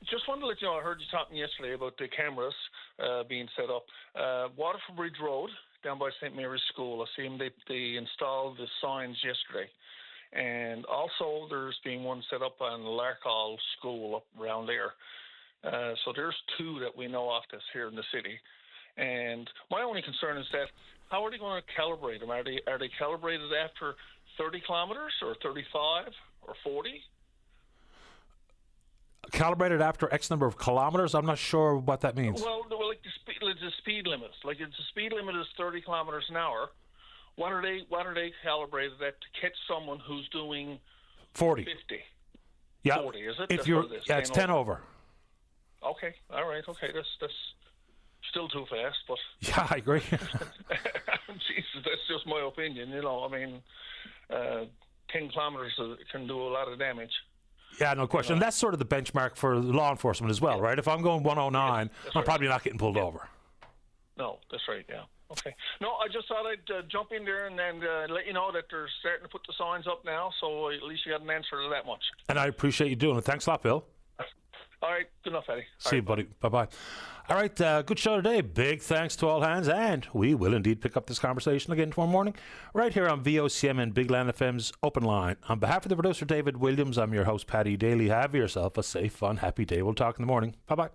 S: Just wanted to let you know, I heard you talking yesterday about the cameras being set up. Waterford Bridge Road, down by St. Mary's School, I seen they installed the signs yesterday. And also there's been one set up on Larkhall School up around there. So there's 2 that we know of that's here in the city. And my only concern is that how are they going to calibrate them? Are they calibrated after 30 kilometers or 35 or 40?
B: Calibrated after X number of kilometers? I'm not sure what that means.
S: Well, like the speed limits. Like if the speed limit is 30 kilometers an hour, what are they calibrated at to catch someone who's doing
B: 40?
S: 50.
B: Yeah.
S: 40, is it?
B: If
S: That's
B: you're,
S: what it is,
B: yeah, it's 10 over.
S: Okay, all right, okay, that's still too fast, but
B: Yeah, I agree.
S: Jesus, that's just my opinion. You know, I mean, 10 kilometers can do a lot of damage.
B: Yeah, no question. And that's sort of the benchmark for law enforcement as well, right? If I'm going 109, I'm probably not getting pulled over.
S: No, that's right, yeah. Okay. No, I just thought I'd jump in there and let you know that they're starting to put the signs up now, so at least you got an answer to that much.
B: And I appreciate you doing it. Thanks a lot, Bill.
S: All right, good enough, Eddie.
B: See you, buddy. Bye-bye. All right, good show today. Big thanks to all hands, and we will indeed pick up this conversation again tomorrow morning right here on VOCM and Big Land FM's Open Line. On behalf of the producer, David Williams, I'm your host, Paddy Daly. Have yourself a safe, fun, happy day. We'll talk in the morning. Bye-bye.